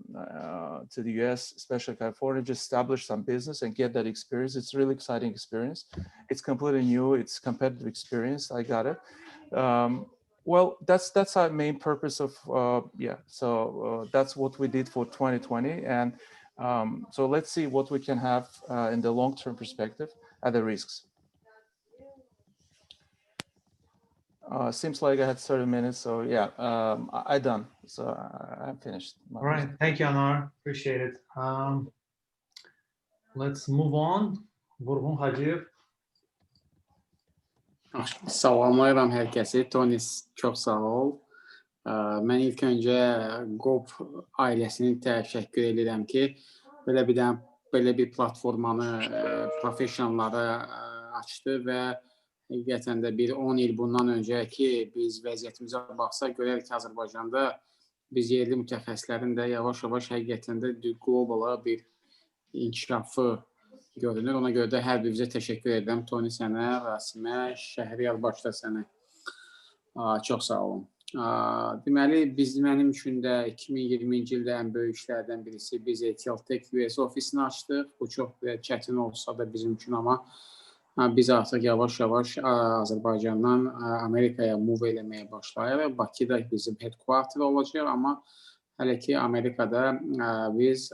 the US, especially California, just establish some business and get that experience. It's a really exciting experience. It's completely new. It's competitive experience. I got it. Well, that's our main purpose of, so that's what we did for 2020. And so let's see what we can have in the long-term perspective at the risks. Seems like I had 30 minutes, so yeah, I done. So I'm finished. All right, thank you, Anar. Appreciate it. Let's move on. Vurgun Hacıyev. Salamlayıram hər kəsi. Tonis, çox sağ ol. Mən ilk öncə Goup ailəsini təşəkkür edirəm ki, belə bir platformanı professionallara açdı və həqiqətən də bir 10 il bundan öncəki biz vəziyyətimizə baxsaq, görərik ki, Azərbaycanda biz yerli mütəxəssislərin də yavaş-yavaş həqiqətən də globala bir inkişafı görünür. Ona görə də hər birinizə təşəkkür edirəm. Toni sənə, Rasimə, Şəhriyar başda sənə. Çox sağ olun. Deməli, mənim üçün də 2020-ci ildə ən böyük işlərdən birisi biz Tech US ofisini açdıq. Bu çox çətin olsa da bizim üçün, amma biz artıq yavaş-yavaş Azərbaycandan Amerikaya move eləməyə başlayırıq. Bakıda bizim headquarter olacaq, amma hələ ki Amerikada biz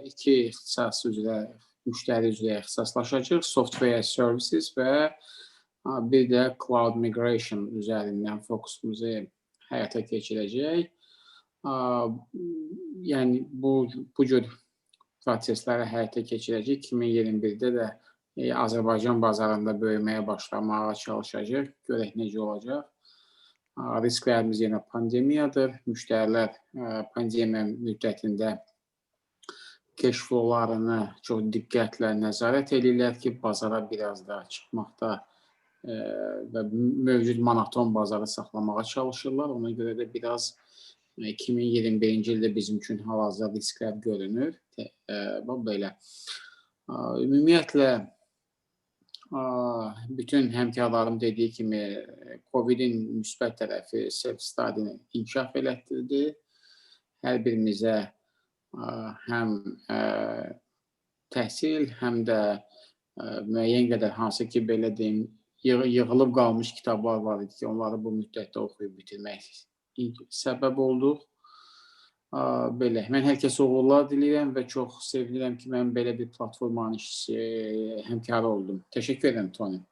2 ixtisas üzrə, müştəri üzrə ixtisaslaşacaq, software services və bir də cloud migration üzərindən fokusumuzu həyata keçirəcək. Yəni bu cür prosesləri həyata keçirəcək. 2021-də də Azərbaycan bazarında böyüməyə başlamağa çalışacaq. Görək necə olacaq. risklərimiz yenə pandemiyadır. Müştərilər pandemiya müddətində cash flow-larını çox diqqətlə nəzarət edirlər ki, bazara biraz da çıxmaqda və mövcud monoton bazarı saxlamağa çalışırlar. Ona görə də biraz 2021-ci ildə bizim üçün hal-hazırda risklər görünür. Belə. Ümumiyyətlə, bütün həmkarlarım dediyi kimi COVID-in müsbət tərəfi self-study-ni inkişaf elətdirdi. Hər birimizə həm təhsil, həm də müəyyən qədər hansı ki, belə deyim, yığılıb qalmış kitablar var idi ki, onları bu müddətdə oxuyub bitirmək səbəb olduq. Belə, mən hər kəsə uğurlar diləyirəm və çox sevinirəm ki, mən belə bir platformanın işçisi, həmkarı oldum. Təşəkkür edirəm, Tony.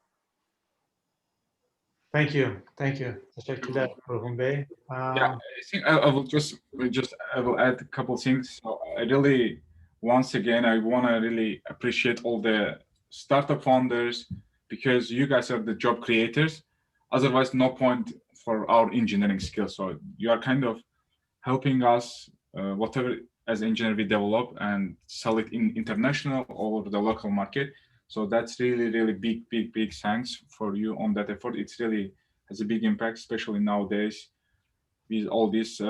Thank you. Teşekkürler Orhun Bey. Yeah, I think I will I will add a couple of things. So I really, once again, I want to really appreciate all the startup founders because you guys are the job creators. Otherwise, no point for our engineering skills. So you are kind of helping us, whatever as engineer we develop and sell it in international or the local market. So that's really big thanks for you on that effort. It's really has a big impact, especially nowadays with all these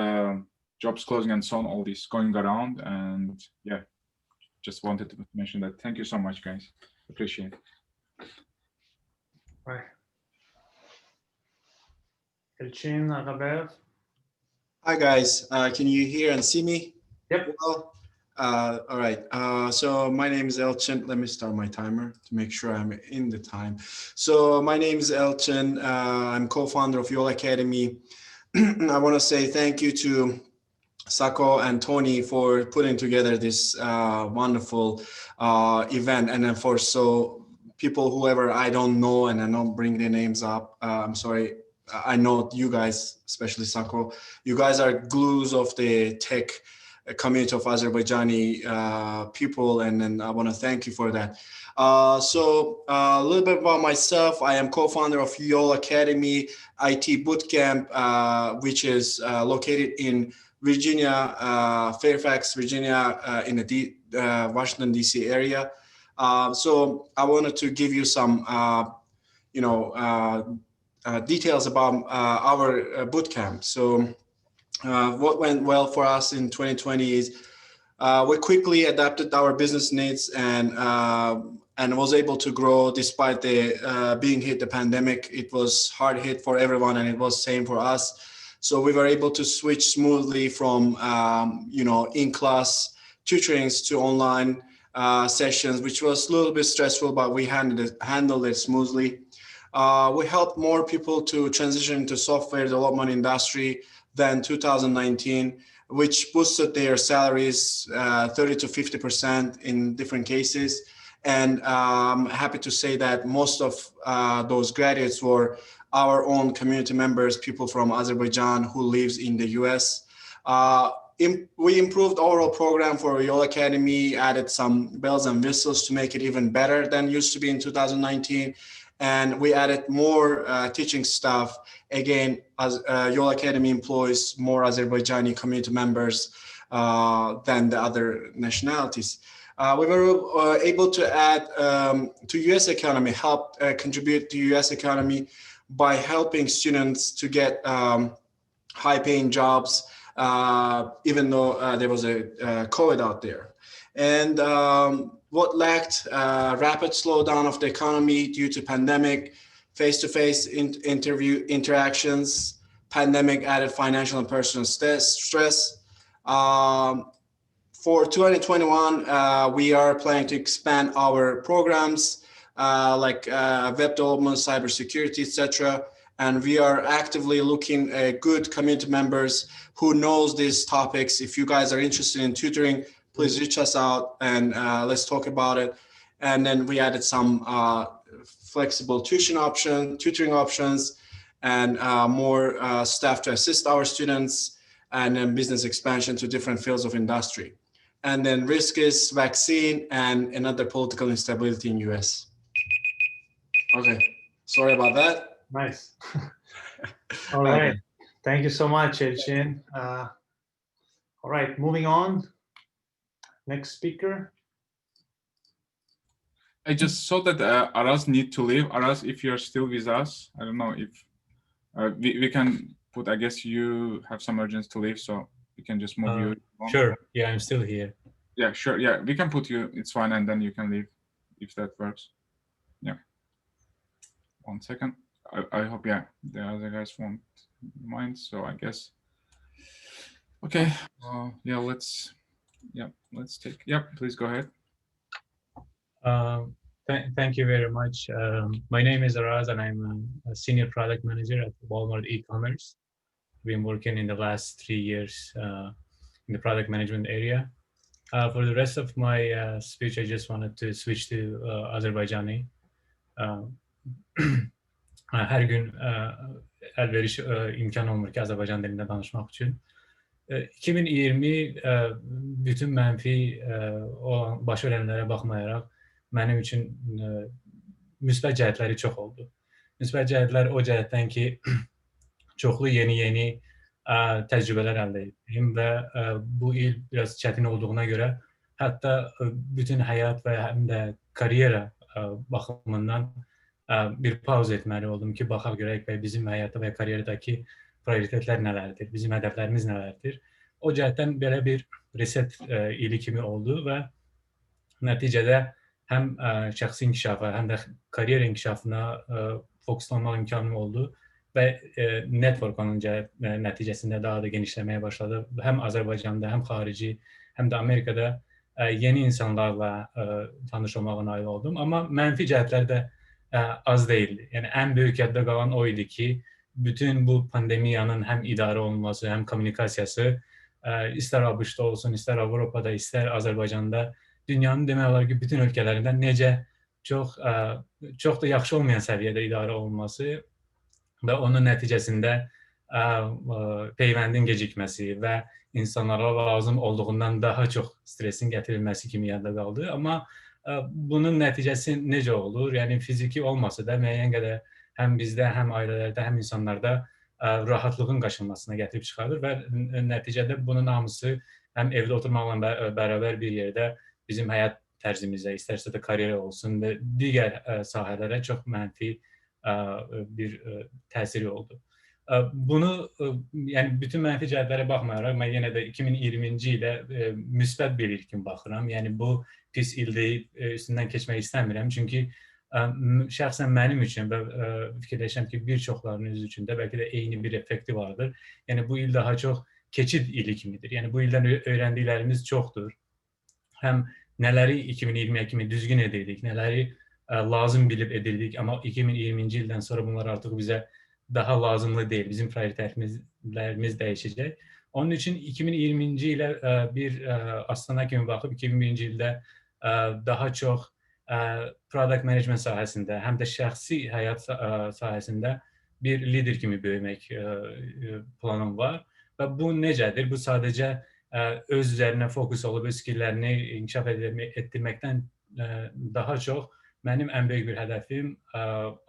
jobs closing and so on, all this going around. And yeah, just wanted to mention that. Thank you so much, guys. Appreciate it. Right. Elçin, haber? Hi guys, can you hear and see me? Yep. Well, all right, so my name is Elçin. Let me start my timer to make sure I'm in the time. So my name is Elçin. I'm co-founder of Yol Academy. I want to say thank you to Sako and Tony for putting together this wonderful event, and then for people, whoever I don't know and I don't bring their names up, I'm sorry. I know you guys, especially Sako, you guys are glues of the tech community of Azerbaijani people, and then I want to thank you for that. So a little bit about myself. I am co-founder of Yol Academy IT Bootcamp, which is located in Virginia, Fairfax, Virginia, in the Washington, D.C. area. So I wanted to give you some, details about our bootcamp. So what went well for us in 2020 is we quickly adapted our business needs and was able to grow despite the being hit the pandemic. It was hard hit for everyone, and it was same for us. So we were able to switch smoothly from in-class tutorings to online sessions, which was a little bit stressful, but we handled it smoothly. We helped more people to transition into software development industry than 2019, which boosted their salaries 30 to 50% in different cases. And I'm happy to say that most of those graduates were our own community members, people from Azerbaijan who lives in the US. We improved overall program for Yol Academy, added some bells and whistles to make it even better than used to be in 2019. And we added more teaching staff. Again, as Yol Academy employs more Azerbaijani community members than the other nationalities. We were able to add to US economy, help contribute to US economy by helping students to get high paying jobs, even though there was a COVID out there. And what lacked rapid slowdown of the economy due to pandemic, face-to-face interactions, pandemic added financial and personal stress. For 2021, we are planning to expand our programs like web development, cybersecurity, etc. And we are actively looking at good community members who knows these topics. If you guys are interested in tutoring, please reach us out and let's talk about it. And then we added some flexible tutoring options, and more staff to assist our students, and then business expansion to different fields of industry. And then risk is vaccine and another political instability in US. Okay, sorry about that. Nice. All right. Thank you so much, Elchin. All right, moving on. Next speaker. I just saw that Aras need to leave. Aras, if you're still with us, I don't know if we can put, I guess you have some urgency to leave, so we can just move you. Sure, yeah, I'm still here. Yeah, sure, yeah, we can put you, it's fine, and then you can leave if that works. Yeah. 1 second. I hope, yeah, the other guys won't mind, so I guess. Okay, yeah, let's take, please go ahead. Thank you very much. My name is Araz, and I'm a senior product manager at Walmart e-commerce. Been working in the last 3 years in the product management area. For the rest of my speech, I just wanted to switch to Azerbaycani. Her gün elveriş imkan olmur ki Azerbaycan dilinde danışmaq üçün. 2020 bütün mənfi olan baş verənlərə baxmayaraq mənim üçün müsbət cəhətləri çox oldu. Müsbət cəhətlər o cəhətdən ki, çoxlu yeni təcrübələr əldə etdim və bu il biraz çətin olduğuna görə hətta bütün həyat və həm də karyera baxımından bir pauz etməli oldum ki, baxaq görək bizim həyatda və karyerdəki prioritetlər nələrdir, bizim hədəflərimiz nələrdir. O cəhətdən belə bir reset ili kimi oldu və nəticədə həm şəxsi inkişafa, həm də kariyer inkişafına fokuslanmaq imkanım oldu və network onun nəticəsində daha da genişləməyə başladı. Həm Azərbaycanda, həm xarici, həm də Amerikada yeni insanlarla tanış olmağa nail oldum. Amma mənfi cəhətlər də az deyildi. Yəni ən böyük yadda qalan o idi ki, bütün bu pandemiyanın həm idarə olunması, həm kommunikasiyası istər ABŞ-da olsun, istər Avropada, istər Azərbaycanda, dünyanın demək olar ki, bütün ölkələrində necə çox da yaxşı olmayan səviyyədə idarə olunması və onun nəticəsində peyvəndin gecikməsi və insanlara lazım olduğundan daha çox stresin gətirilməsi kimi yadda qaldı. Amma bunun nəticəsi necə olur? Yəni fiziki olmasa da müəyyən qədər həm bizdə, həm ailələrdə, həm insanlarda rahatlığın qaçılmasına gətirib çıxardır və nəticədə bunun hamısı həm evdə oturmaqla bərabər bir yerdə bizim həyat tərzimizə, istərsə də karyera olsun və digər sahələrə çox mənfi bir təsiri oldu. Bunu, yəni bütün mənfi cəhətlərə baxmayaraq, mən yenə də 2020-ci ilə müsbət bir il kimi baxıram. Yəni bu pis il deyib üstündən keçmək istəmirəm. Çünki şəxsən mənim üçün və fikirləşirəm ki, bir çoxlarınız üçün də bəlkə də eyni bir effekti vardır. Yəni bu il daha çox keçid ili kimidir. Yəni bu ildən öyrəndiklərimiz çoxdur. Həm nələri 2020-yə kimi düzgün edirdik, nələri lazım bilib edirdik, amma 2020-ci ildən sonra bunlar artıq bizə daha lazımlı deyil. Bizim prioritetlərimiz dəyişəcək. Onun üçün 2020-ci ilə bir Astana kimi baxıb 2001-ci ildə daha çox product management sahəsində, həm də şəxsi həyat sahəsində bir lider kimi böyümək planım var. Və bu necədir? Bu sadəcə öz üzərinə fokus olub, öz skilllərini inkişaf etdirməkdən daha çox mənim ən böyük bir hədəfim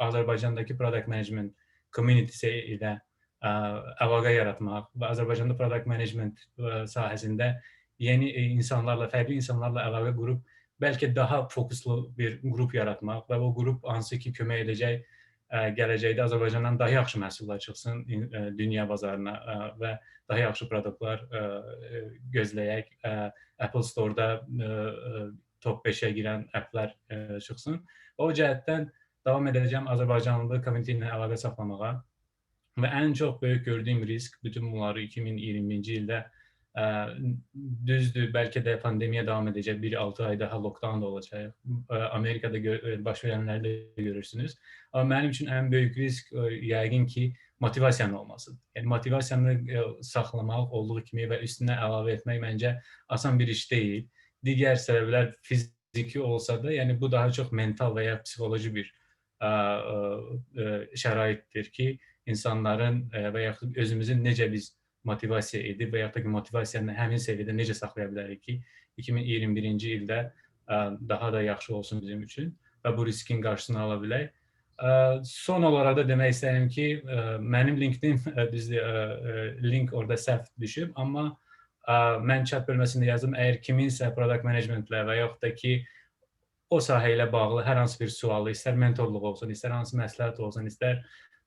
Azərbaycandakı product management community ilə əlaqə yaratmaq və Azərbaycanda product management sahəsində yeni insanlarla, fərqli insanlarla əlaqə qurub, bəlkə daha fokuslu bir qrup yaratmaq və o qrup hansı ki kömək edəcək gələcəkdə Azərbaycandan daha yaxşı məhsullar çıxsın dünya bazarına və daha yaxşı produktlar gözləyək. Apple Store-da top 5-ə girən applər çıxsın. O cəhətdən davam edəcəm Azərbaycanlı community ilə əlaqə saxlamağa və ən çox böyük gördüyüm risk bütün bunları 2020-ci ildə düzdür, bəlkə də pandemiya davam edəcək, 1-6 ay daha lockdown da olacaq. Amerikada baş verənləri də görürsünüz. Amma mənim üçün ən böyük risk yəqin ki, motivasiyanın olmasıdır. Yəni motivasiyanı saxlamaq olduğu kimi və üstünə əlavə etmək məncə asan bir iş deyil. Digər səbəblər fiziki olsa da, yəni bu daha çox mental və ya psixoloji bir şəraitdir ki, insanların və yaxud özümüzün necə biz motivasiya edib və yaxud da ki, motivasiyanı həmin səviyyədə necə saxlaya bilərik ki, 2021-ci ildə daha da yaxşı olsun bizim üçün və bu riskin qarşısını ala bilək. Son olaraq da demək istəyirəm ki, mənim LinkedIn düzdür, link orada səhv düşüb, amma mən chat bölməsində yazdım, əgər kiminsə product managementlə və yaxud da ki, o sahə ilə bağlı hər hansı bir sualı, istər mentorluq olsun, istər hansı məsləhət olsun, istər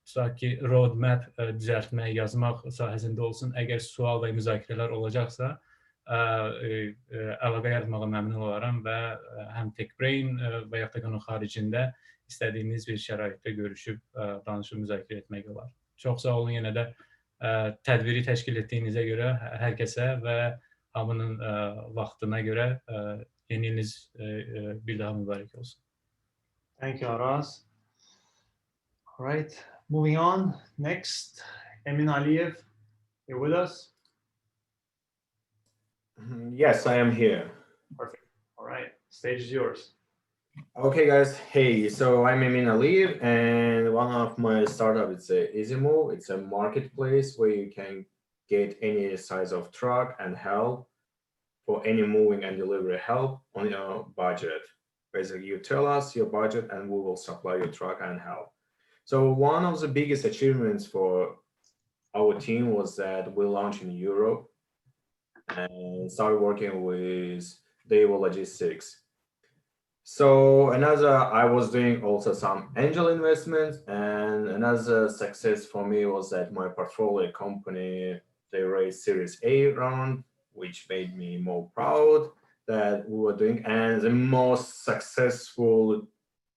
tutaq ki, roadmap düzəltmək, yazmaq sahəsində olsun, əgər sual və müzakirələr olacaqsa, əlaqə yaratmağa məmnun olaram və həm TechBrain və yaxud da onun xaricində istədiyiniz bir şəraitdə görüşüb danışıb müzakirə etmək olar. Çox sağ olun yenə də tədbiri təşkil etdiyinizə görə hər kəsə və hamının vaxtına görə yeni iliniz bir daha mübarək olsun. Thank you, Aras. All right, moving on. Next, Emin Aliyev, you're with us? Yes, I am here. Perfect. All right, stage is yours. Okay, guys. Hey, so I'm Emin Aliyev, and one of my startup is EasyMove. It's a marketplace where you can get any size of truck and help for any moving and delivery help on your budget. Basically, you tell us your budget, and we will supply your truck and help. So one of the biggest achievements for our team was that we launched in Europe and started working with Daewoo Logistics. So I was doing also some angel investments, and another success for me was that my portfolio company, they raised Series A round, which made me more proud that we were doing. And the most successful,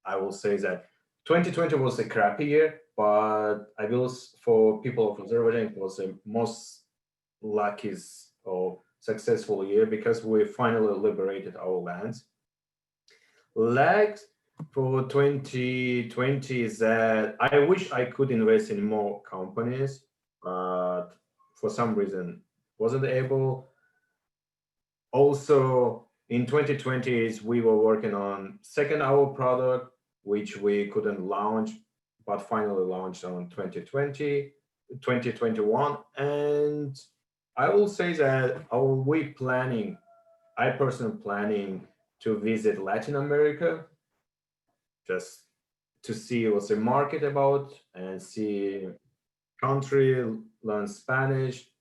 I will say that 2020 was a crappy year, but I believe for people of Azerbaijan, it was the most luckiest or successful year because we finally liberated our lands. Lags for 2020 is that I wish I could invest in more companies, but for some reason wasn't able. Also, in 2020, we were working on second our product, which we couldn't launch, but finally launched on 2020, 2021. And I will say that I personally planning to visit Latin America, just to see what's the market about and see country, learn Spanish,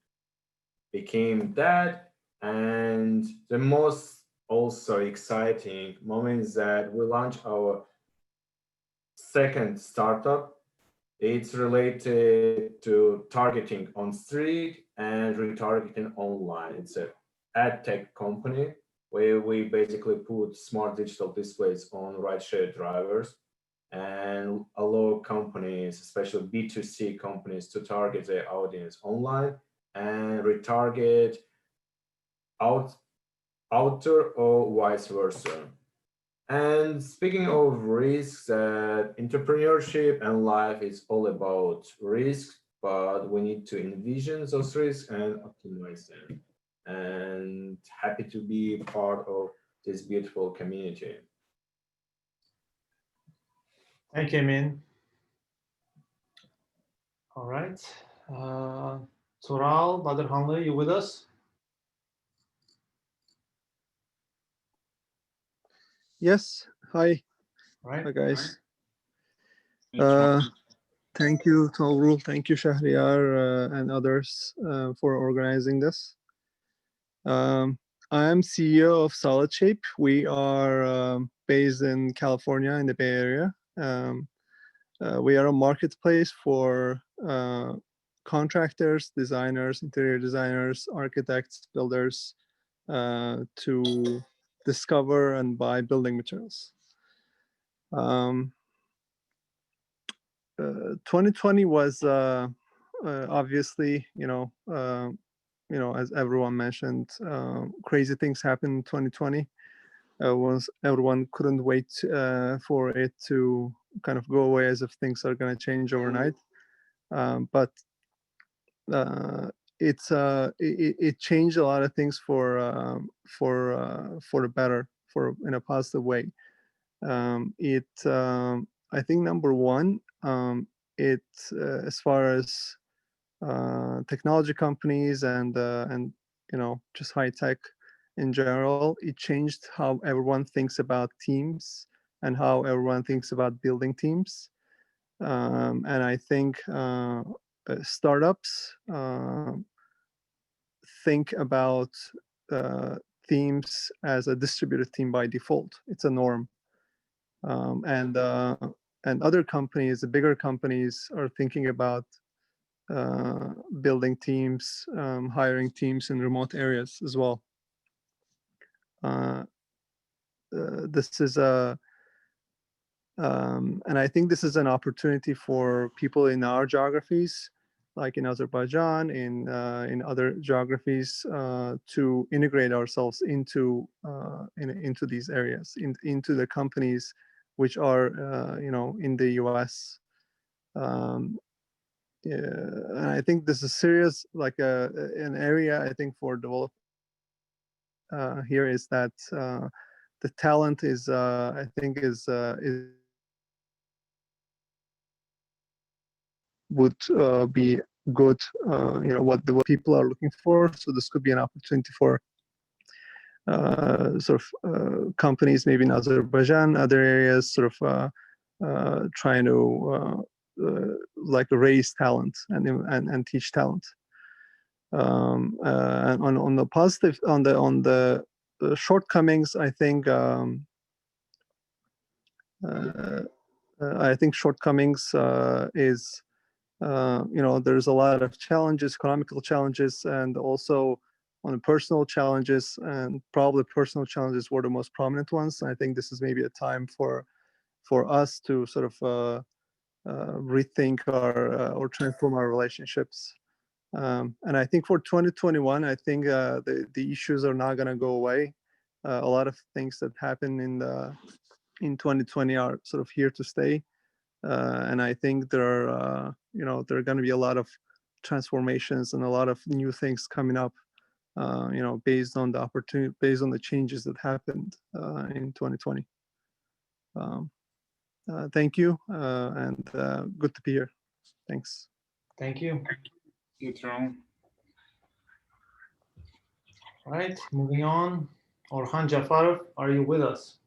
became that. And the most also exciting moment is that we launched our second startup. It's related to targeting on street and retargeting online. It's a ad tech company where we basically put smart digital displays on rideshare drivers and allow companies, especially B2C companies, to target their audience online and retarget outer or vice versa. And speaking of risks, entrepreneurship and life is all about risks, but we need to envision those risks and optimize them. And happy to be part of this beautiful community. Thank you, Emin. All right. Tural Badrhanlı, you with us? Yes. Hi. Right. Hi, guys. Thank you, Tovrul. Thank you, Shahriar, and others for organizing this. I am CEO of Solid Shape. We are based in California in the Bay Area. We are a marketplace for contractors, designers, interior designers, architects, builders to discover and buy building materials. 2020 was obviously, as everyone mentioned, crazy things happened in 2020. Everyone couldn't wait for it to kind of go away as if things are going to change overnight. But it changed a lot of things for the better, in a positive way. I think number one, as far as technology companies and just high tech in general, it changed how everyone thinks about teams and how everyone thinks about building teams. And I think startups think about teams as a distributed team by default. It's a norm. And other companies, the bigger companies, are thinking about building teams, hiring teams in remote areas as well. This is and I think this is an opportunity for people in our geographies, like in Azerbaijan, in other geographies, to integrate ourselves into these areas, into the companies which are in the US. And I think this is serious, like an area I think for development here is that the talent is I think is would be good, what people are looking for. So this could be an opportunity for sort of companies maybe in Azerbaijan, other areas, sort of trying to like raise talent and teach talent. And on the positive, on the shortcomings, I think shortcomings is there's a lot of challenges, economical challenges, and also on the personal challenges, and probably personal challenges were the most prominent ones. I think this is maybe a time for us to sort of rethink or transform our relationships. And I think for 2021, I think the issues are not going to go away. A lot of things that happen in 2020 are sort of here to stay. And I think there are going to be a lot of transformations and a lot of new things coming up, based on the opportunity, based on the changes that happened in 2020. Thank you, and good to be here. Thanks. Thank you. You too. All right, moving on. Orhan Jafarov, are you with us?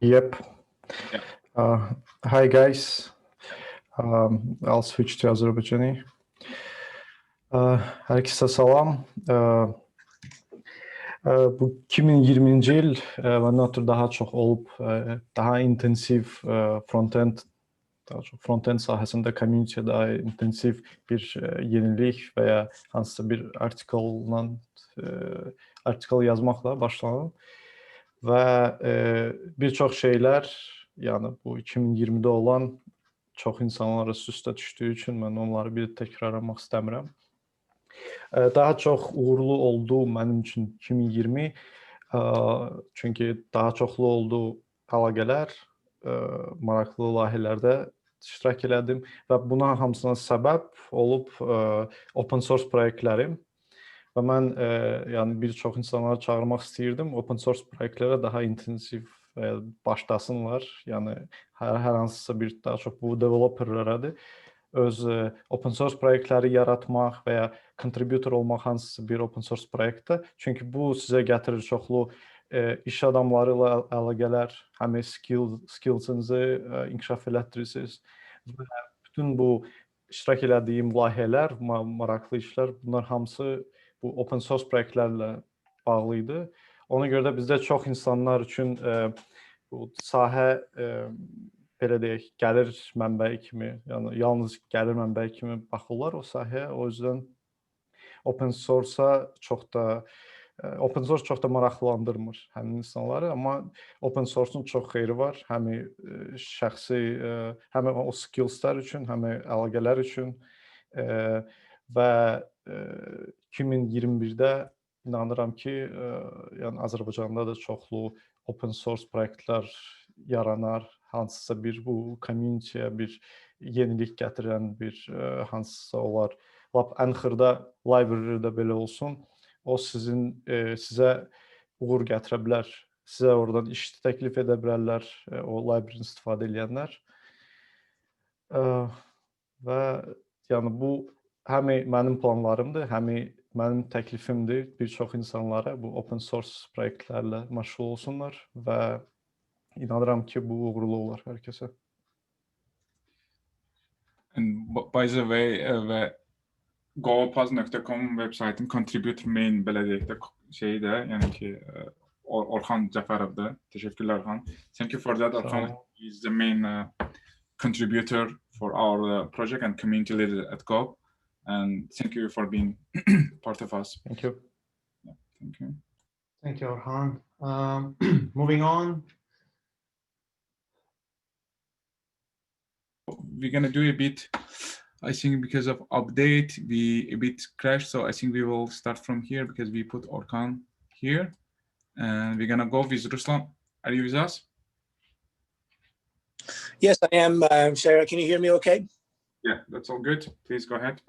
Yep. Yeah. Hi guys. I'll switch to Azerbaijani. Herkese salam. Bu 2020 yıl benden ötürü daha çox olub, daha intensiv front-end, daha çox front-end sahəsində community daha intensiv bir yenilik və ya hansısa bir artikel yazmaqla başlanıb və bir çox şeylər, yəni bu 2020-də olan çox insanlara üstə düşdüyü üçün mən onları bir təkrarlamaq istəmirəm. Daha çox uğurlu oldu mənim üçün 2020, çünki daha çoxlu oldu əlaqələr, maraqlı layihələrdə iştirak elədim və buna hamısına səbəb olub open source proyektlərim və mən yəni bir çox insanları çağırmaq istəyirdim open source proyektlərə daha intensiv başlasınlar. Yəni hər hansısa bir daha çox bu developerlərədir. Öz open source proyektləri yaratmaq və ya contributor olmaq hansısa bir open source proyektdə. Çünki bu sizə gətirir çoxlu iş adamları ilə əlaqələr, həm skills'ınızı inkişaf elətdirirsiniz və bütün bu iştirak elədiyim layihələr, maraqlı işlər, bunlar hamısı bu open source proyektlərlə bağlı idi. Ona görə də bizdə çox insanlar üçün bu sahə belə deyək, gəlir mənbəyi kimi, yəni yalnız gəlir mənbəyi kimi baxırlar o sahəyə. O yüzden open source çox da maraqlandırmır həmin insanları, amma open source'un çox xeyri var. Həm şəxsi, həm o skillslər üçün, həm əlaqələr üçün və 2021-də inanıram ki, yəni Azərbaycanda da çoxlu open source proyektlər yaranar, hansısa bir bu community'yə bir yenilik gətirən bir hansısa olar. Lap ən xırda library-də belə olsun, o sizə uğur gətirə bilər. Sizə oradan iş təklif edə bilərlər, o library-ni istifadə edənlər. Və yəni bu həm mənim planlarımdır, həm mənim təklifimdir bir çox insanlara bu open source proyektlərlə məşğul olsunlar və inanıram ki, bu uğurlu olar hər kəsə. And by the way, ve Goup.com website'in contributor main belə deyək də şeyi də, yəni ki Orxan Cəfərovdur. Təşəkkürlər Orxan. Thank you for that. Orxan is the main contributor for our project and community leader at Goup. And thank you for being part of us. Thank you. Yeah, thank you. Thank you, Orhan. Moving on. We're gonna do a bit, I think because of update, we a bit crashed. So I think we will start from here because we put Orkan here. And we're gonna go with Ruslan. Are you with us? Yes, I am, Sarah. Can you hear me okay? Yeah, that's all good. Please go ahead.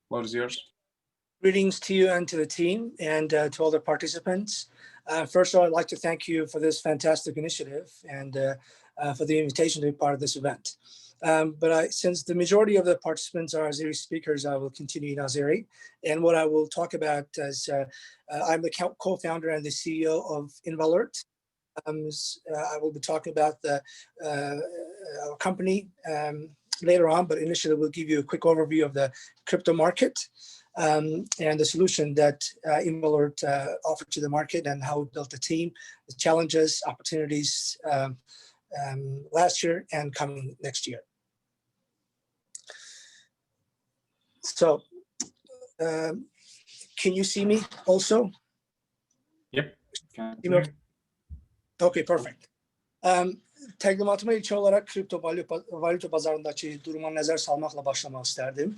Floor is yours. Greetings to you and to the team and to all the participants. First of all, I'd like to thank you for this fantastic initiative and for the invitation to be part of this event. Since the majority of the participants are Azeri speakers, I will continue in Azeri. And what I will talk about is I'm the co-founder and the CEO of Invalert. I will be talking about our company later on, but initially we'll give you a quick overview of the crypto market and the solution that Invalert offered to the market and how we built the team, the challenges, opportunities last year and coming next year. So, can you see me also? Yep. Okay, perfect. Təqdimatıma ilk olaraq kripto valyuta bazarındakı duruma nəzər salmaqla başlamaq istərdim.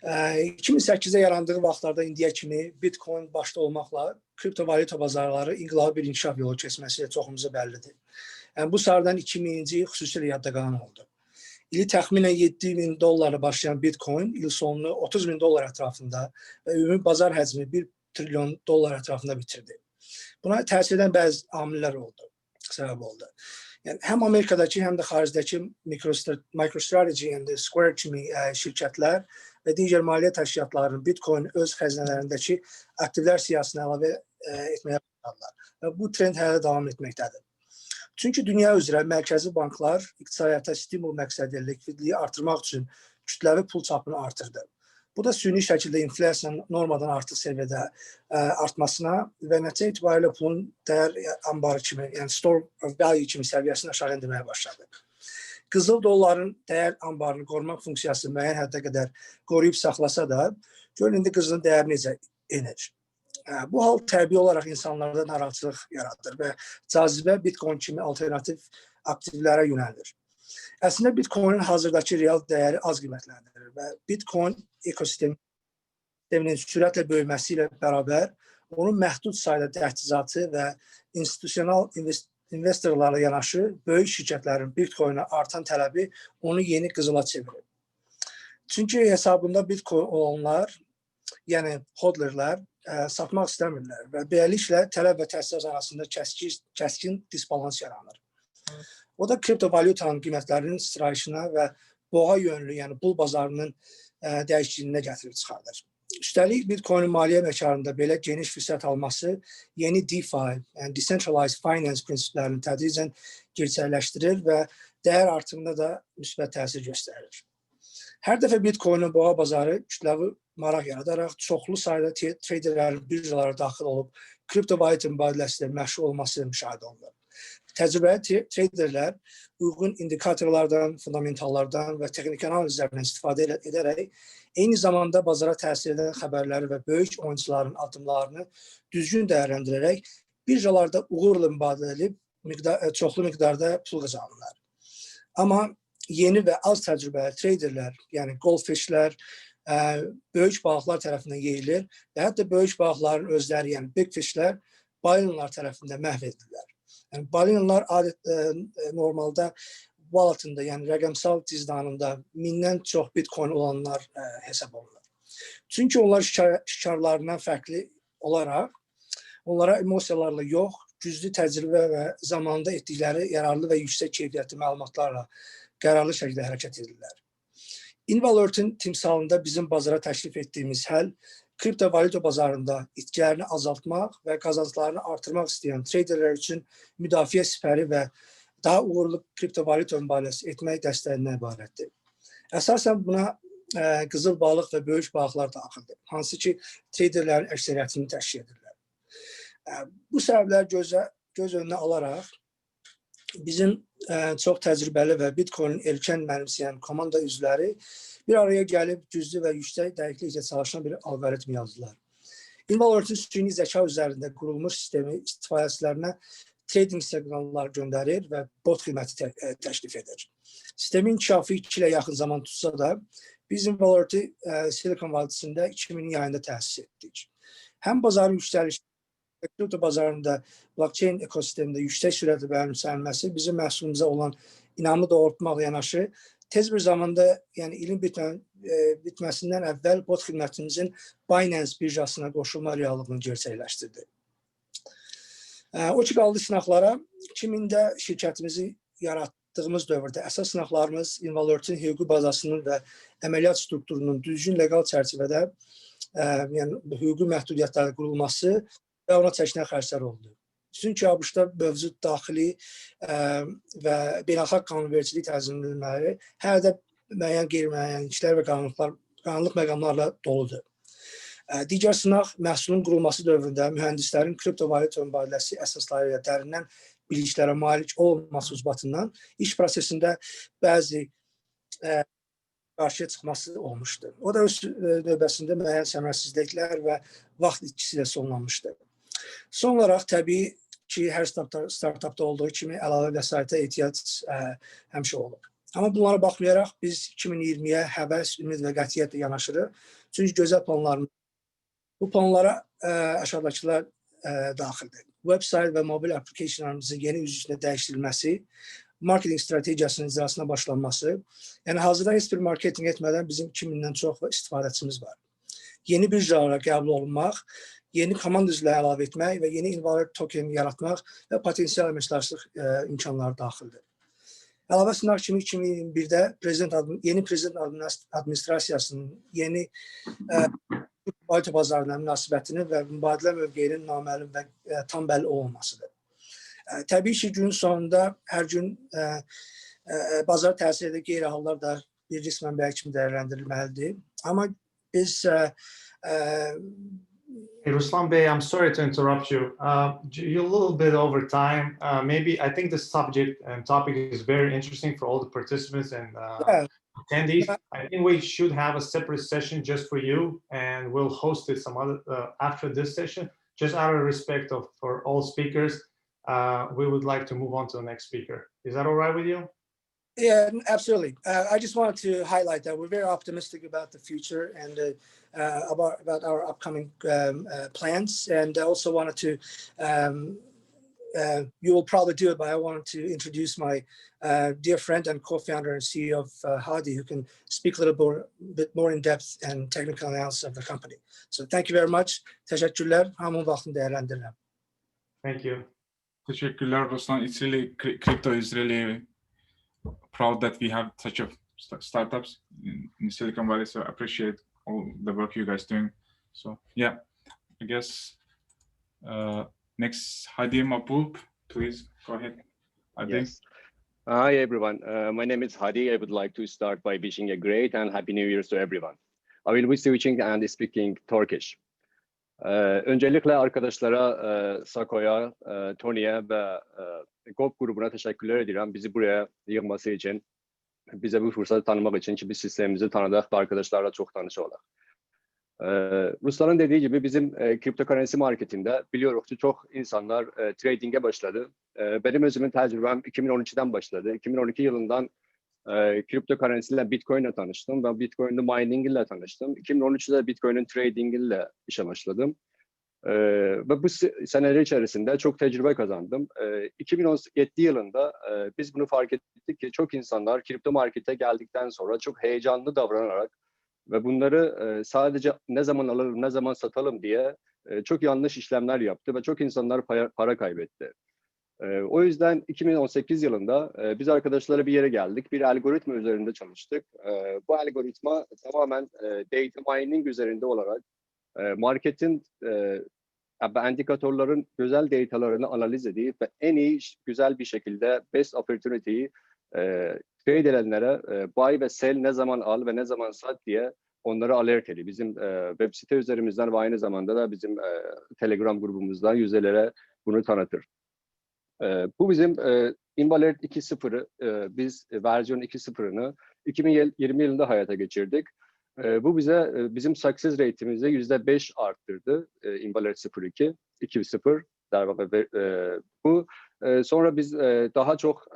2008-də yarandığı vaxtlarda indiyə kimi Bitcoin başda olmaqla kripto valyuta bazarları inqilabi bir inkişaf yolu keçməsi çoxumuza bəllidir. Yəni, bu sarıdan 2000-ci il xüsusilə yadda qalan oldu. İli təxminən $7,000 başlayan Bitcoin il sonunu $30,000 ətrafında və ümumi bazar həcmi $1 trilyon ətrafında bitirdi. Buna təsir edən bəzi amillər oldu, səbəb oldu. Yəni, həm Amerikadakı, həm də xaricdəki MicroStrategy and Square kimi şirkətlər və digər maliyyə təşkilatlarının Bitcoin öz xəzinələrindəki aktivlər siyahısına əlavə etməyə başladılar. Və bu trend hələ davam etməkdədir. Çünki dünya üzrə mərkəzi banklar iqtisadiyyata stimul məqsədi ilə likvidliyi artırmaq üçün kütləvi pul çapını artırdı. Bu da süni şəkildə inflyasiyanın normadan artıq səviyyədə artmasına və nəticə itibarilə pulun dəyər ambarı kimi, yəni store of value kimi səviyyəsini aşağı endirməyə başladı. Qızıl dolların dəyər ambarını qorumaq funksiyası müəyyən həddə qədər qoruyub saxlasa da, görün indi qızılın dəyəri necə enir. Bu hal təbii olaraq insanlarda narahatçılıq yaradır və cazibə Bitcoin kimi alternativ aktivlərə yönəlir. Əslində Bitcoinin hazırdakı real dəyəri az qiymətləndirir və Bitcoin ekosisteminin sürətlə böyüməsi ilə bərabər onun məhdud sayda təchizatı və institusional investorlarla yanaşı böyük şirkətlərin Bitcoinə artan tələbi onu yeni qızıla çevirir. Çünki hesabında Bitcoin olanlar, yəni hodlerlər satmaq istəmirlər və beləliklə tələb və təchizat arasında kəskin disbalans yaranır. O da kriptovalyutanın qiymətlərinin sıçrayışına və boğa yönlü, yəni bull bazarının dəyişikliyinə gətirib çıxardır. Üstəlik, Bitcoin maliyyə məkarında belə geniş fürsət alması yeni DeFi, yəni Decentralized Finance prinsiplərini tədricən gerçəkləşdirir və dəyər artımında da müsbət təsir göstərir. Hər dəfə Bitcoinin boğa bazarı kütləvi maraq yaradaraq çoxlu sayda traderlərin birjalara daxil olub kriptovalyuta mübadiləsi ilə məşğul olması müşahidə olunur. Təcrübəli traderlər uyğun indikatorlardan, fundamentallardan və texniki analizlərdən istifadə edərək eyni zamanda bazara təsir edən xəbərləri və böyük oyuncuların addımlarını düzgün dəyərləndirərək birjalarda uğurla mübadilə edib çoxlu miqdarda pul qazanırlar. Amma yeni və az təcrübəli traderlər, yəni goldfishlər, böyük balıqlar tərəfindən yeyilir və hətta böyük balıqların özləri, yəni big fishlər, balinalar tərəfindən məhv edilirlər. Yəni, balinalar normalda walletında, yəni rəqəmsal cizdanında 1000-dən çox Bitcoin olanlar hesab olunur. Çünki onlar şikarlarından fərqli olaraq, onlara emosiyalarla yox, güclü təcrübə və zamanında etdikləri yararlı və yüksək keyfiyyətli məlumatlarla qərarlı şəkildə hərəkət edirlər. Invalert'in timsalında bizim bazara təklif etdiyimiz həll, kriptovalyuta bazarında itkilərini azaltmaq və qazanclarını artırmaq istəyən traderlər üçün müdafiə sipəri və daha uğurlu kriptovalyuta mübadiləsi etmək dəstəyindən ibarətdir. Əsasən buna qızıl balıq və böyük balıqlar daxildir, hansı ki, traderlərin əksəriyyətini təşkil edirlər. Bu səbəblər göz önünə alaraq bizim çox təcrübəli və Bitcoin erkən mənimsəyən komanda üzvləri bir araya gəlib güclü və yüksək dəqiqliklə çalışan bir alqoritm yazdılar. Invalort'un süni zəka üzərində qurulmuş sistemi istifadəçilərinə trading siqnallar göndərir və bot xidməti təklif edir. Sistemin inkişafı 2 ilə yaxın zaman tutsa da, biz Invalort'u Silikon vadisində 2000 ayında təsis etdik. Həm bazarın yüksəlişi, kripto bazarında blockchain ekosistemində yüksək sürətlə mənimsənilməsi bizim məhsulumuza olan inamı doğrultmaqla yanaşı, tez bir zamanda, yəni ilin bitməsindən əvvəl bot xidmətimizin Binance birjasına qoşulma reallığını gerçəkləşdirdi. O ki, qaldı sınaqlara. 2000-də şirkətimizi yaratdığımız dövrdə əsas sınaqlarımız Invalort'un hüquqi bazasının və əməliyyat strukturunun düzgün leqal çərçivədə yəni hüquqi məhdudiyyətlərlə qurulması və ona çəkilən xərclər oldu. Çünki ABŞ-da mövcud daxili və beynəlxalq qanunvericilik tənzimləmələri hələ də müəyyən qeyri-müəyyənliklər və qanunluq məqamlarla doludur. Digər sınaq məhsulun qurulması dövründə mühəndislərin kriptovalyuta mübadiləsi əsasları ilə dərindən biliklərə malik olması ucbatından iş prosesində bəzi qarşıya çıxması olmuşdu. O da öz növbəsində müəyyən səmərsizliklər və vaxt itkisi ilə sonlanmışdı. Son olaraq təbii ki, hər startupda olduğu kimi əlavə vəsaitə ehtiyac həmişə olur. Amma bunlara baxmayaraq biz 2020-yə həvəs, ümid və qətiyyətlə yanaşırıq. Çünki gözəl planlarımız bu planlara aşağıdakılar daxildir. Website və mobil applicationlarımızın yeni üzüsünə dəyişdirilməsi, marketing strategiyasının icrasına başlanması, yəni hazırda heç bir marketing etmədən bizim 2000-dən çox istifadəçimiz var. Yeni birjalara qəbul olunmaq, yeni komanda üzvləri əlavə etmək və yeni Invalor token yaratmaq və potensial əməkdaşlıq imkanları daxildir. Əlavə sınaq kimi 2021-də yeni prezident administrasiyasının yeni valyuta bazarına münasibətinin və mübadilə mövqeyinin naməlum və tam bəlli olmamasıdır. Təbii ki, günün sonunda hər gün bazar təsir edən qeyri-hallar da bir risk mənbəyi kimi dəyərləndirilməlidir. Amma biz Hey, Ruslan Bey, I'm sorry to interrupt you. You're a little bit over time. Maybe I think the subject and topic is very interesting for all the participants and attendees. I think we should have a separate session just for you, and we'll host it some other after this session. Just out of respect for all speakers, we would like to move on to the next speaker. Is that all right with you? Yeah, absolutely. I just wanted to highlight that we're very optimistic about the future and about our upcoming plans. And I also wanted to, you will probably do it, but I wanted to introduce my dear friend and co-founder and CEO of Hadi, who can speak a little bit more in depth and technical analysis of the company. So thank you very much. Teşekkürler. Hamın vaxtını değerlendirelim. Thank you. Teşekkürler Ruslan. It's really, crypto is really proud that we have such a startups in Silicon Valley, so I appreciate all the work you guys doing. So yeah, I guess next Hadi Mahbub, please go ahead. Hadi. Yes. Hi everyone, my name is Hadi. I would like to start by wishing a great and happy New Year to everyone. I will be switching and speaking Turkish. Öncelikle arkadaşlara, Sako'ya, Tony'ye ve Goup grubuna teşekkürler ediyorum. Bizi buraya yığması için, bize bu fırsatı tanımak için ki biz sistemimizi tanıdık ve arkadaşlarla çok tanış olalım. Ruslan'ın dediği gibi bizim kriptokarensi marketinde biliyoruz ki çok insanlar trading'e başladı. Benim özümün tecrübem 2012'den başladı. 2012 yılından kriptokarensiyle Bitcoin ile tanıştım. Ben Bitcoin'de mining ile tanıştım. 2013'de Bitcoin'in trading ile işe başladım. Ve bu seneler içerisinde çok tecrübe kazandım. 2017 yılında biz bunu fark ettik ki çok insanlar kripto markete geldikten sonra çok heyecanlı davranarak ve bunları sadece ne zaman alalım, ne zaman satalım diye çok yanlış işlemler yaptı ve çok insanlar para kaybetti. O yüzden 2018 yılında biz arkadaşlarla bir yere geldik. Bir algoritma üzerinde çalıştık. Bu algoritma tamamen data mining üzerinde olarak marketin ve indikatörlerin güzel datalarını analiz edip ve en iyi güzel bir şekilde best opportunity'yi trade edenlere buy ve sell ne zaman al ve ne zaman sat diye onları alert ediyor. Bizim web site üzerimizden ve aynı zamanda da bizim Telegram grubumuzdan yüzdelere bunu tanıtır. Bu bizim Invalert 2.0'ı biz versiyon 2.0'ını 2020 yılında hayata geçirdik. Bu bize bizim success rate'imizi %5 arttırdı. Invalert 0.2, 2.0. Bu sonra biz daha çok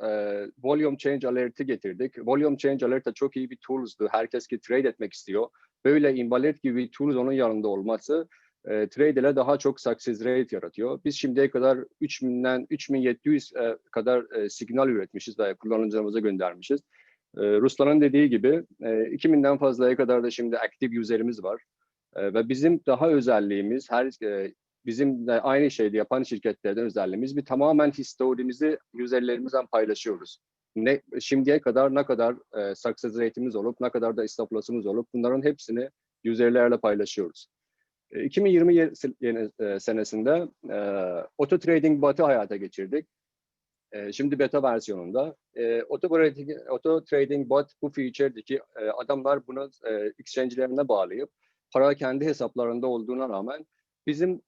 volume change alert'i getirdik. Volume change alert da çok iyi bir tools'du. Herkes ki trade etmek istiyor. Böyle Invalert gibi bir tools onun yanında olması trade ile daha çok success rate yaratıyor. Biz şimdiye kadar 3000'den 3700 kadar signal üretmişiz ve kullanıcılarımıza göndermişiz. Ruslan'ın dediği gibi 2000'den fazlaya kadar da şimdi aktif user'imiz var. Ve bizim daha özelliğimiz bizimle aynı şeyi yapan şirketlerden özelliğimiz bir tamamen historimizi user'lerimizden paylaşıyoruz. Şimdiye kadar ne kadar success rate'imiz olup ne kadar da stop loss'umuz olup bunların hepsini user'lerle paylaşıyoruz. 2020 senesinde auto trading bot'u hayata geçirdik. Şimdi beta versiyonunda. Auto trading bot bu feature'di ki adamlar bunu exchange'lerine bağlayıp para kendi hesaplarında olduğuna rağmen bizim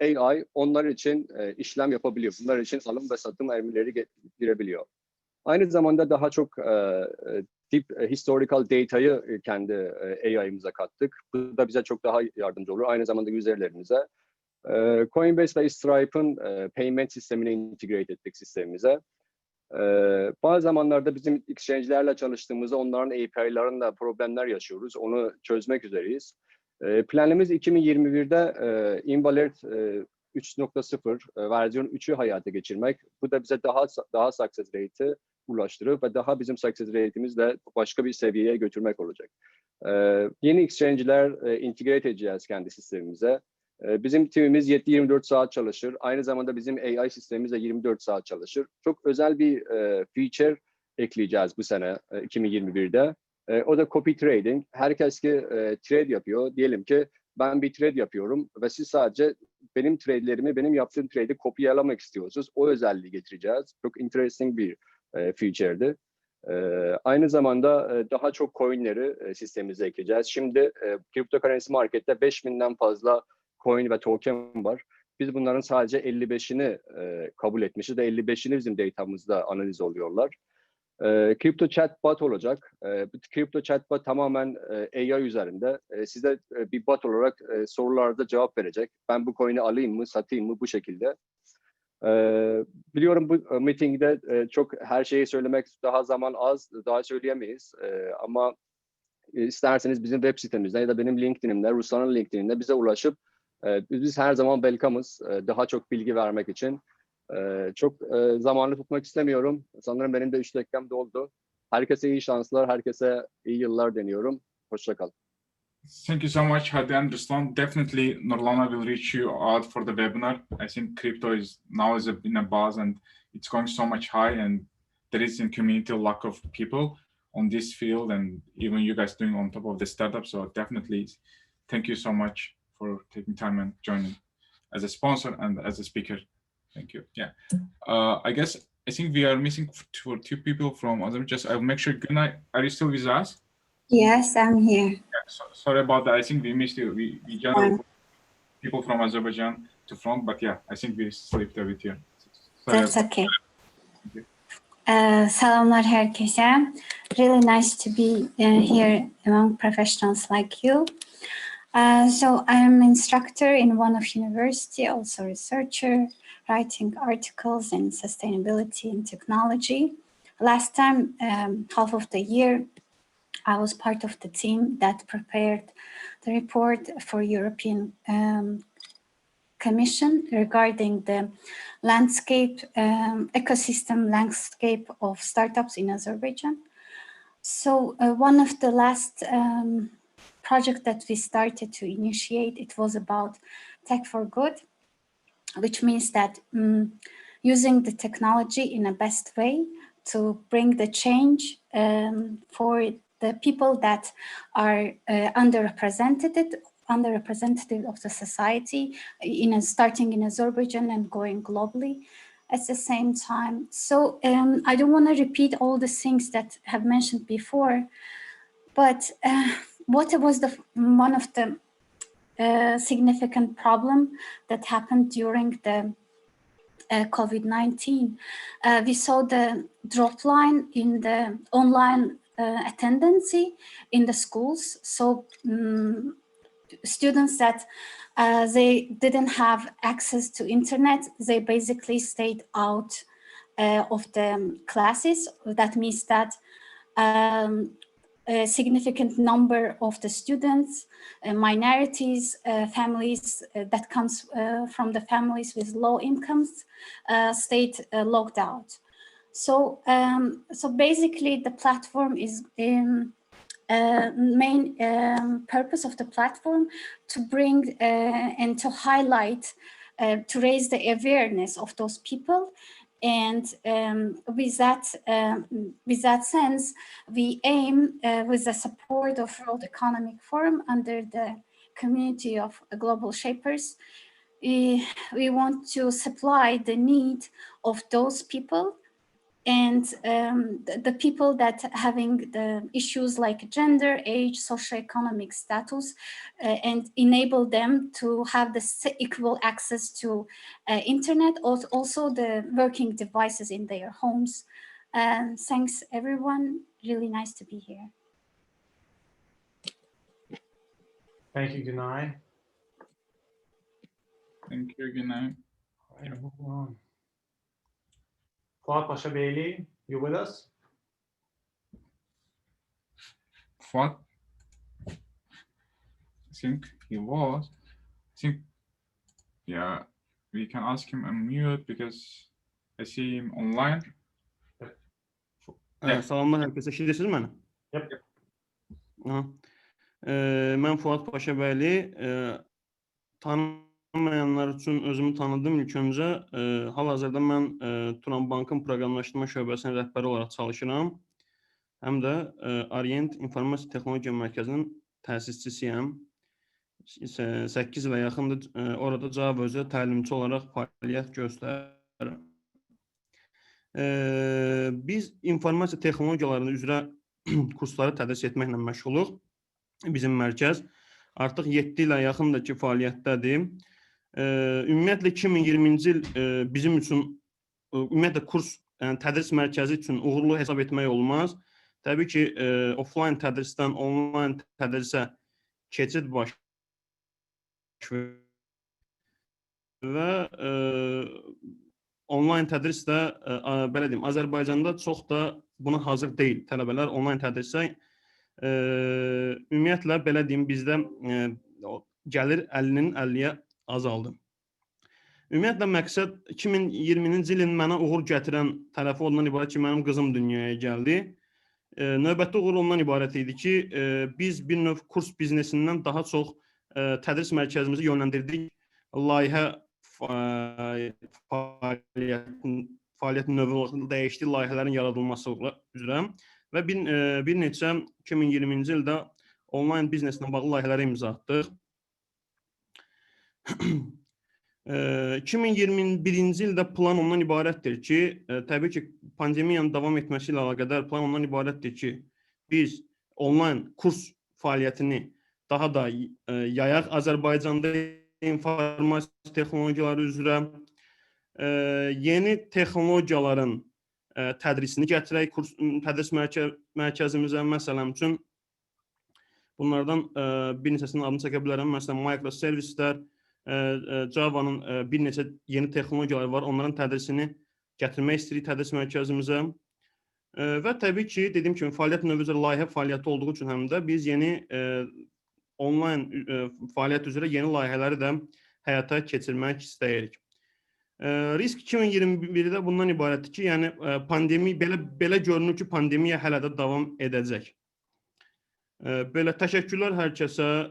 AI onlar için işlem yapabiliyor. Bunlar için alım ve satım emirleri girebiliyor. Aynı zamanda daha çok deep historical data'yı kendi AI'ımıza kattık. Bu da bize çok daha yardımcı olur. Aynı zamanda user'lerimize. Coinbase ve Stripe'ın payment sistemini integrate ettik sistemimize. Bazı zamanlarda bizim exchange'lerle çalıştığımızda onların API'larında problemler yaşıyoruz. Onu çözmek üzereyiz. Planımız 2021'de Invalert 3.0 versiyon 3'ü hayata geçirmek. Bu da bize daha success rate'i ulaştırıp ve daha bizim success rate'imizi de başka bir seviyeye götürmek olacak. Yeni exchange'ler integrate edeceğiz kendi sistemimize. Bizim timimiz 7-24 saat çalışır. Aynı zamanda bizim AI sistemimiz de 24 saat çalışır. Çok özel bir feature ekleyeceğiz bu sene 2021'de. O da copy trading. Herkes ki trade yapıyor. Diyelim ki ben bir trade yapıyorum ve siz sadece benim trade'lerimi, benim yaptığım trade'i kopyalamak istiyorsunuz. O özelliği getireceğiz. Çok interesting bir feature'di. Aynı zamanda daha çok coin'leri sistemimize ekleyeceğiz. Şimdi cryptocurrency markette 5000'den fazla coin ve token var. Biz bunların sadece 55'ini kabul etmişiz ve 55'ini bizim datamızda analiz oluyorlar. Crypto chatbot olacak. Crypto chatbot tamamen AI üzerinde. Size bir bot olarak sorularda cevap verecek. Ben bu coin'i alayım mı, satayım mı bu şekilde. Biliyorum bu meetingde çok her şeyi söylemek daha zaman az, daha söyleyemeyiz. Ama isterseniz bizim web sitemizden ya da benim LinkedIn'imde, Ruslan'ın LinkedIn'inde bize ulaşıp biz her zaman welcome'ız daha çok bilgi vermek için. Çok zamanlı tutmak istemiyorum. Sanırım benim de 3 dakikam doldu. Herkese iyi şanslar, herkese iyi yıllar deniyorum. Hoşça kalın. Thank you so much, Hadi and Ruslan. Definitely, Nurlana will reach you out for the webinar. I think crypto is now in a buzz and it's going so much high, and there is in community a lack of people on this field, and even you guys doing on top of the startup. So definitely, thank you so much for taking time and joining as a sponsor and as a speaker. Thank you. Yeah, I think we are missing two people from Azerbaijan. I'll make sure. Günay, are you still with us? Yes, I'm here. Yeah, sorry about that. I think we missed you. We generally people from Azerbaijan to front, but yeah, I think we slipped a bit here. That's okay. Salamlar herkese. Really nice to be here among professionals like you. So I am an instructor in one of university, also researcher, writing articles in sustainability and technology. Last time, half of the year, I was part of the team that prepared the report for European Commission regarding the landscape, ecosystem landscape of startups in Azerbaijan. So one of the last project that we started to initiate, it was about tech for good, which means that using the technology in a best way to bring the change for the people that are underrepresented of the society, starting in Azerbaijan and going globally. at the same time. So I don't want to repeat all the things that have mentioned before, but what was one of the significant problem that happened during the COVID-19? We saw the drop line in the online attendance in the schools. So students that they didn't have access to internet, they basically stayed out of the classes. That means that a significant number of the students, minorities, families that comes from the families with low incomes stayed locked out. So, so basically the platform is main purpose of the platform to bring and to highlight, to raise the awareness of those people. And with that sense, we aim with the support of World Economic Forum under the community of global shapers, we want to supply the need of those people and the people that having the issues like gender, age, socioeconomic status, and enable them to have the equal access to internet, also the working devices in their homes. Thanks everyone, really nice to be here. Thank you, Günay. Thank you, Günay. All right, move on. Fuat Pasha Beyli, you with us? Fuat? I think he was. I think, yeah, we can ask him unmute because I see him online. Salamlar hər kəsə, eşidirsiniz məni? Yep. Mən Fuat Paşabəyli, tanımayanlar üçün özümü tanıdım ilk öncə. Hal-hazırda mən Turan Bankın proqramlaşdırma şöbəsinin rəhbəri olaraq çalışıram. Həm də Orient İnformasiya Texnologiya Mərkəzinin təsisçisiyəm. 8 ilə yaxındır orada Java üzrə təlimçi olaraq fəaliyyət göstərirəm. Biz informasiya texnologiyaları üzrə kursları tədris etməklə məşğuluq. Bizim mərkəz artıq 7 ilə yaxındır ki, fəaliyyətdədir. Ümumiyyətlə 2020-ci il bizim üçün, ümumiyyətlə kurs, yəni tədris mərkəzi üçün uğurlu hesab etmək olmaz. Təbii ki, offline tədrisdən online tədrisə keçid baş və online tədris də, belə deyim, Azərbaycanda çox da buna hazır deyil tələbələr online tədrisə. Ümumiyyətlə, belə deyim, bizdə gəlir 50-nin 50-yə azaldı. Ümumiyyətlə, məqsəd 2020-ci ilin mənə uğur gətirən tərəfi ondan ibarət ki, mənim qızım dünyaya gəldi. Növbəti uğur ondan ibarət idi ki, biz bir növ kurs biznesindən daha çox tədris mərkəzimizi yönləndirdik layihə fəaliyyət növü dəyişdi, layihələrin yaradılması üzrə və bir neçə 2020-ci ildə onlayn bizneslə bağlı layihələrə imza atdıq. 2021-ci ildə plan ondan ibarətdir ki, təbii ki, pandemiyanın davam etməsi ilə əlaqədar plan ondan ibarətdir ki, biz onlayn kurs fəaliyyətini daha da yayaq Azərbaycanda informasiya texnologiyaları üzrə yeni texnologiyaların tədrisini gətirək tədris mərkəzimizə. Məsələn üçün, bunlardan bir neçəsinin adını çəkə bilərəm. Məsələn, microservislər, Java'nın bir neçə yeni texnologiyaları var. Onların tədrisini gətirmək istəyirik tədris mərkəzimizə. Və təbii ki, dediyim kimi, fəaliyyət növü üzrə layihə fəaliyyəti olduğu üçün həm də biz yeni onlayn fəaliyyət üzrə yeni layihələri də həyata keçirmək istəyirik. Risk 2021-də bundan ibarətdir ki, yəni belə görünür ki, pandemiya hələ də davam edəcək. Belə təşəkkürlər hər kəsə.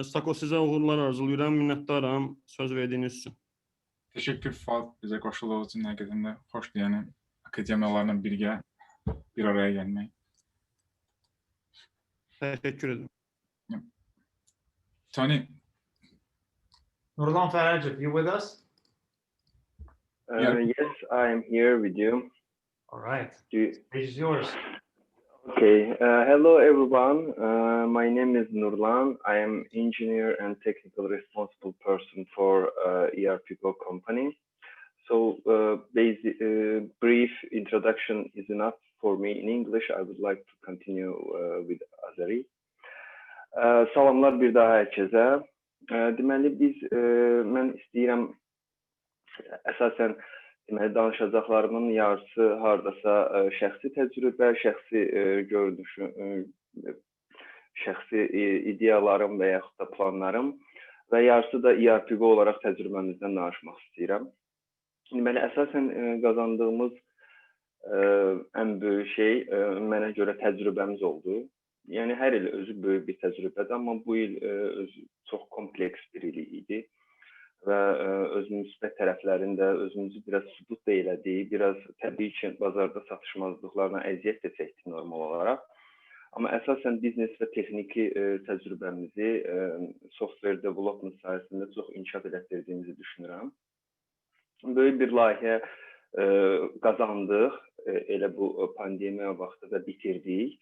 Sako, sizə uğurlar arzulayıram, minnətdaram söz verdiyiniz üçün. Teşekkür Fuat, bize qoşulduğunuz üçün həqiqətən də xoşdur, yəni akademiyalarla birgə bir araya gəlmək. Təşəkkür ederim. Tony. Nurlan Fərəcov, you with us? Yes, I am here with you. All right. Stage is yours. Okay. Hello, everyone. My name is Nurlan. I am engineer and technical responsible person for ERP Goup company. So, brief introduction is enough for me in English. I would like to continue with Azeri. Salamlar bir daha herkese. Deməli mən istəyirəm əsasən deməli danışacaqlarımın yarısı hardasa şəxsi təcrübə, şəxsi görünüşü, şəxsi ideyalarım və yaxud da planlarım və yarısı da ERP olaraq təcrübəmizdən danışmaq istəyirəm. Deməli əsasən qazandığımız ən böyük şey mənə görə təcrübəmiz oldu. Yəni hər il özü böyük bir təcrübədir, amma bu il özü çox kompleks bir il idi və öz müsbət tərəflərini də özümüzü biraz sübut da elədik, biraz təbii ki, bazarda satışmazlıqlarla əziyyət də çəkdik normal olaraq. Amma əsasən biznes və texniki təcrübəmizi software development sayəsində çox inkişaf elətdirdiyimizi düşünürəm. Böyük bir layihə qazandıq, elə bu pandemiya vaxtı da bitirdik.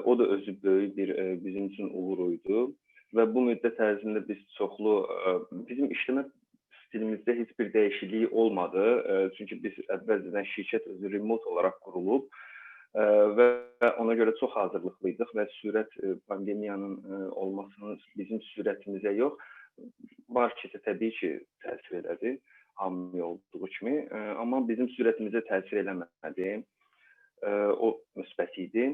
O da özü böyük bir bizim üçün uğur idi və bu müddət ərzində biz çoxlu, bizim işləmə stilimizdə heç bir dəyişiklik olmadı. Çünki biz əvvəlcədən şirkət özü remote olaraq qurulub və ona görə çox hazırlıqlıydıq və sürət pandemiyanın olmasının bizim sürətimizə yox, marketə təbii ki, təsir elədi, hamı olduğu kimi, amma bizim sürətimizə təsir eləmədi. O müsbət idi.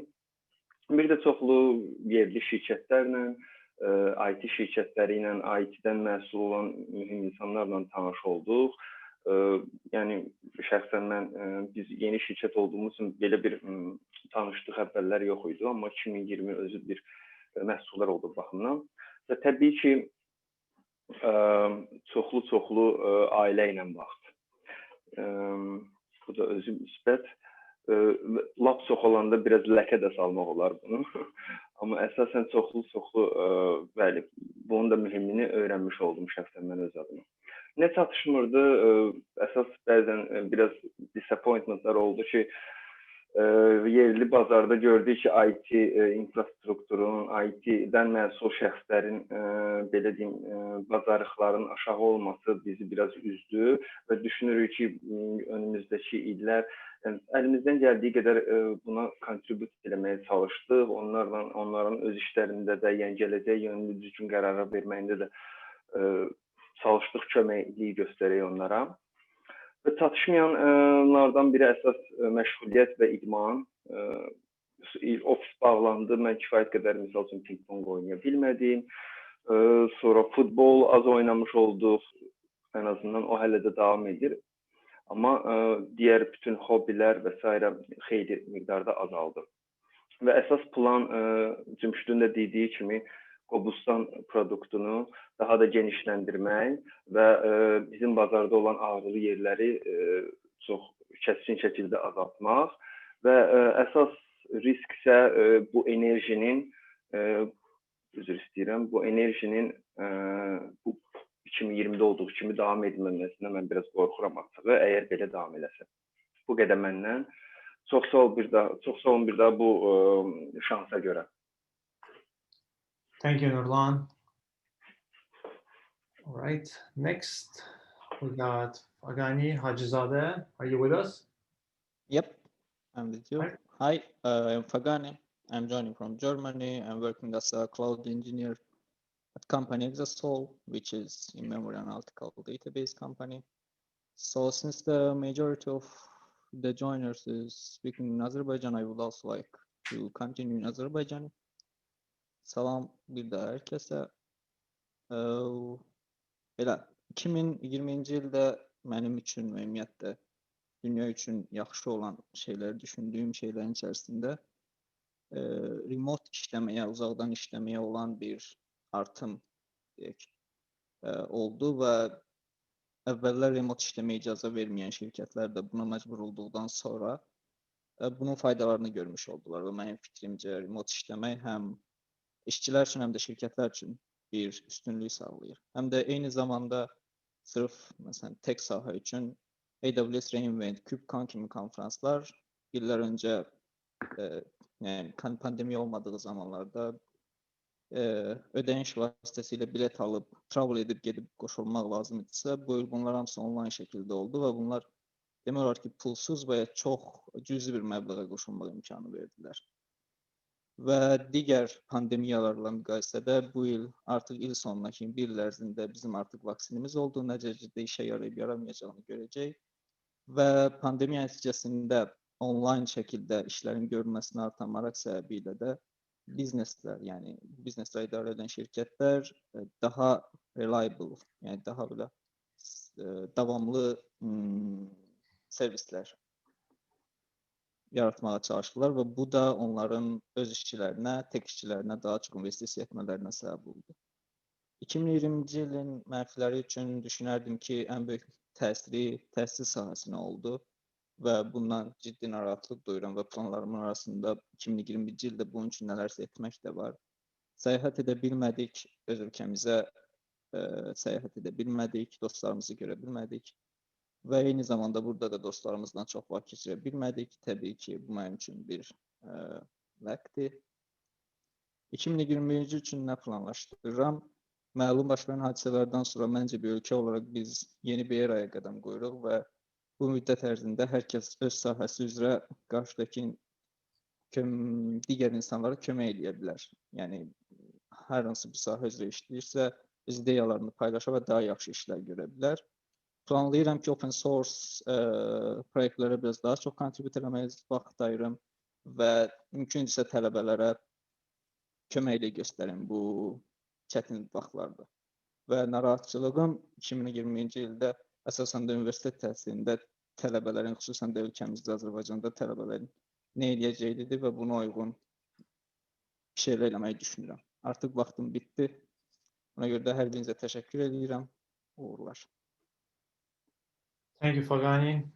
Bir də çoxlu yerli şirkətlərlə, IT şirkətləri ilə, IT-dən məsul olan mühüm insanlarla tanış olduq. Yəni, şəxsən mən, biz yeni şirkət olduğumuz üçün belə bir tanışlıq əvvəllər yox idi, amma 2020 özü bir məhsullar oldu baxımdan. Və təbii ki, çoxlu ailə ilə vaxt. Bu da özü müsbət. Lap çox olanda biraz ləkə də salmaq olar bunu. Amma əsasən çoxlu, bəli, bunun da mühümlüyünü öyrənmiş oldum şəxsən mən öz adıma. Nə çatışmırdı? Əsas bəzən biraz disappointmentlar oldu ki, yerli bazarda gördük ki, IT infrastrukturun, IT-dən məsul şəxslərin, belə deyim, bacarıqların aşağı olması bizi biraz üzdü və düşünürük ki, önümüzdəki illər əlimizdən gəldiyi qədər buna kontribut eləməyə çalışdıq. Onların öz işlərində də, yəni gələcək yönlü düzgün qərara verməyində də çalışdıq, köməkliyi göstərək onlara. Və çatışmayanlardan biri əsas məşğuliyyət və idman. Ofis bağlandı, mən kifayət qədər misal üçün ping-pong oynaya bilmədim. Sonra futbol az oynamış olduq, ən azından o hələ də davam edir. Amma digər bütün hobbilər və s. xeyli miqdarda azaldı. Və əsas plan Cümşüdün də dediyi kimi Qobustan produktunu daha da genişləndirmək və bizim bazarda olan ağrılı yerləri çox kəskin şəkildə azaltmaq və əsas risk isə bu enerjinin, üzr istəyirəm, bu enerjinin bu 2020-də olduğu kimi davam edilməməsindən mən biraz qorxuram açığı, əgər belə davam eləsə. Bu qədər məndən. Çox sağ olun bir daha bu şansa görə. Thank you, Nurlan. All right, next we got Fagani Hajizadeh. Are you with us? Yep, I'm with you. Hi, I'm Fagani. I'm joining from Germany. I'm working as a cloud engineer at company Exasol, which is in-memory analytical database company. So since the majority of the joiners is speaking in Azerbaijan, I would also like to continue in Azerbaycan. Salam bir daha herkese. Belə 2020-ci ildə mənim üçün və ümumiyyətlə dünya üçün yaxşı olan şeyləri düşündüyüm şeylərin içərisində remote işləməyə, uzaqdan işləməyə olan bir artım oldu və əvvəllər remote işləməyə icazə verməyən şirkətlər də buna məcbur olduqdan sonra bunun faydalarını görmüş oldular və mənim fikrimcə remote işləmək həm işçilər üçün, həm də şirkətlər üçün bir üstünlük sağlayır. Həm də eyni zamanda sırf məsələn tek sahə üçün AWS Reinvent, KubeCon kimi konferanslar yıllar önce yani pandemi olmadığı zamanlarda ödeyiş vasıtasıyla bilet alıp travel edip gedib qoşulmaq lazım idisə, bu il bunlar hamısı online şəkildə oldu və bunlar demək olar ki, pulsuz və ya çox cüzi bir məbləğə qoşulmaq imkanı verdilər. Və digər pandemiyalarla müqayisədə bu il artıq il sonuna kimi bir il ərzində bizim artıq vaksinimiz olduğu, nə dərəcədə işə yarayıb yaramayacağını görəcək və pandemiya nəticəsində onlayn şəkildə işlərin görülməsinə artan maraq səbəbilə də bizneslər, yəni biznesləri idarə edən şirkətlər daha reliable, yəni daha belə davamlı servislər yaratmağa çalışdılar və bu da onların öz işçilərinə, tək işçilərinə daha çox investisiya etmələrinə səbəb oldu. 2020-ci ilin mənfiləri üçün düşünərdim ki, ən böyük təsiri təhsil sahəsinə oldu və bundan ciddi narahatlıq duyuram və planlarımın arasında 2021-ci ildə bunun üçün nələrsə etmək də var. Səyahət edə bilmədik, öz ölkəmizə səyahət edə bilmədik, dostlarımızı görə bilmədik və eyni zamanda burada da dostlarımızdan çox vaxt keçirə bilmədik. Təbii ki, bu mənim üçün bir vəqtdir. 2021-ci üçün nə planlaşdırıram? Məlum baş verən hadisələrdən sonra məncə bir ölkə olaraq biz yeni bir eraya qədəm qoyuruq və bu müddət ərzində hər kəs öz sahəsi üzrə qarşıdakı digər insanlara kömək edə bilər. Yəni, hər hansı bir sahə üzrə işləyirsə, öz ideyalarını paylaşa və daha yaxşı işlər görə bilər. Planlayıram ki, open source proyektlərə biraz daha çox kontribut eləməyə vaxt ayırım və mümkündürsə tələbələrə köməklik göstərim bu çətin vaxtlarda. Və narahatçılığım 2020-ci ildə əsasən də universitet təhsilində tələbələrin, xüsusən də ölkəmizdə, Azərbaycanda tələbələrin nə edəcəyidir və buna uyğun bir şeylər eləməyi düşünürəm. Artıq vaxtım bitdi. Buna görə də hər birinizə təşəkkür edirəm. Uğurlar. Thank you, Fagani.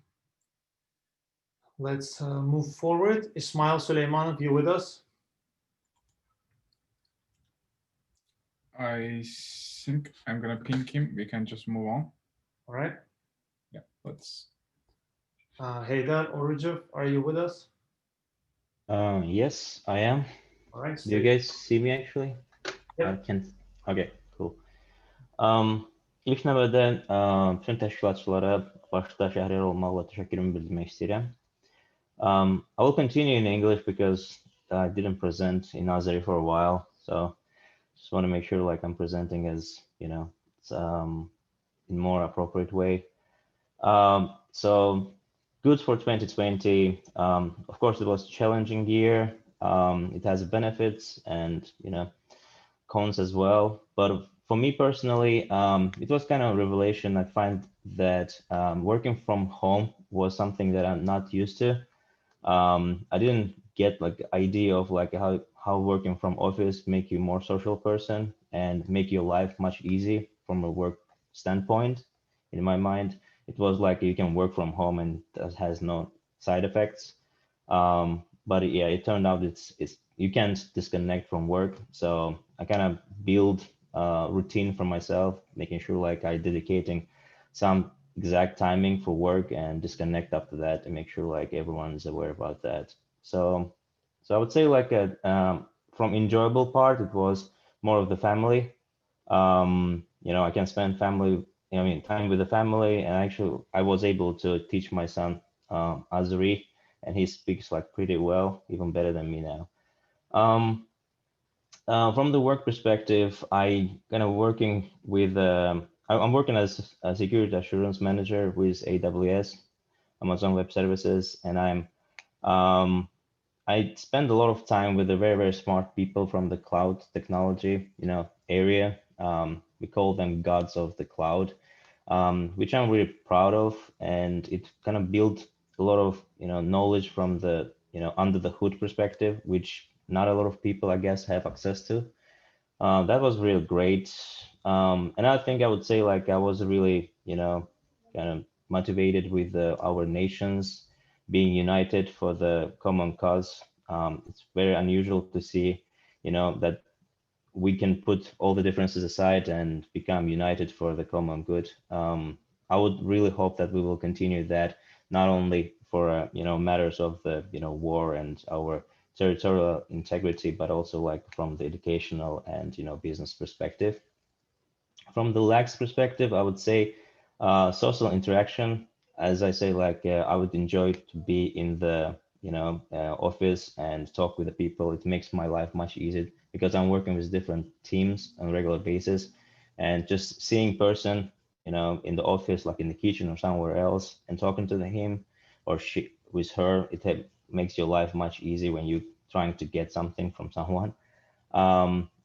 Let's move forward. Ismail Suleymanov, you with us? I think I'm gonna ping him. We can just move on. All right. Yeah, let's. Heydar Orucov, are you with us? Yes, I am. All right. Do you guys see me actually? Yep. I can. Okay, cool. İlk növbədə bütün təşkilatçılara başda Şəhriyar olmaqla təşəkkürümü bildirmək istəyirəm. I will continue in English because I didn't present in Azeri for a while, so just want to make sure like I'm presenting as, you know, in more appropriate way. So good for 2020. Of course, it was a challenging year. It has benefits and, you know, cons as well. But for me personally, it was kind of a revelation. I find that working from home was something that I'm not used to. I didn't get like the idea of like how working from office make you more social person and make your life much easy from a work standpoint. In my mind, it was like you can work from home and that has no side effects. But yeah, it turned out it's you can't disconnect from work. So I kind of build a routine for myself, making sure like I dedicating some exact timing for work and disconnect after that to make sure like everyone's aware about that. So I would say like from enjoyable part, it was more of the family. You know, I can spend time with the family, and actually I was able to teach my son Azeri, and he speaks like pretty well, even better than me now. From the work perspective, I'm working as a security assurance manager with AWS, Amazon Web Services, and I spend a lot of time with the very, very smart people from the cloud technology, you know, area. We call them gods of the cloud, which I'm really proud of, and it kind of built a lot of, you know, knowledge from the, you know, under the hood perspective, which not a lot of people, I guess, have access to. That was really great. And I think I would say like I was really, you know, kind of motivated with our nations being united for the common cause. It's very unusual to see, you know, that we can put all the differences aside and become united for the common good. I would really hope that we will continue that, not only for matters of the war and our territorial integrity, but also like from the educational and business perspective. From the lax perspective, I would say social interaction. As I say, like I would enjoy to be in the office and talk with the people. It makes my life much easier because I'm working with different teams on a regular basis, and just seeing person in the office, like in the kitchen or somewhere else, and talking to him or she with her, it makes your life much easier when you're trying to get something from someone.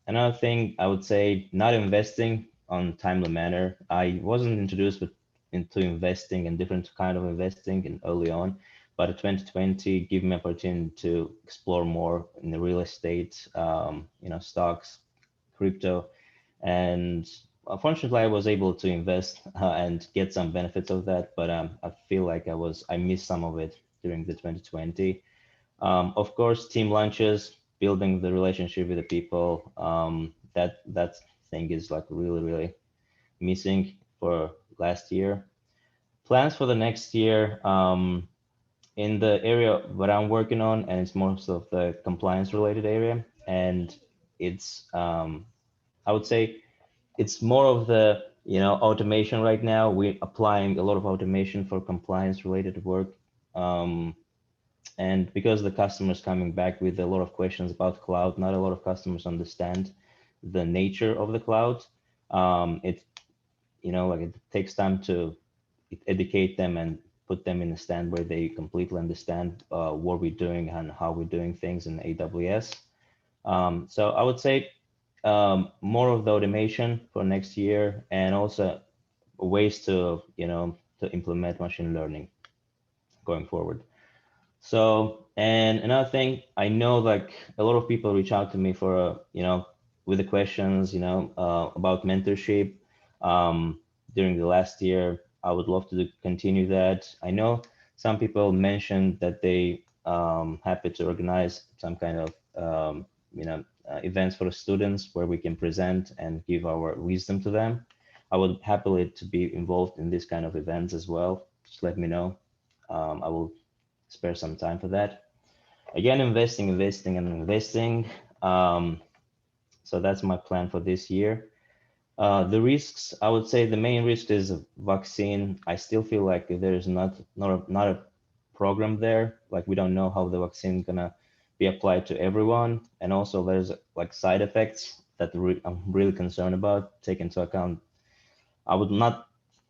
Another thing I would say, not investing on timely manner. I wasn't introduced into investing and different kind of investing in early on, but 2020 gave me opportunity to explore more in the real estate, stocks, crypto, and unfortunately I was able to invest and get some benefits of that, but I feel like I missed some of it during the 2020. Of course, team lunches, building the relationship with the people, that thing is like really missing for last year. Plans for the next year, in the area what I'm working on, and it's most of the compliance related area, and it's I would say it's more of the automation right now. We're applying a lot of automation for compliance related work. And because the customers coming back with a lot of questions about cloud, not a lot of customers understand the nature of the cloud. It it takes time to educate them and put them in a stand where they completely understand what we're doing and how we're doing things in AWS. So I would say more of the automation for next year, and also ways to to implement machine learning going forward. So, and another thing, I know like a lot of people reach out to me for with the questions about mentorship during the last year. I would love to continue that. I know some people mentioned that they happy to organize some kind of events for the students where we can present and give our wisdom to them. I would happily to be involved in this kind of events as well. Just let me know. I will spare some time for that. Again, investing. So that's my plan for this year. The risks, I would say the main risk is vaccine. I still feel like there is not a program there. Like we don't know how the vaccine is gonna be applied to everyone. And also there's like side effects that I'm really concerned about, take into account. I would not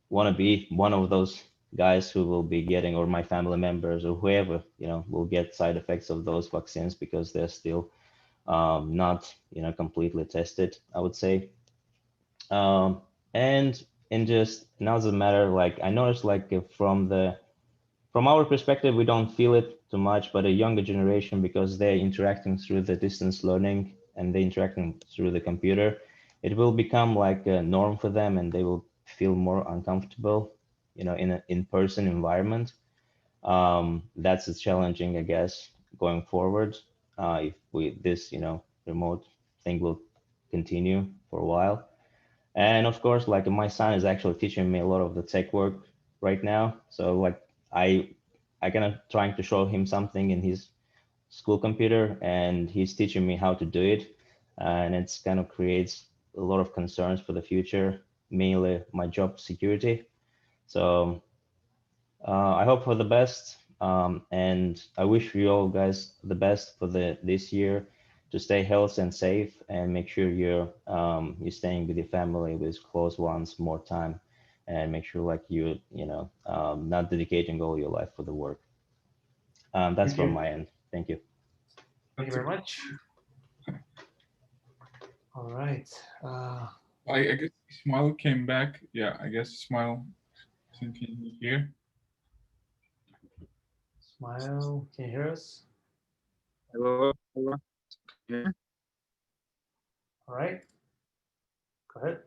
want to be one of those guys who will be getting, or my family members or whoever, will get side effects of those vaccines because they're still not, completely tested, I would say. And in just another matter, like I noticed, like from our perspective, we don't feel it too much, but a younger generation, because they're interacting through the distance learning and they're interacting through the computer, it will become like a norm for them, and they will feel more uncomfortable, in an in-person environment. That's challenging, I guess, going forward. If this remote thing will continue for a while. And of course, like my son is actually teaching me a lot of the tech work right now. So like I kind of trying to show him something in his school computer, and he's teaching me how to do it. And it's kind of creates a lot of concerns for the future, mainly my job security. So I hope for the best, and I wish you all guys the best for this year, to stay healthy and safe, and make sure you're staying with your family, with close ones more time, and make sure like you not dedicating all your life for the work. That's from my end. Thank you. Thank you very much. All right. I guess Ismail came back. Yeah, I guess Ismail, can you hear? Smile, can you hear us? Hello. Yeah. All right. Go ahead.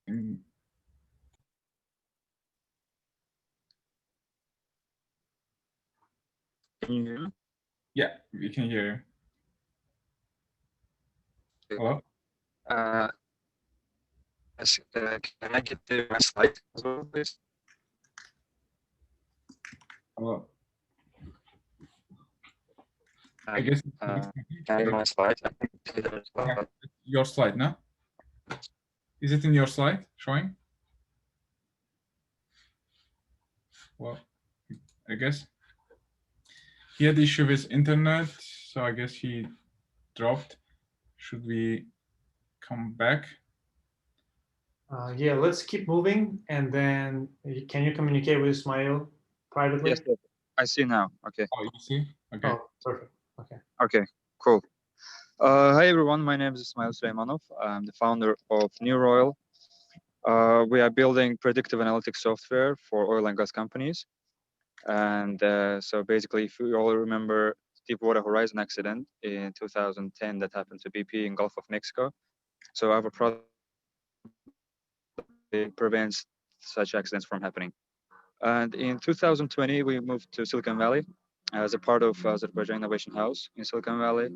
Can you hear me? Yeah, we can hear you. Hello? Can I get my slide as well, please? Hello? I guess can I get my slide? I can see that as well. your slide, no? Is it in your slide showing? Well, I guess he had issue with internet, so I guess he dropped. Should we come back? Yeah, let's keep moving, and then can you communicate with Ismail privately? Yes, yes, I see now. Okay. Oh, you see? Okay. Oh, perfect. Okay. Okay, cool. Hi everyone, my name is Ismail Suleymanov. I'm the founder of New Royal. We are building predictive analytics software for oil and gas companies. And so basically, if you all remember Deepwater Horizon accident in 2010 that happened to BP in Gulf of Mexico. So our product prevents such accidents from happening. And in 2020, we moved to Silicon Valley as a part of Azerbaijan Innovation House in Silicon Valley.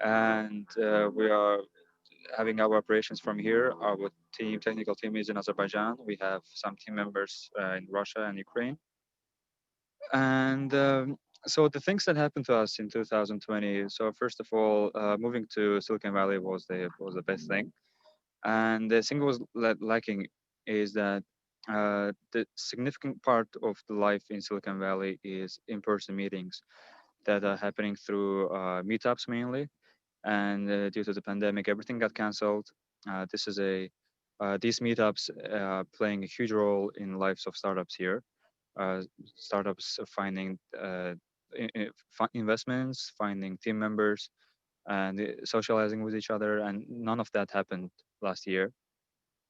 And we are having our operations from here. Our technical team is in Azerbaijan. We have some team members in Russia and Ukraine. And so the things that happened to us in 2020. So first of all, moving to Silicon Valley was the best thing. And the thing was lacking is that the significant part of the life in Silicon Valley is in-person meetings that are happening through meetups mainly. And due to the pandemic, everything got canceled. These meetups playing a huge role in lives of startups here. Startups finding investments, finding team members, and socializing with each other, and none of that happened last year.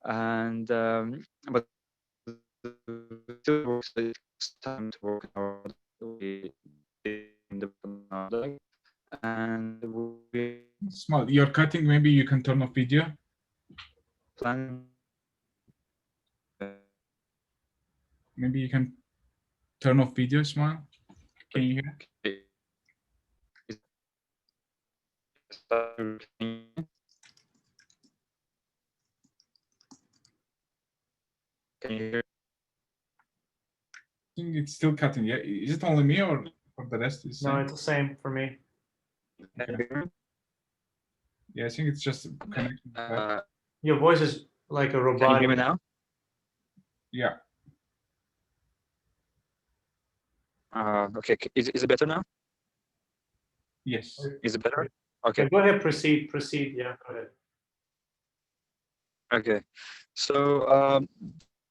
And but still it's time to work on our product, and we Small, you're cutting. Maybe you can turn off video. plan. Maybe you can turn off video, Smile. Can you hear? Can you hear? I think it's still cutting. Yeah, is it only me or for the rest? Is No, it's the same for me. Okay. Yeah, I think it's just connecting. Your voice is like a robotic. Can you hear me now? Yeah. Okay, is it better now? Yes. Is it better? Okay. Yeah, go ahead, proceed. Yeah, go ahead. Okay, so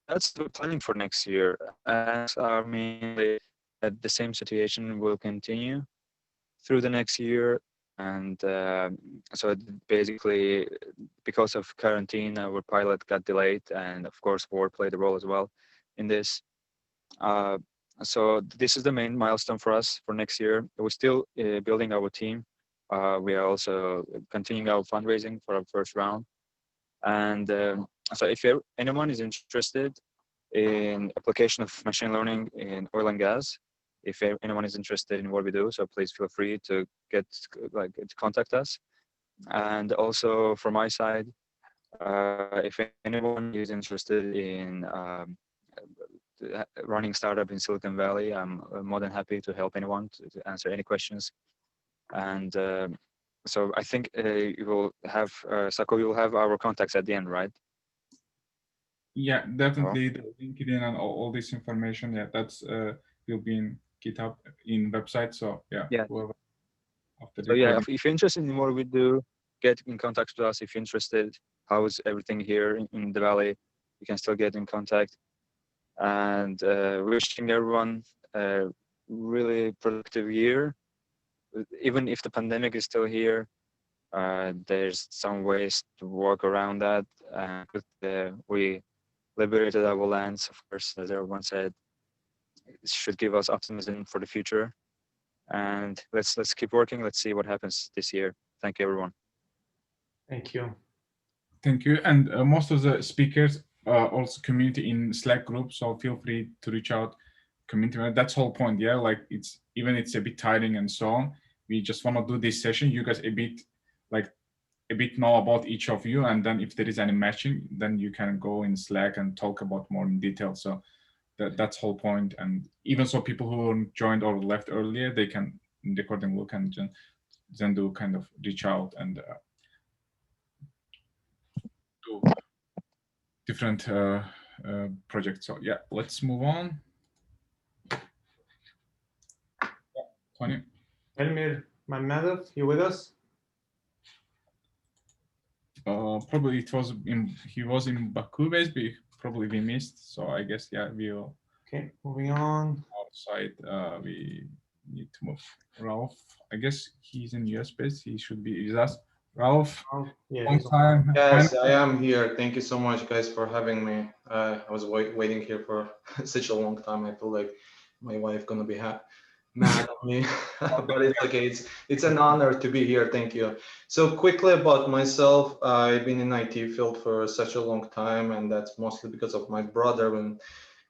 that's the planning for next year. As are mainly that the same situation will continue through the next year, and so basically, because of quarantine, our pilot got delayed, and of course, war played a role as well in this. So this is the main milestone for us for next year. We're still building our team. We are also continuing our fundraising for our first round. And so if anyone is interested in application of machine learning in oil and gas, if anyone is interested in what we do, so please feel free to contact us. And also from my side, if anyone is interested in running startup in Silicon Valley, I'm more than happy to help anyone to answer any questions. And so I think you will have, Sako, you'll have our contacts at the end, right? Yeah, definitely. The LinkedIn and all this information. Yeah, that's will be in GitHub in website. So yeah. After So yeah, if you're interested in what we do, get in contact with us. If you're interested, how's everything here in the Valley, you can still get in contact. And wishing everyone a really productive year. Even if the pandemic is still here, there's some ways to work around that. We liberated our lands, of course, as everyone said. It should give us optimism for the future. And let's keep working. Let's see what happens this year. Thank you, everyone. Thank you. Thank you. And most of the speakers also community in Slack group, so feel free to reach out. Community, that's the whole point. Yeah, like it's a bit tiring and so on. We just want to do this session. You guys a bit like a bit know about each of you, and then if there is any matching, then you can go in Slack and talk about more in detail. So that's whole point. And even so, people who joined or left earlier, they can in the recording look and then do kind of reach out and do different projects. So yeah, let's move on. Tony. Elmir Mammadov, you with us? Probably he was in Baku base, but probably we missed. So I guess yeah, we'll. Okay, moving on. Outside, we need to move. Ralph, I guess he's in US base. He should be with us. Ralph, long time. Yes, I am here. Thank you so much, guys, for having me. I was waiting here for such a long time. I feel like my wife gonna be mad at me, but it's okay. It's an honor to be here. Thank you. So quickly about myself, I've been in IT field for such a long time, and that's mostly because of my brother. When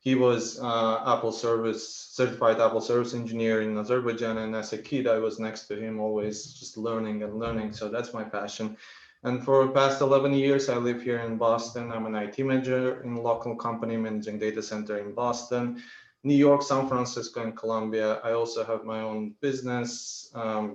he was certified Apple service engineer in Azerbaijan, and as a kid, I was next to him, always just learning and learning. So that's my passion. And for the past 11 years, I live here in Boston. I'm an IT manager in a local company managing data center in Boston, New York, San Francisco, and Colombia. I also have my own business,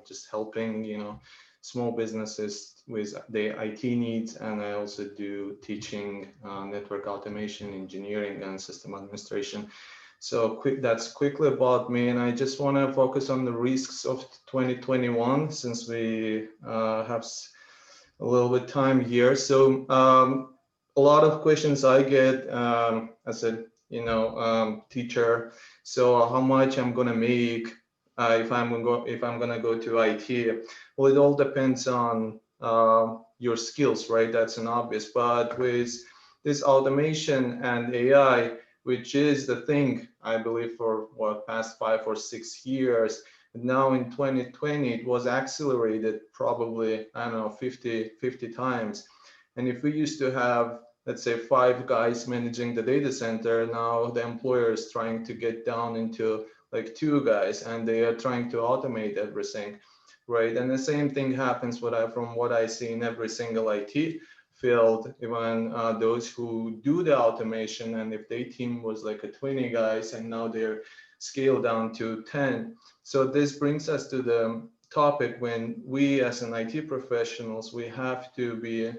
just helping, small businesses with their IT needs. And I also do teaching, network automation, engineering, and system administration. So that's quickly about me. And I just want to focus on the risks of 2021 since we have a little bit time here. So a lot of questions I get as a teacher. So how much I'm gonna make if I'm gonna go to IT? Well, it all depends on your skills, right? That's an obvious. But with this automation and AI, which is the thing I believe for past 5 or 6 years. Now in 2020, it was accelerated probably, I don't know, 50 times. And if we used to have, let's say, 5 guys managing the data center, now the employer is trying to get down into like 2 guys, and they are trying to automate everything, right? And the same thing happens from what I see in every single IT field, even those who do the automation, and if their team was like a 20 guys and now they're scaled down to 10. So this brings us to the topic when we as an IT professionals, we have to be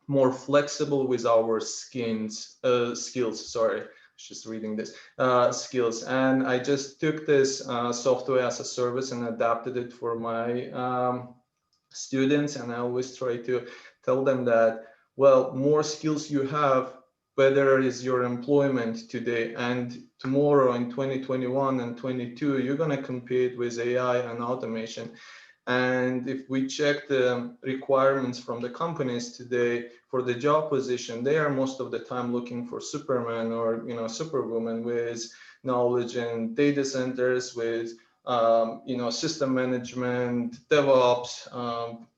more flexible with our skills, sorry. Just reading this skills, and I just took this software as a service and adapted it for my students, and I always try to tell them that, well, more skills you have, better is your employment today and tomorrow in 2021 and 22, you're going to compete with AI and automation. And if we check the requirements from the companies today for the job position, they are most of the time looking for Superman or Superwoman with knowledge in data centers, with system management, DevOps,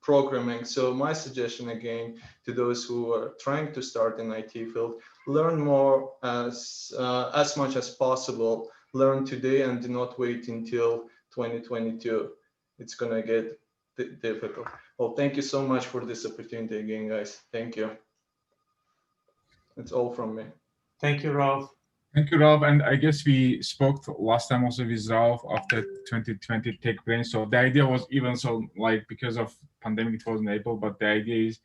programming. So my suggestion again to those who are trying to start in IT field, learn more as much as possible. Learn today and do not wait until 2022. It's gonna get difficult. Well, thank you so much for this opportunity again, guys. Thank you. That's all from me. Thank you, Ralph. Thank you, Ralph. And I guess we spoke last time also with Ralph after 2020 Tech Brain. So the idea was even so, like, because of pandemic, it wasn't able, but the idea is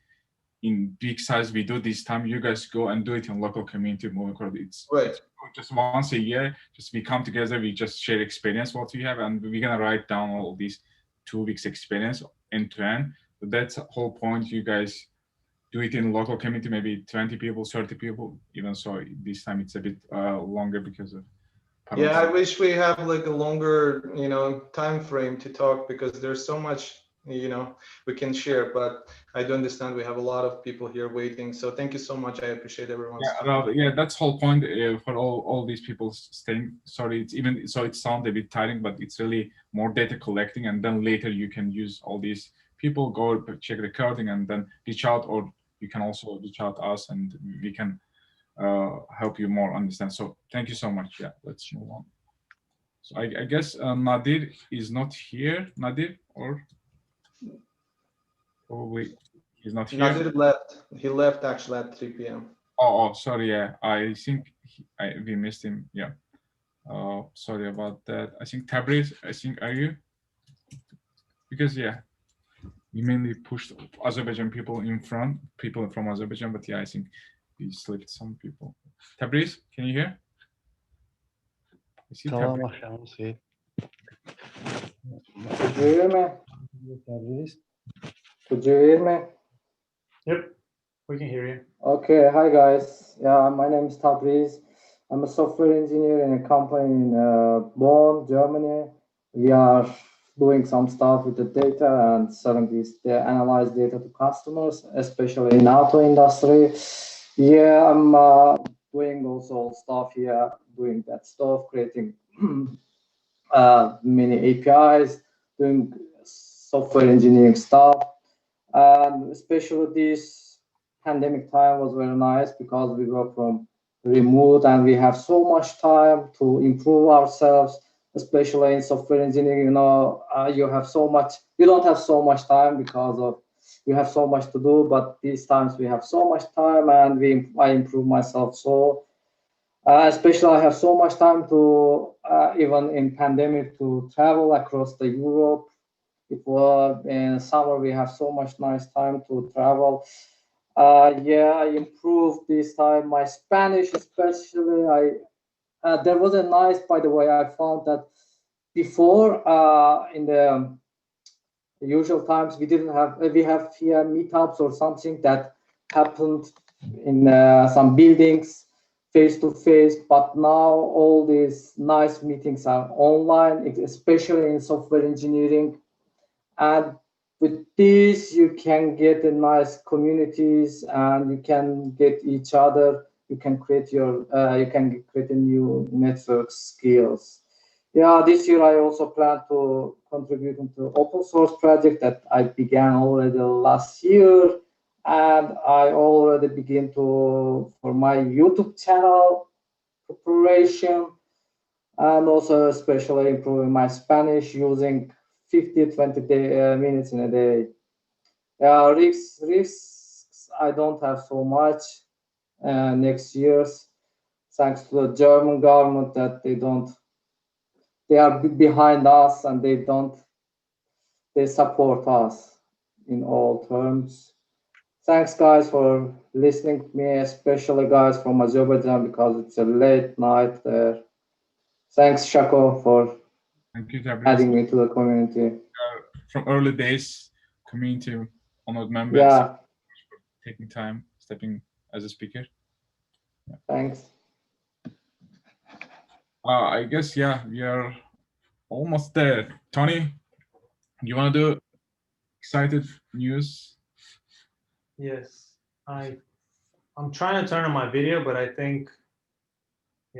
in big size, we do this time, you guys go and do it in local community moving forward. It's just once a year, just we come together, we just share experience, what we have, and we're gonna write down all these 2 weeks experience end to end. So that's the whole point. You guys do it in local community, maybe 20 people, 30 people, even so this time it's a bit longer because of Yeah, I wish we have like a longer, time frame to talk, because there's so much, we can share, but I do understand we have a lot of people here waiting. So thank you so much. I appreciate everyone's time. Yeah, that's whole point for all these people staying. Sorry, it sounds a bit tiring, but it's really more data collecting, and then later you can use all these people, go check recording, and then reach out, or you can also reach out to us, and we can help you more understand. So thank you so much. Yeah, let's move on. So I guess Nadir is not here. Nadir, or? Probably he's not here. Nadir left. He left actually at 3 p.m. Oh, sorry. Yeah, I think we missed him. Yeah. Sorry about that. I think Tabriz. I think are you? Because yeah, we mainly pushed Azerbaijan people in front, people from Azerbaijan. But yeah, I think we slipped some people. Tabriz, can you hear? I see Tamam, Tabriz. akşamınız xeyir. Could you hear me? Could you hear me? Yep, we can hear you. Okay, hi guys. Yeah, my name is Tabriz. I'm a software engineer in a company in Bonn, Germany. We are doing some stuff with the data and selling the analyzed data to customers, especially in auto industry. Yeah, I'm doing also stuff here, doing that stuff, creating many APIs, doing software engineering stuff. And especially this pandemic time was very nice because we work from remote and we have so much time to improve ourselves, especially in software engineering. You know, you don't have so much time because of you have so much to do, but these times we have so much time and I improve myself. So especially I have so much time to even in pandemic to travel across the Europe. It was in summer we have so much nice time to travel. Yeah, I improved this time my Spanish, especially. There was a nice, by the way, I found that before in the usual times we have here meetups or something that happened in some buildings face to face, but now all these nice meetings are online, especially in software engineering. And with this, you can get a nice communities and you can get each other. You can create a new network skills. Yeah, this year I also plan to contribute into open source project that I began already last year. And I already begin for my YouTube channel preparation and also especially improving my Spanish using 20 minutes in a day. Risks I don't have so much next years, thanks to the German government that they are behind us and they support us in all terms. Thanks guys for listening to me, especially guys from Azerbaijan because it's a late night there. Thanks Shako for adding me to the community. From early days, community honored members. Yeah. Taking time, stepping as a speaker. Yeah. Thanks. I guess yeah, we are almost there. Tony, you want to do excited news? Yes, I'm trying to turn on my video, but I think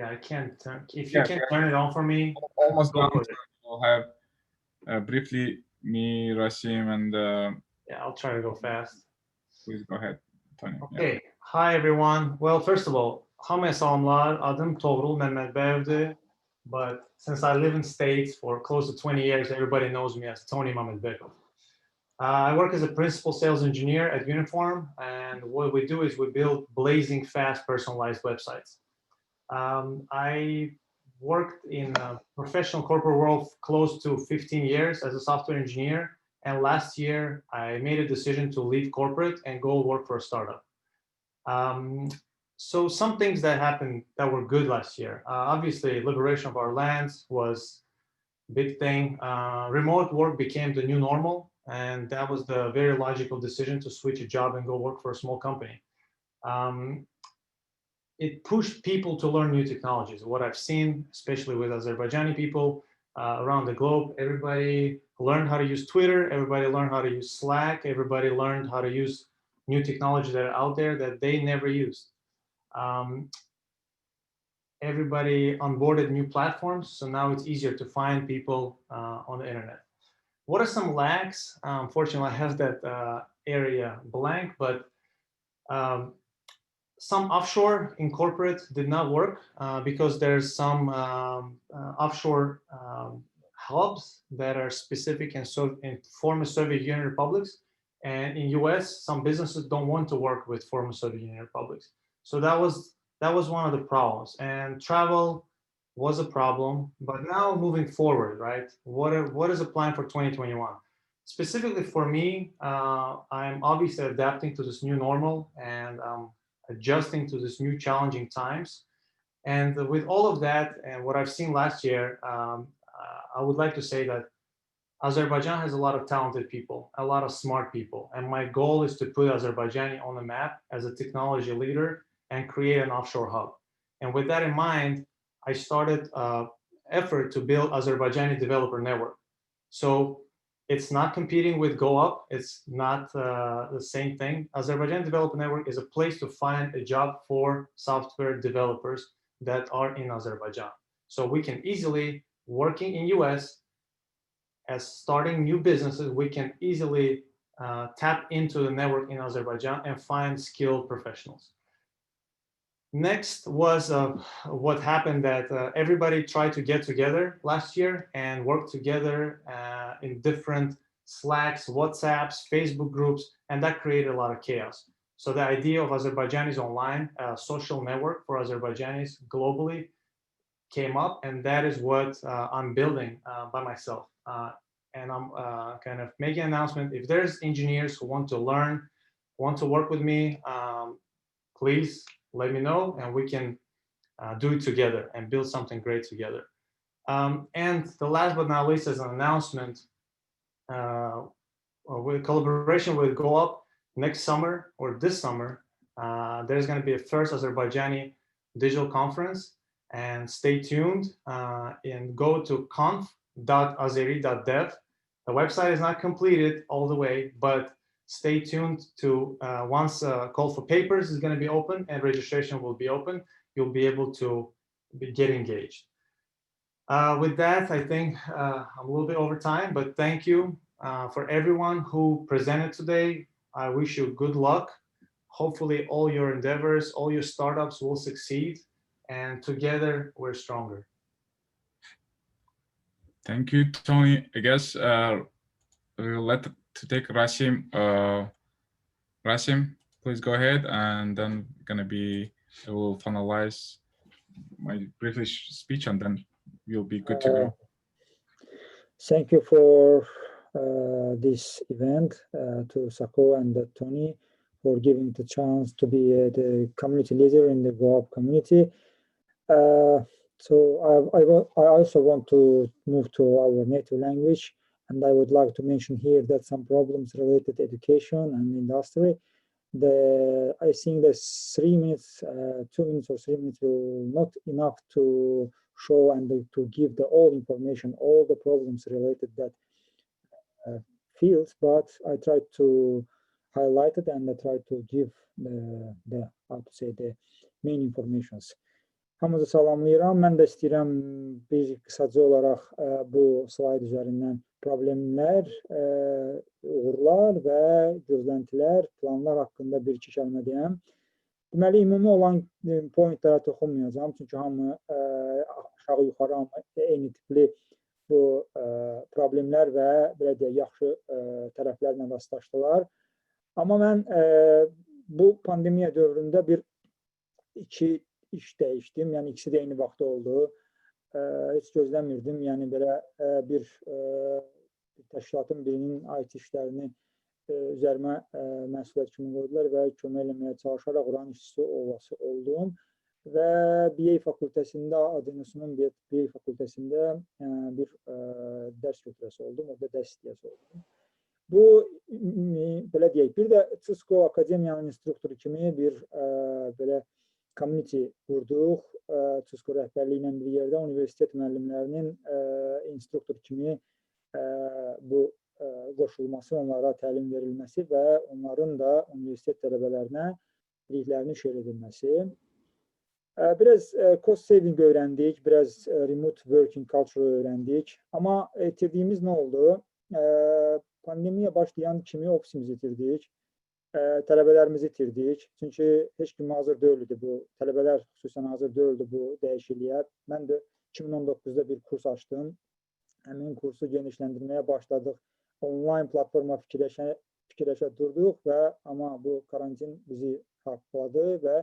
I can't turn. If you can turn it on for me, almost go done. for it. We'll have briefly me, Rasim, and I'll try to go fast. Please go ahead, Tony. Okay. Yeah. Hi everyone. Well, first of all, hamıya salamlar. Adım Toğrul Mehmetbəyevdir. But since I live in States for close to 20 years, everybody knows me as Tony Mehmetbəyov. I work as a principal sales engineer at Uniform, and what we do is we build blazing fast personalized websites. I worked in a professional corporate world close to 15 years as a software engineer, and last year I made a decision to leave corporate and go work for a startup. So some things that happened that were good last year. Obviously, liberation of our lands was a big thing. Remote work became the new normal, and that was the very logical decision to switch a job and go work for a small company. It pushed people to learn new technologies. What I've seen, especially with Azerbaijani people around the globe, everybody learned how to use Twitter, everybody learned how to use Slack, everybody learned how to use new technologies that are out there that they never used. Everybody onboarded new platforms, so now it's easier to find people on the internet. What are some lacks? Unfortunately, I have that area blank, but some offshore in corporate did not work because there's some offshore hubs that are specific in former Soviet Union republics, And in US, some businesses don't want to work with former Soviet Union republics. So that was one of the problems. And travel was a problem. But now moving forward, right? What is the plan for 2021? Specifically for me, I'm obviously adapting to this new normal and adjusting to this new challenging times. And with all of that and what I've seen last year, I would like to say that Azerbaijan has a lot of talented people, a lot of smart people. And my goal is to put Azerbaijan on the map as a technology leader and create an offshore hub. And with that in mind, I started an effort to build Azerbaijani developer network. So it's not competing with Goup. It's not the same thing. Azerbaijan Developer Network is a place to find a job for software developers that are in Azerbaijan. So we can easily, working in US, as starting new businesses, we can easily tap into the network in Azerbaijan and find skilled professionals. Next was what happened that everybody tried to get together last year and work together in different Slacks, WhatsApps, Facebook groups, and that created a lot of chaos. So the idea of Azerbaijanis Online, a social network for Azerbaijanis globally, came up, and that is what I'm building by myself. And I'm kind of making an announcement. If there's engineers who want to learn, want to work with me, please let me know, and we can do it together and build something great together. And the last but not least, as an announcement, with collaboration with Goup, next summer or this summer, there's going to be a first Azerbaijani digital conference. And stay tuned and go to conf.azeri.dev. The website is not completed all the way, but stay tuned to once call for papers is going to be open and registration will be open, you'll be able to get engaged. With that, I think I'm a little bit over time, but thank you for everyone who presented today. I wish you good luck. Hopefully all your endeavors, all your startups will succeed, and together we're stronger. Thank you, Tony. I guess we'll let to take Rasim. Rasim, please go ahead, and then we'll finalize my brief speech, and then we'll be good to go. Thank you for this event to Sako and Tony for giving the chance to be the community leader in the Goup community. So I also want to move to our native language, and I would like to mention here that some problems related to education and industry. I think that 3 minutes, 2 minutes or 3 minutes will not enough to show and to give the all information, all the problems related that fields, but I tried to highlight it and I tried to give the main informations. Hamınızı salamlayıram. Mən də istəyirəm bir qısaca olaraq bu slayd üzərindən problemlər, uğurlar və gözləntilər, planlar haqqında bir-iki kəlmə deyəm. Deməli, ümumi olan pointlərə toxunmayacağım, çünki hamı aşağı-yuxarı eyni tipli bu problemlər və belə deyək, yaxşı tərəflərlə rastlaşdılar. Amma mən bu pandemiya dövründə iki iş dəyişdim, yəni ikisi də eyni vaxtda oldu. Heç gözləmirdim, yəni belə bir təşkilatın birinin IT işlərini üzərimə məsuliyyət kimi qoydular və kömək eləməyə çalışaraq oranın işçisi oldum. Və BA fakültəsində, Adenosunun BA fakültəsində bir dərs götürəsi oldum, orada dərs istəyəsi oldum. Bu, belə deyək, bir də Cisco Akademiyanın instruktoru kimi bir belə community qurduq. Cisco rəhbərliyi ilə bir yerdə universitet müəllimlərinin instruktor kimi bu qoşulması, onlara təlim verilməsi və onların da universitet tələbələrinə biliklərini şeir edilməsi. Biraz cost saving öyrəndik, biraz remote working culture öyrəndik. Amma itirdiyimiz nə oldu? Pandemiya başlayan kimi ofisimizi itirdik. Tələbələrimizi itirdik. Çünki heç kim hazır deyildi bu, tələbələr xüsusən hazır deyildi bu dəyişikliyə. Mən də 2019-da bir kurs açdım. Həmin kursu genişləndirməyə başladıq. Online platforma fikirləşə durduq və amma bu karantin bizi haqladı və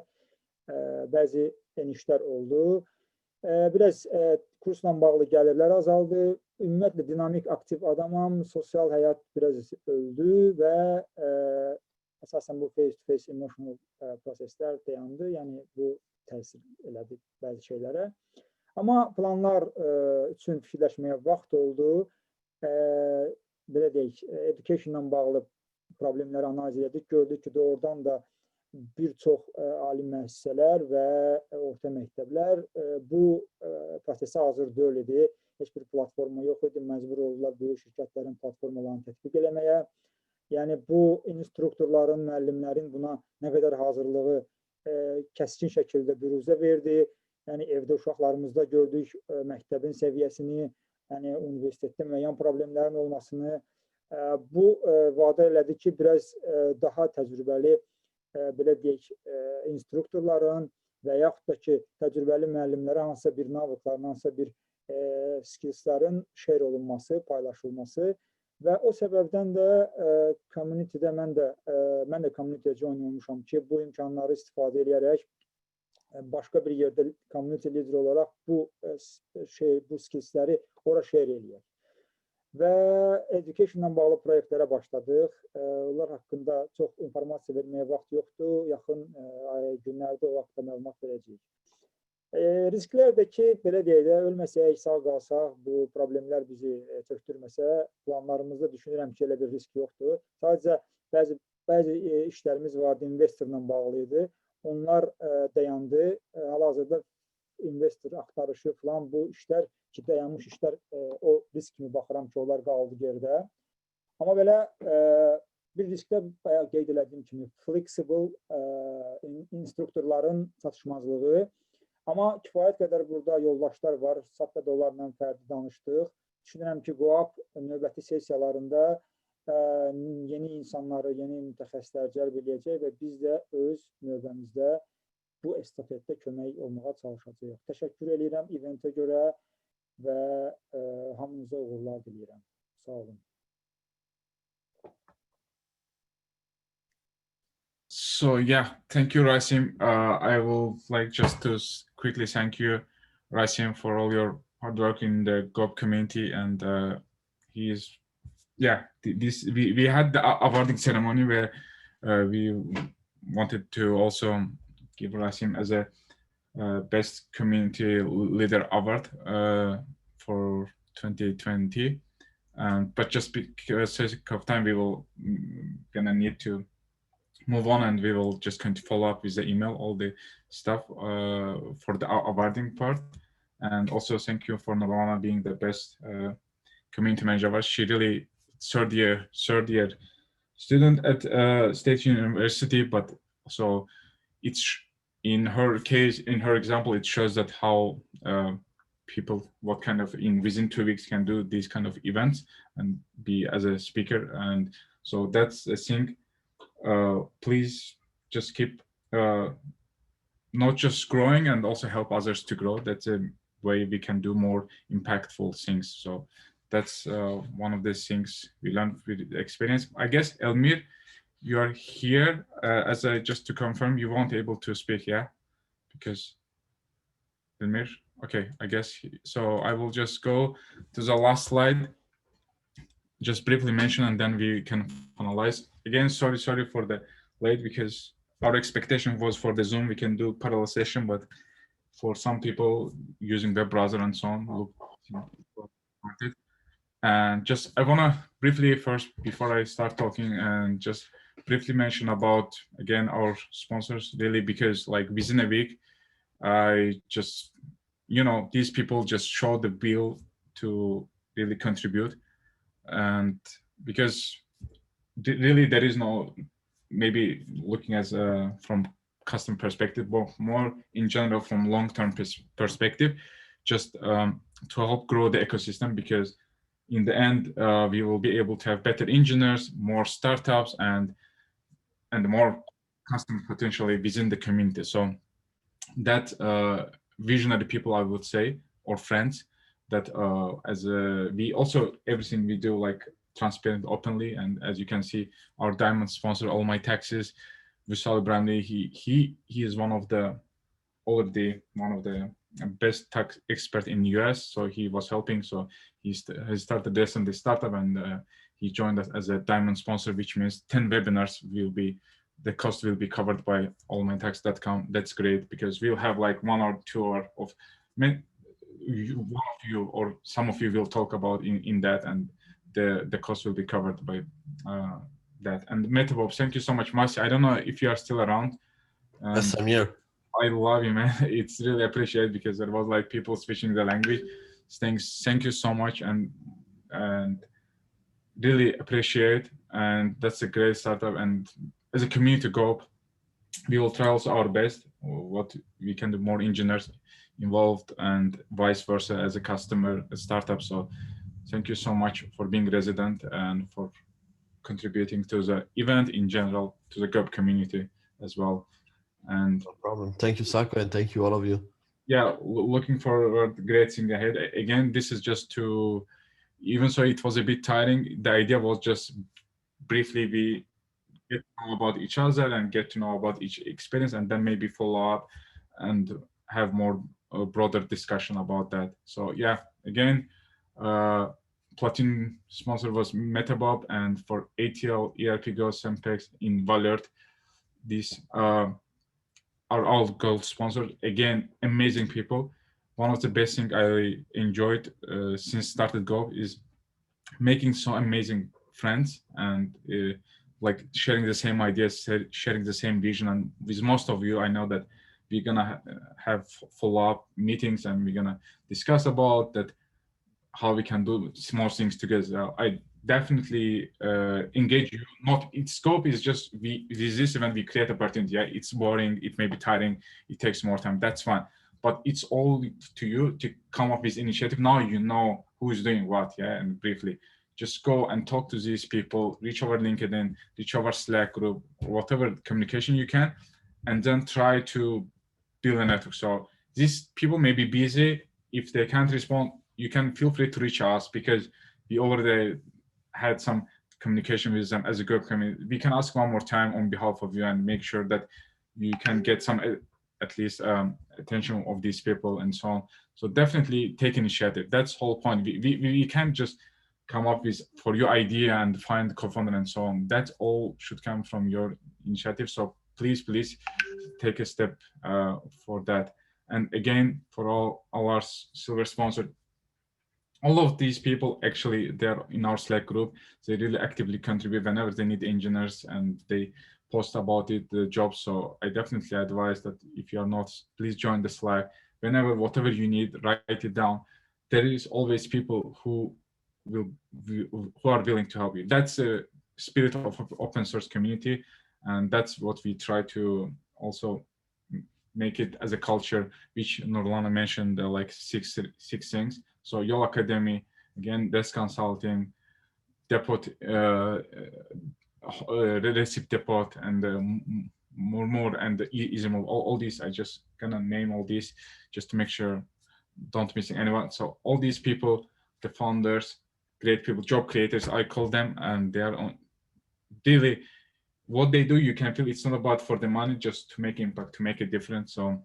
bəzi enişlər oldu. Biraz kursla bağlı gəlirlər azaldı. Ümumiyyətlə dinamik, aktiv adamam, sosial həyat biraz öldü və əsasən bu face-to-face emotional proseslər dayandı. Yəni bu təsir elədi bəzi şeylərə. Amma planlar üçün fikirləşməyə vaxt oldu. Belə deyək, educationla bağlı problemləri analiz edik. Gördük ki, doğrudan da bir çox ali müəssisələr və orta məktəblər bu prosesə hazır deyil idi. Heç bir platforma yox idi. Məcbur oldular böyük şirkətlərin platformalarını tətbiq eləməyə. Yəni bu instruktorların, müəllimlərin buna nə qədər hazırlığı kəskin şəkildə büruzə verdi. Yəni evdə uşaqlarımızda gördük məktəbin səviyyəsini, yəni universitetdə müəyyən problemlərin olmasını. Bu vadə elədi ki, biraz daha təcrübəli belə deyək, instruktorların və yaxud da ki, təcrübəli müəllimlərə hansısa bir navikların, hansısa bir skillsların share olunması, paylaşılması və o səbəbdən də communitydə mən də communityyə join olmuşam ki, bu imkanları istifadə edərək başqa bir yerdə community lider olaraq bu skillsləri ora share eləyək. Və educationla bağlı proyektlərə başladıq. Onlar haqqında çox informasiya verməyə vaxt yoxdur. Yaxın günlərdə o haqda məlumat verəcəyik. Risklər də ki, belə deyək də, ölməsək, sağ qalsaq, bu problemlər bizi çöktürməsə, planlarımızda düşünürəm ki, elə bir risk yoxdur. Sadəcə bəzi işlərimiz vardı, investorla bağlı idi. Onlar dayandı. Hal-hazırda investor axtarışı falan bu işlər ki, dayanmış işlər o risk kimi baxıram ki, onlar qaldı geridə. Amma belə bir riskdə bayaq qeyd elədiyim kimi flexible instruktorların çatışmazlığı. Amma kifayət qədər burada yoldaşlar var. Satda da onlarla fərdi danışdıq. Düşünürəm ki, Goup növbəti sessiyalarında yeni insanları, yeni mütəxəssislər cəlb edəcək və biz də öz növbəmizdə bu estafetdə kömək olmağa çalışacağıq. Təşəkkür edirəm eventə görə və hamınıza uğurlar diləyirəm. Sağ olun. So yeah, thank you, Rasim. I will like just to quickly thank you, Rasim, for all your hard work in the Goup community, and we had the awarding ceremony where we wanted to also give Rasim as a best community leader award for 2020, but just because of time, we will gonna need to move on, and we will just going to follow up with the email, all the stuff for the awarding part. And also thank you for Navana being the best community manager. She really third year student at State University, but so it's in her case, in her example, it shows that how people, what kind of within 2 weeks can do these kind of events and be as a speaker. And so that's a thing. Please just keep not just growing and also help others to grow. That's a way we can do more impactful things. So that's one of the things we learned with the experience. I guess, Elmir, you are here just to confirm, you won't able to speak, yeah? Because Elmir, okay, I guess. So I will just go to the last slide, just briefly mention, and then we can finalize. Again, sorry for the late, because our expectation was for the Zoom, we can do parallel session, but for some people using web browser and so on, and just I want to briefly first, before I start talking, and just briefly mention about, again, our sponsors, really, because like within a week, I just, these people just showed the will to really contribute. And because really there is no, maybe looking as from customer perspective, but more in general from long-term perspective, just to help grow the ecosystem, because in the end we will be able to have better engineers, more startups, and more customer potentially within the community. So that visionary people, I would say, or friends, that we also, everything we do, like transparent openly. And as you can see, our diamond sponsor, All My Taxes, Vishal Bramley, he is one of the best tax expert in US. So he was helping. So he started this and the startup, and he joined us as a diamond sponsor, which means 10 webinars the cost will be covered by allmytax.com. That's great, because we'll have like 1 or 2 hours of one of you or some of you will talk about in that, and the cost will be covered by that. And Metabob, thank you so much. Masi, I don't know if you are still around. Yes, I'm here. I love you, man. It's really appreciated, because there was like people switching the language. Thank you so much, and really appreciate. And that's a great startup. And as a community Goup, we will try also our best what we can do, more engineers involved and vice versa as a customer, a startup. So thank you so much for being resident and for contributing to the event in general, to the Goup community as well. And no problem. Thank you, Sako, and thank you all of you. Yeah, looking forward to great thing ahead. Again, this is just to, even so it was a bit tiring, the idea was just briefly we get to know about each other and get to know about each experience, and then maybe follow up and have more broader discussion about that. So yeah, again, Platinum sponsor was Metabob, and for ATL, ERP Go, Sempex, in Valert, these are all gold sponsors. Again, amazing people. One of the best things I enjoyed since started Goup is making so amazing friends and like sharing the same ideas, sharing the same vision. And with most of you, I know that we're gonna have follow-up meetings, and we're gonna discuss about that, how we can do small things together. I definitely engage you. Not its scope is just with this event we create opportunity. Yeah, it's boring, it may be tiring, it takes more time. That's fine, but it's all to you to come up with initiative. Now you know who is doing what. Yeah, and briefly, just go and talk to these people. Reach our LinkedIn, reach our Slack group, whatever communication you can, and then try to build a network. So these people may be busy. If they can't respond, you can feel free to reach us, because we already had some communication with them as a group. We can ask one more time on behalf of you and make sure that you can get some at least attention of these people and so on. So definitely take initiative. That's the whole point. We can't just come up with for your idea and find co-founder and so on. That all should come from your initiative. So please take a step for that. And again, for all our silver sponsors, all of these people, actually, they're in our Slack group. They really actively contribute whenever they need engineers, and they post about it, the job. So I definitely advise that if you are not, please join the Slack. Whenever, whatever you need, write it down. There is always people who are willing to help you. That's the spirit of open source community, and that's what we try to also make it as a culture, which Nurlana mentioned, like six things. So Yol Academy, again, Desk Consulting, Depot, Receipt Depot, and more, and Easymove. All these, I just gonna name all these just to make sure don't missing anyone. So all these people, the founders, great people, job creators, I call them, and they are on daily. What they do, you can feel it's not about for the money, just to make impact, to make a difference. So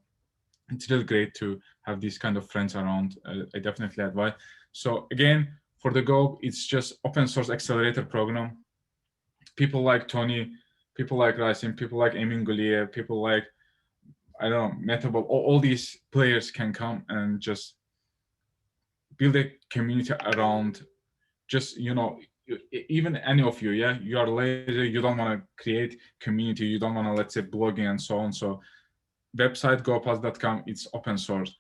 it's really great to have these kind of friends around. I definitely advise. So again, for the Goup, it's just open source accelerator program. People like Tony, people like Rasim, people like Emin Guliev, people like, I don't know, Metabol, all these players can come and just build a community around just, even any of you, yeah, you are lazy, you don't want to create community, you don't want to, let's say, blogging and so on. So website gopass.com, it's open source.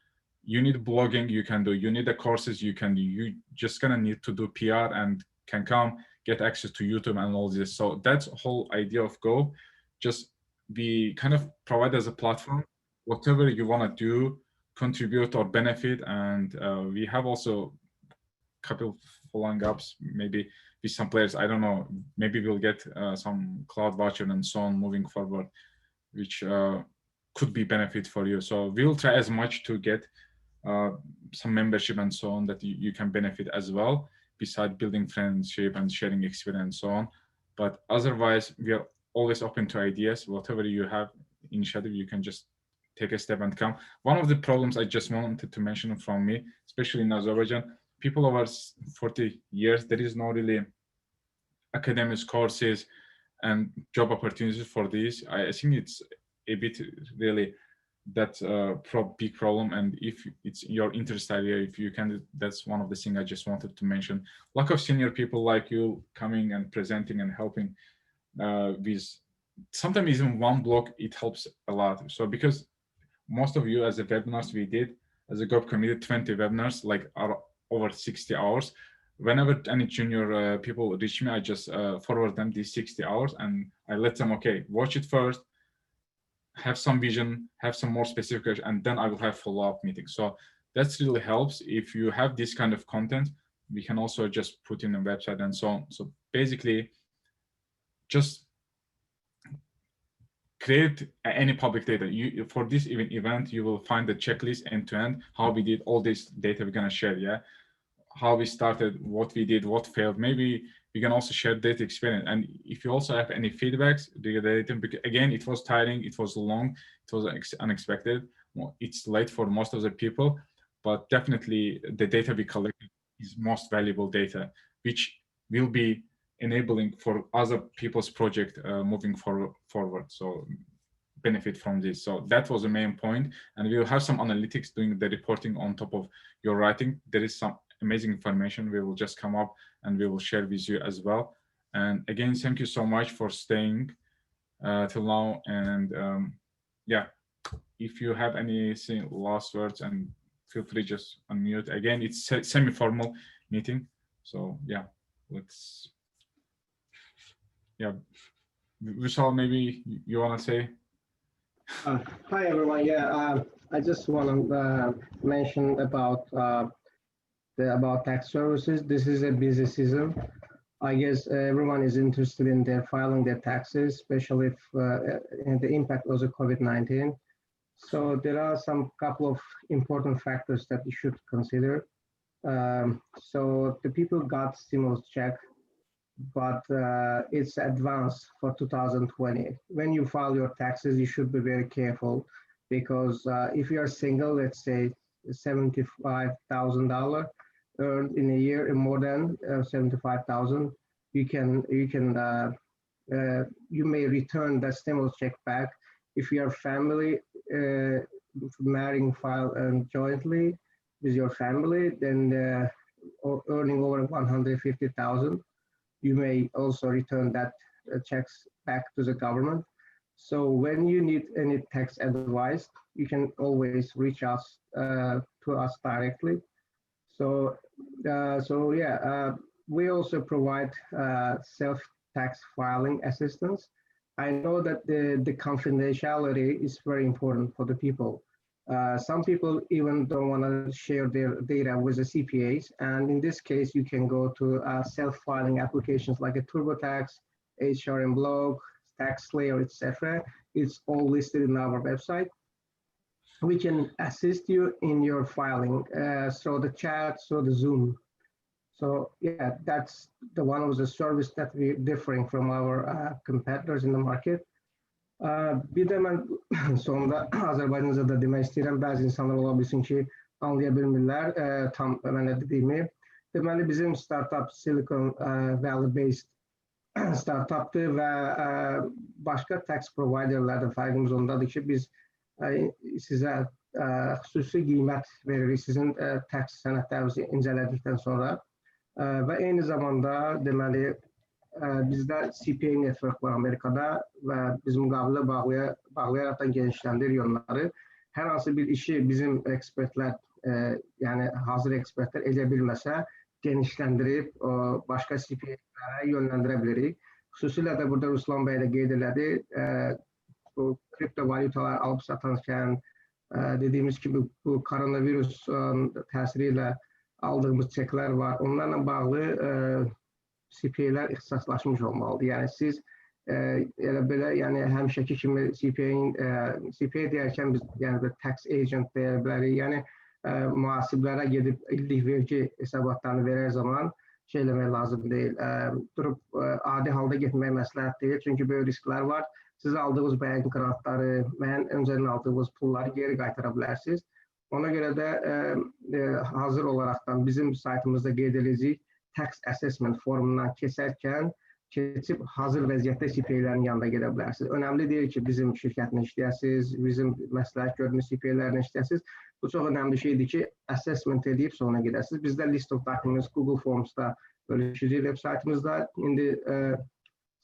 You need blogging, you can do. You need the courses, you can do. You just gonna need to do PR and can come get access to YouTube and all this. So that's the whole idea of Goup. Just we kind of provide as a platform, whatever you want to do, contribute or benefit. And we have also a couple following ups, maybe with some players. I don't know, maybe we'll get some cloud voucher and so on moving forward, which could be benefit for you. So we'll try as much to get some membership and so on that you can benefit as well, beside building friendship and sharing experience and so on. But otherwise, we are always open to ideas. Whatever you have initiative, you can just take a step and come. One of the problems I just wanted to mention from me, especially in Azerbaijan, people over 40 years, there is no really academic courses and job opportunities for these. I think it's a bit really that big problem. And if it's your interest area, if you can, that's one of the things I just wanted to mention. Lack of senior people like you coming and presenting and helping with sometimes even one block, it helps a lot. So because most of you as a webinars we did as a Goup community, 20 webinars, like are over 60 hours. Whenever any junior people reach me, I just forward them these 60 hours and I let them, okay, watch it first, have some vision, have some more specific, and then I will have follow-up meetings. So that really helps. If you have this kind of content, we can also just put in a website and so on. So basically, just create any public data. You for this event, you will find the checklist end to end, how we did all this data we're gonna share, yeah? How we started, what we did, what failed. Maybe we can also share data experience. And if you also have any feedbacks, again, it was tiring, it was long, it was unexpected. Well, it's late for most of the people, but definitely the data we collected is most valuable data, which will be enabling for other people's project moving forward. So benefit from this. So that was the main point. And we will have some analytics doing the reporting on top of your writing. There is some amazing information we will just come up and we will share with you as well. And again, thank you so much for staying till now. And yeah, if you have any last words, and feel free just unmute. Again, it's a semi-formal meeting. So yeah, let's, yeah. Vishal, maybe you want to say? Hi everyone. Yeah, I just want to mention about tax services. This is a busy season. I guess everyone is interested in their filing their taxes, especially if the impact of the COVID-19. So there are some couple of important factors that you should consider. So the people got stimulus check, but it's advanced for 2020. When you file your taxes, you should be very careful because if you are single, let's say $75,000 earned in a year, and more than 75,000, you may return that stimulus check back. If you are family, marrying file jointly with your family, then earning over 150,000, you may also return that checks back to the government. So when you need any tax advice, you can always reach us to us directly. So we also provide self-tax filing assistance. I know that the confidentiality is very important for the people. Some people even don't want to share their data with the CPAs. And in this case, you can go to self-filing applications like a TurboTax, HRM Blog, TaxSlayer, etc. It's all listed in our website. We can assist you in your filing through the chat, through the Zoom. So yeah, that's the one of the service that we're differing from our competitors in the market. Bir de mən sonunda Azərbaycanca da demək istəyirəm, bəzi insanlar ola bilsin ki, anlaya bilmirlər tam mənə dediyimi. Deməli, bizim startup Silicon Valley-based startupdır və başqa tax providerlərdən fərqimiz ondadır ki, biz sizə xüsusi qiymət veririk sizin tax sənədlərinizi incələdikdən sonra və eyni zamanda deməli, bizdə CPA network var Amerikada və biz müqavilə bağlayaraq da genişləndirir onları. Hər hansı bir işi bizim ekspertlər, yəni hazır ekspertlər edə bilməsə, genişləndirib başqa CPA-lərə yönləndirə bilirik. Xüsusilə də burada Ruslan bəy də qeyd elədi, bu kriptovalutalar alıb satarkən dediyimiz kimi bu koronavirus təsiri ilə aldığımız çeklər var. Onlarla bağlı CPA-lər ixtisaslaşmış olmalıdır. Yəni siz elə belə, yəni həmişəki kimi CPA deyərkən biz yəni tax agent deyə bilərik. Yəni mühasiblərə gedib illik vergi hesabatlarını verər zaman şey eləmək lazım deyil. Durub adi halda getmək məsləhət deyil. Çünki böyük risklər var. Siz aldığınız müəyyən qrantları, müəyyən öncədən aldığınız pulları geri qaytara bilərsiniz. Ona görə də hazır olaraqdan bizim saytımızda qeyd edəcəyik tax assessment formundan keçib hazır vəziyyətdə CPA-lərin yanında gedə bilərsiniz. Önəmli deyil ki, bizim şirkətinə işləyəsiniz, bizim məsləhət gördüyünüz CPA-lərinə işləyəsiniz. Bu çox önəmli şeydir ki, assessment edib sonra gedəsiniz. Bizdə list of documents Google Forms'da bölüşəcək web saytımızda. İndi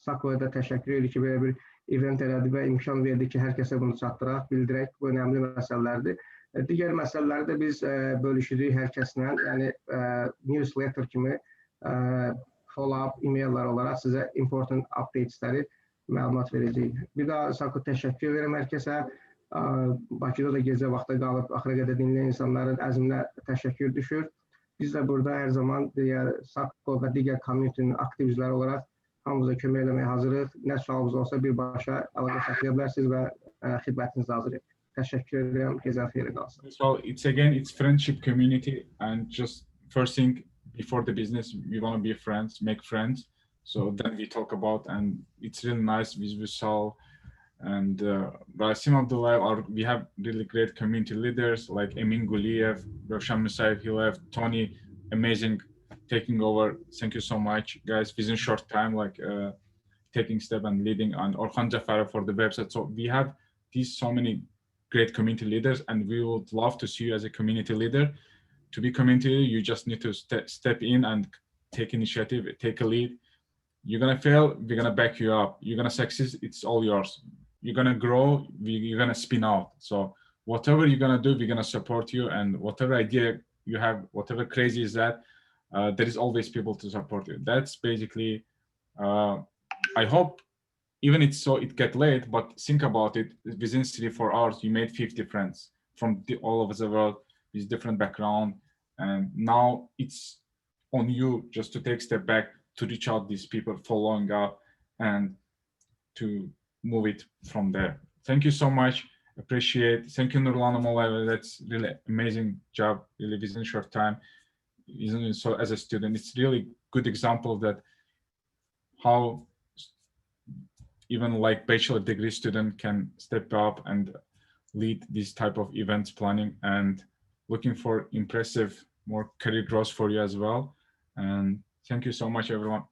Sakoya da təşəkkür edirik ki, belə bir event elədi və imkan verdi ki, hər kəsə bunu çatdıraq, bildirək. Bu önəmli məsələlərdir. Digər məsələləri də biz bölüşürük hər kəslə, yəni newsletter kimi follow-up e-maillər olaraq sizə important updatesləri məlumat verəcəyik. Bir daha Sako təşəkkür edirəm hər kəsə. Bakıda da gecə vaxtda qalıb axıra qədər dinləyən insanların əzminə təşəkkür düşür. Biz də burada hər zaman Sako və digər community-nin aktiv üzvləri olaraq hamımıza kömək eləməyə hazırıq. Nə sualınız olsa birbaşa əlaqə saxlaya bilərsiniz və xidmətinizə hazırıq. Təşəkkür edirəm. Gecə xeyirli qalsın. So it's friendship community, and just first thing before the business, we want to be friends, make friends. So then we talk about, and it's really nice with Vishal and Rasim Abdullayev. We have really great community leaders like Emin Guliev, Roshan Musayev, he left, Tony, amazing taking over. Thank you so much, guys. Within short time, like taking step and leading, and Orhan Jafarov for the website. So we have so many great community leaders, and we would love to see you as a community leader. To be community leader, you just need to step in and take initiative, take a lead. You're gonna fail, we're gonna back you up. You're gonna succeed, it's all yours. You're gonna grow, you're gonna spin out. So whatever you're gonna do, we're gonna support you, and whatever idea you have, whatever crazy is that, there is always people to support you. That's basically, I hope, even it get late, but think about it, within 3-4 hours, you made 50 friends from all over the world with different background. And now it's on you just to take a step back, to reach out these people following up and to move it from there. Thank you so much. Appreciate. Thank you, Nurlan Amolaeva. That's really amazing job, really within a short time. So as a student, it's really good example of that, how even like bachelor degree student can step up and lead this type of events planning, and looking for impressive more career growth for you as well. And thank you so much, everyone.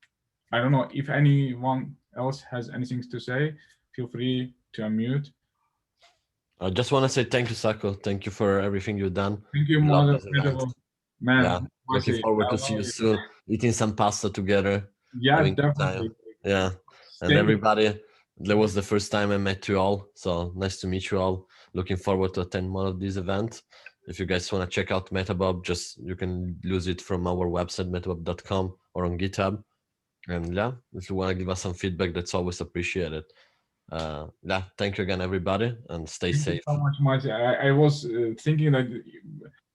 I don't know if anyone else has anything to say, feel free to unmute. I just want to say thank you, Sako. Thank you for everything you've done. Thank you, man. Yeah, looking forward to see you soon, eating some pasta together. Yeah, definitely. Yeah, and everybody, that was the first time I met you all, so nice to meet you all. Looking forward to attend one of these events. If you guys want to check out Metabub, you can use it from our website, metabub.com, or on GitHub. And yeah, if you want to give us some feedback, that's always appreciated. Yeah, thank you again, everybody, and stay safe. Thank you so much. I was thinking that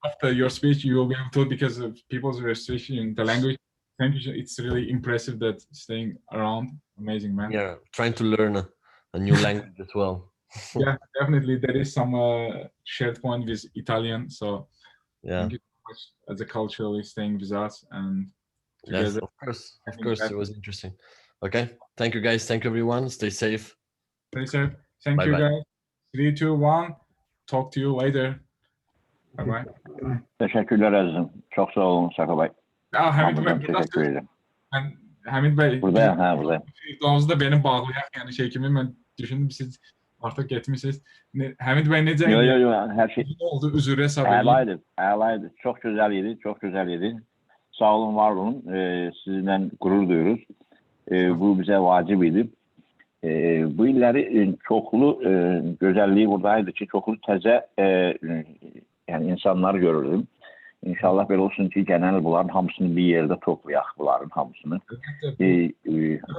after your speech, you will be able to, because of people's restriction in the language. Thank you. It's really impressive that staying around. Amazing, man. Yeah, trying to learn a new language as well. Yeah, definitely. There is some shared point with Italian. So yeah, thank you so much as a culturally staying with us and together. Yes, of course, it was interesting. Okay, thank you guys. Thank you everyone. Stay safe. Stay safe. Thank you guys. 3, 2, 1. Talk to you later. Bye bye. Teşekkürler Azizim. Çok sağ olun Sako Bey. Hamid Bey, teşekkür ederim. Hamid Bey, buradayım. Videomuzda benim bağlayak, yani şey kimi ben düşündüm siz artık getmişsiniz. Hamid Bey necə? Yo, her şey oldu, üzürə hesab edin. Əlaydı. Çok güzel yedi. Sağ olun, var olun. Sizinle gurur duyuyoruz. Bu bize vacip idi. Bu illəri çoxlu gözəlliyi buradaydı ki, çoxlu təzə yani insanlar görürdüm. İnşallah belə olsun ki, genel bunların hamısını bir yerde toplayaq, bunların hamısını.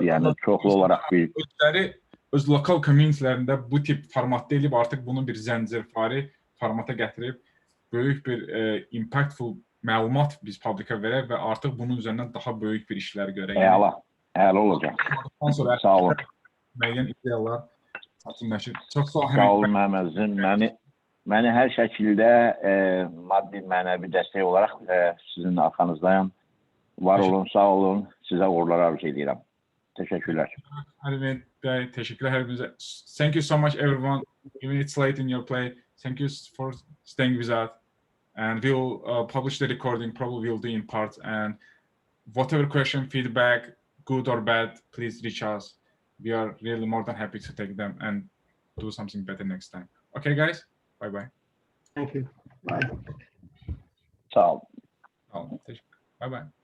Yani çoxlu olarak bir... Öz lokal communitylərində bu tip formatda eləyib artıq bunu bir zəncirvari formata gətirib böyük bir impactful məlumat biz publika verək və artıq bunun üzərindən daha böyük bir işlər görək. Əla olacaq. Sağ olun. Müəyyən ideyalar çətinləşir. Çox sağ olun Məhəmmədcim. Məni hər şəkildə maddi, mənəvi dəstək olaraq sizin arxanızdayım. Var olun, sağ olun. Sizə uğurlar arzu edirəm. Teşekkürler. Ali Bey, teşekkürler hepinize. Thank you so much everyone. Even it's late in your play. Thank you for staying with us. And we'll publish the recording, probably we'll do in parts. And whatever question, feedback, good or bad, please reach us. We are really more than happy to take them and do something better next time. Okay, guys? Bye-bye. Thank you. Bye. Sağ olun. Bye-bye.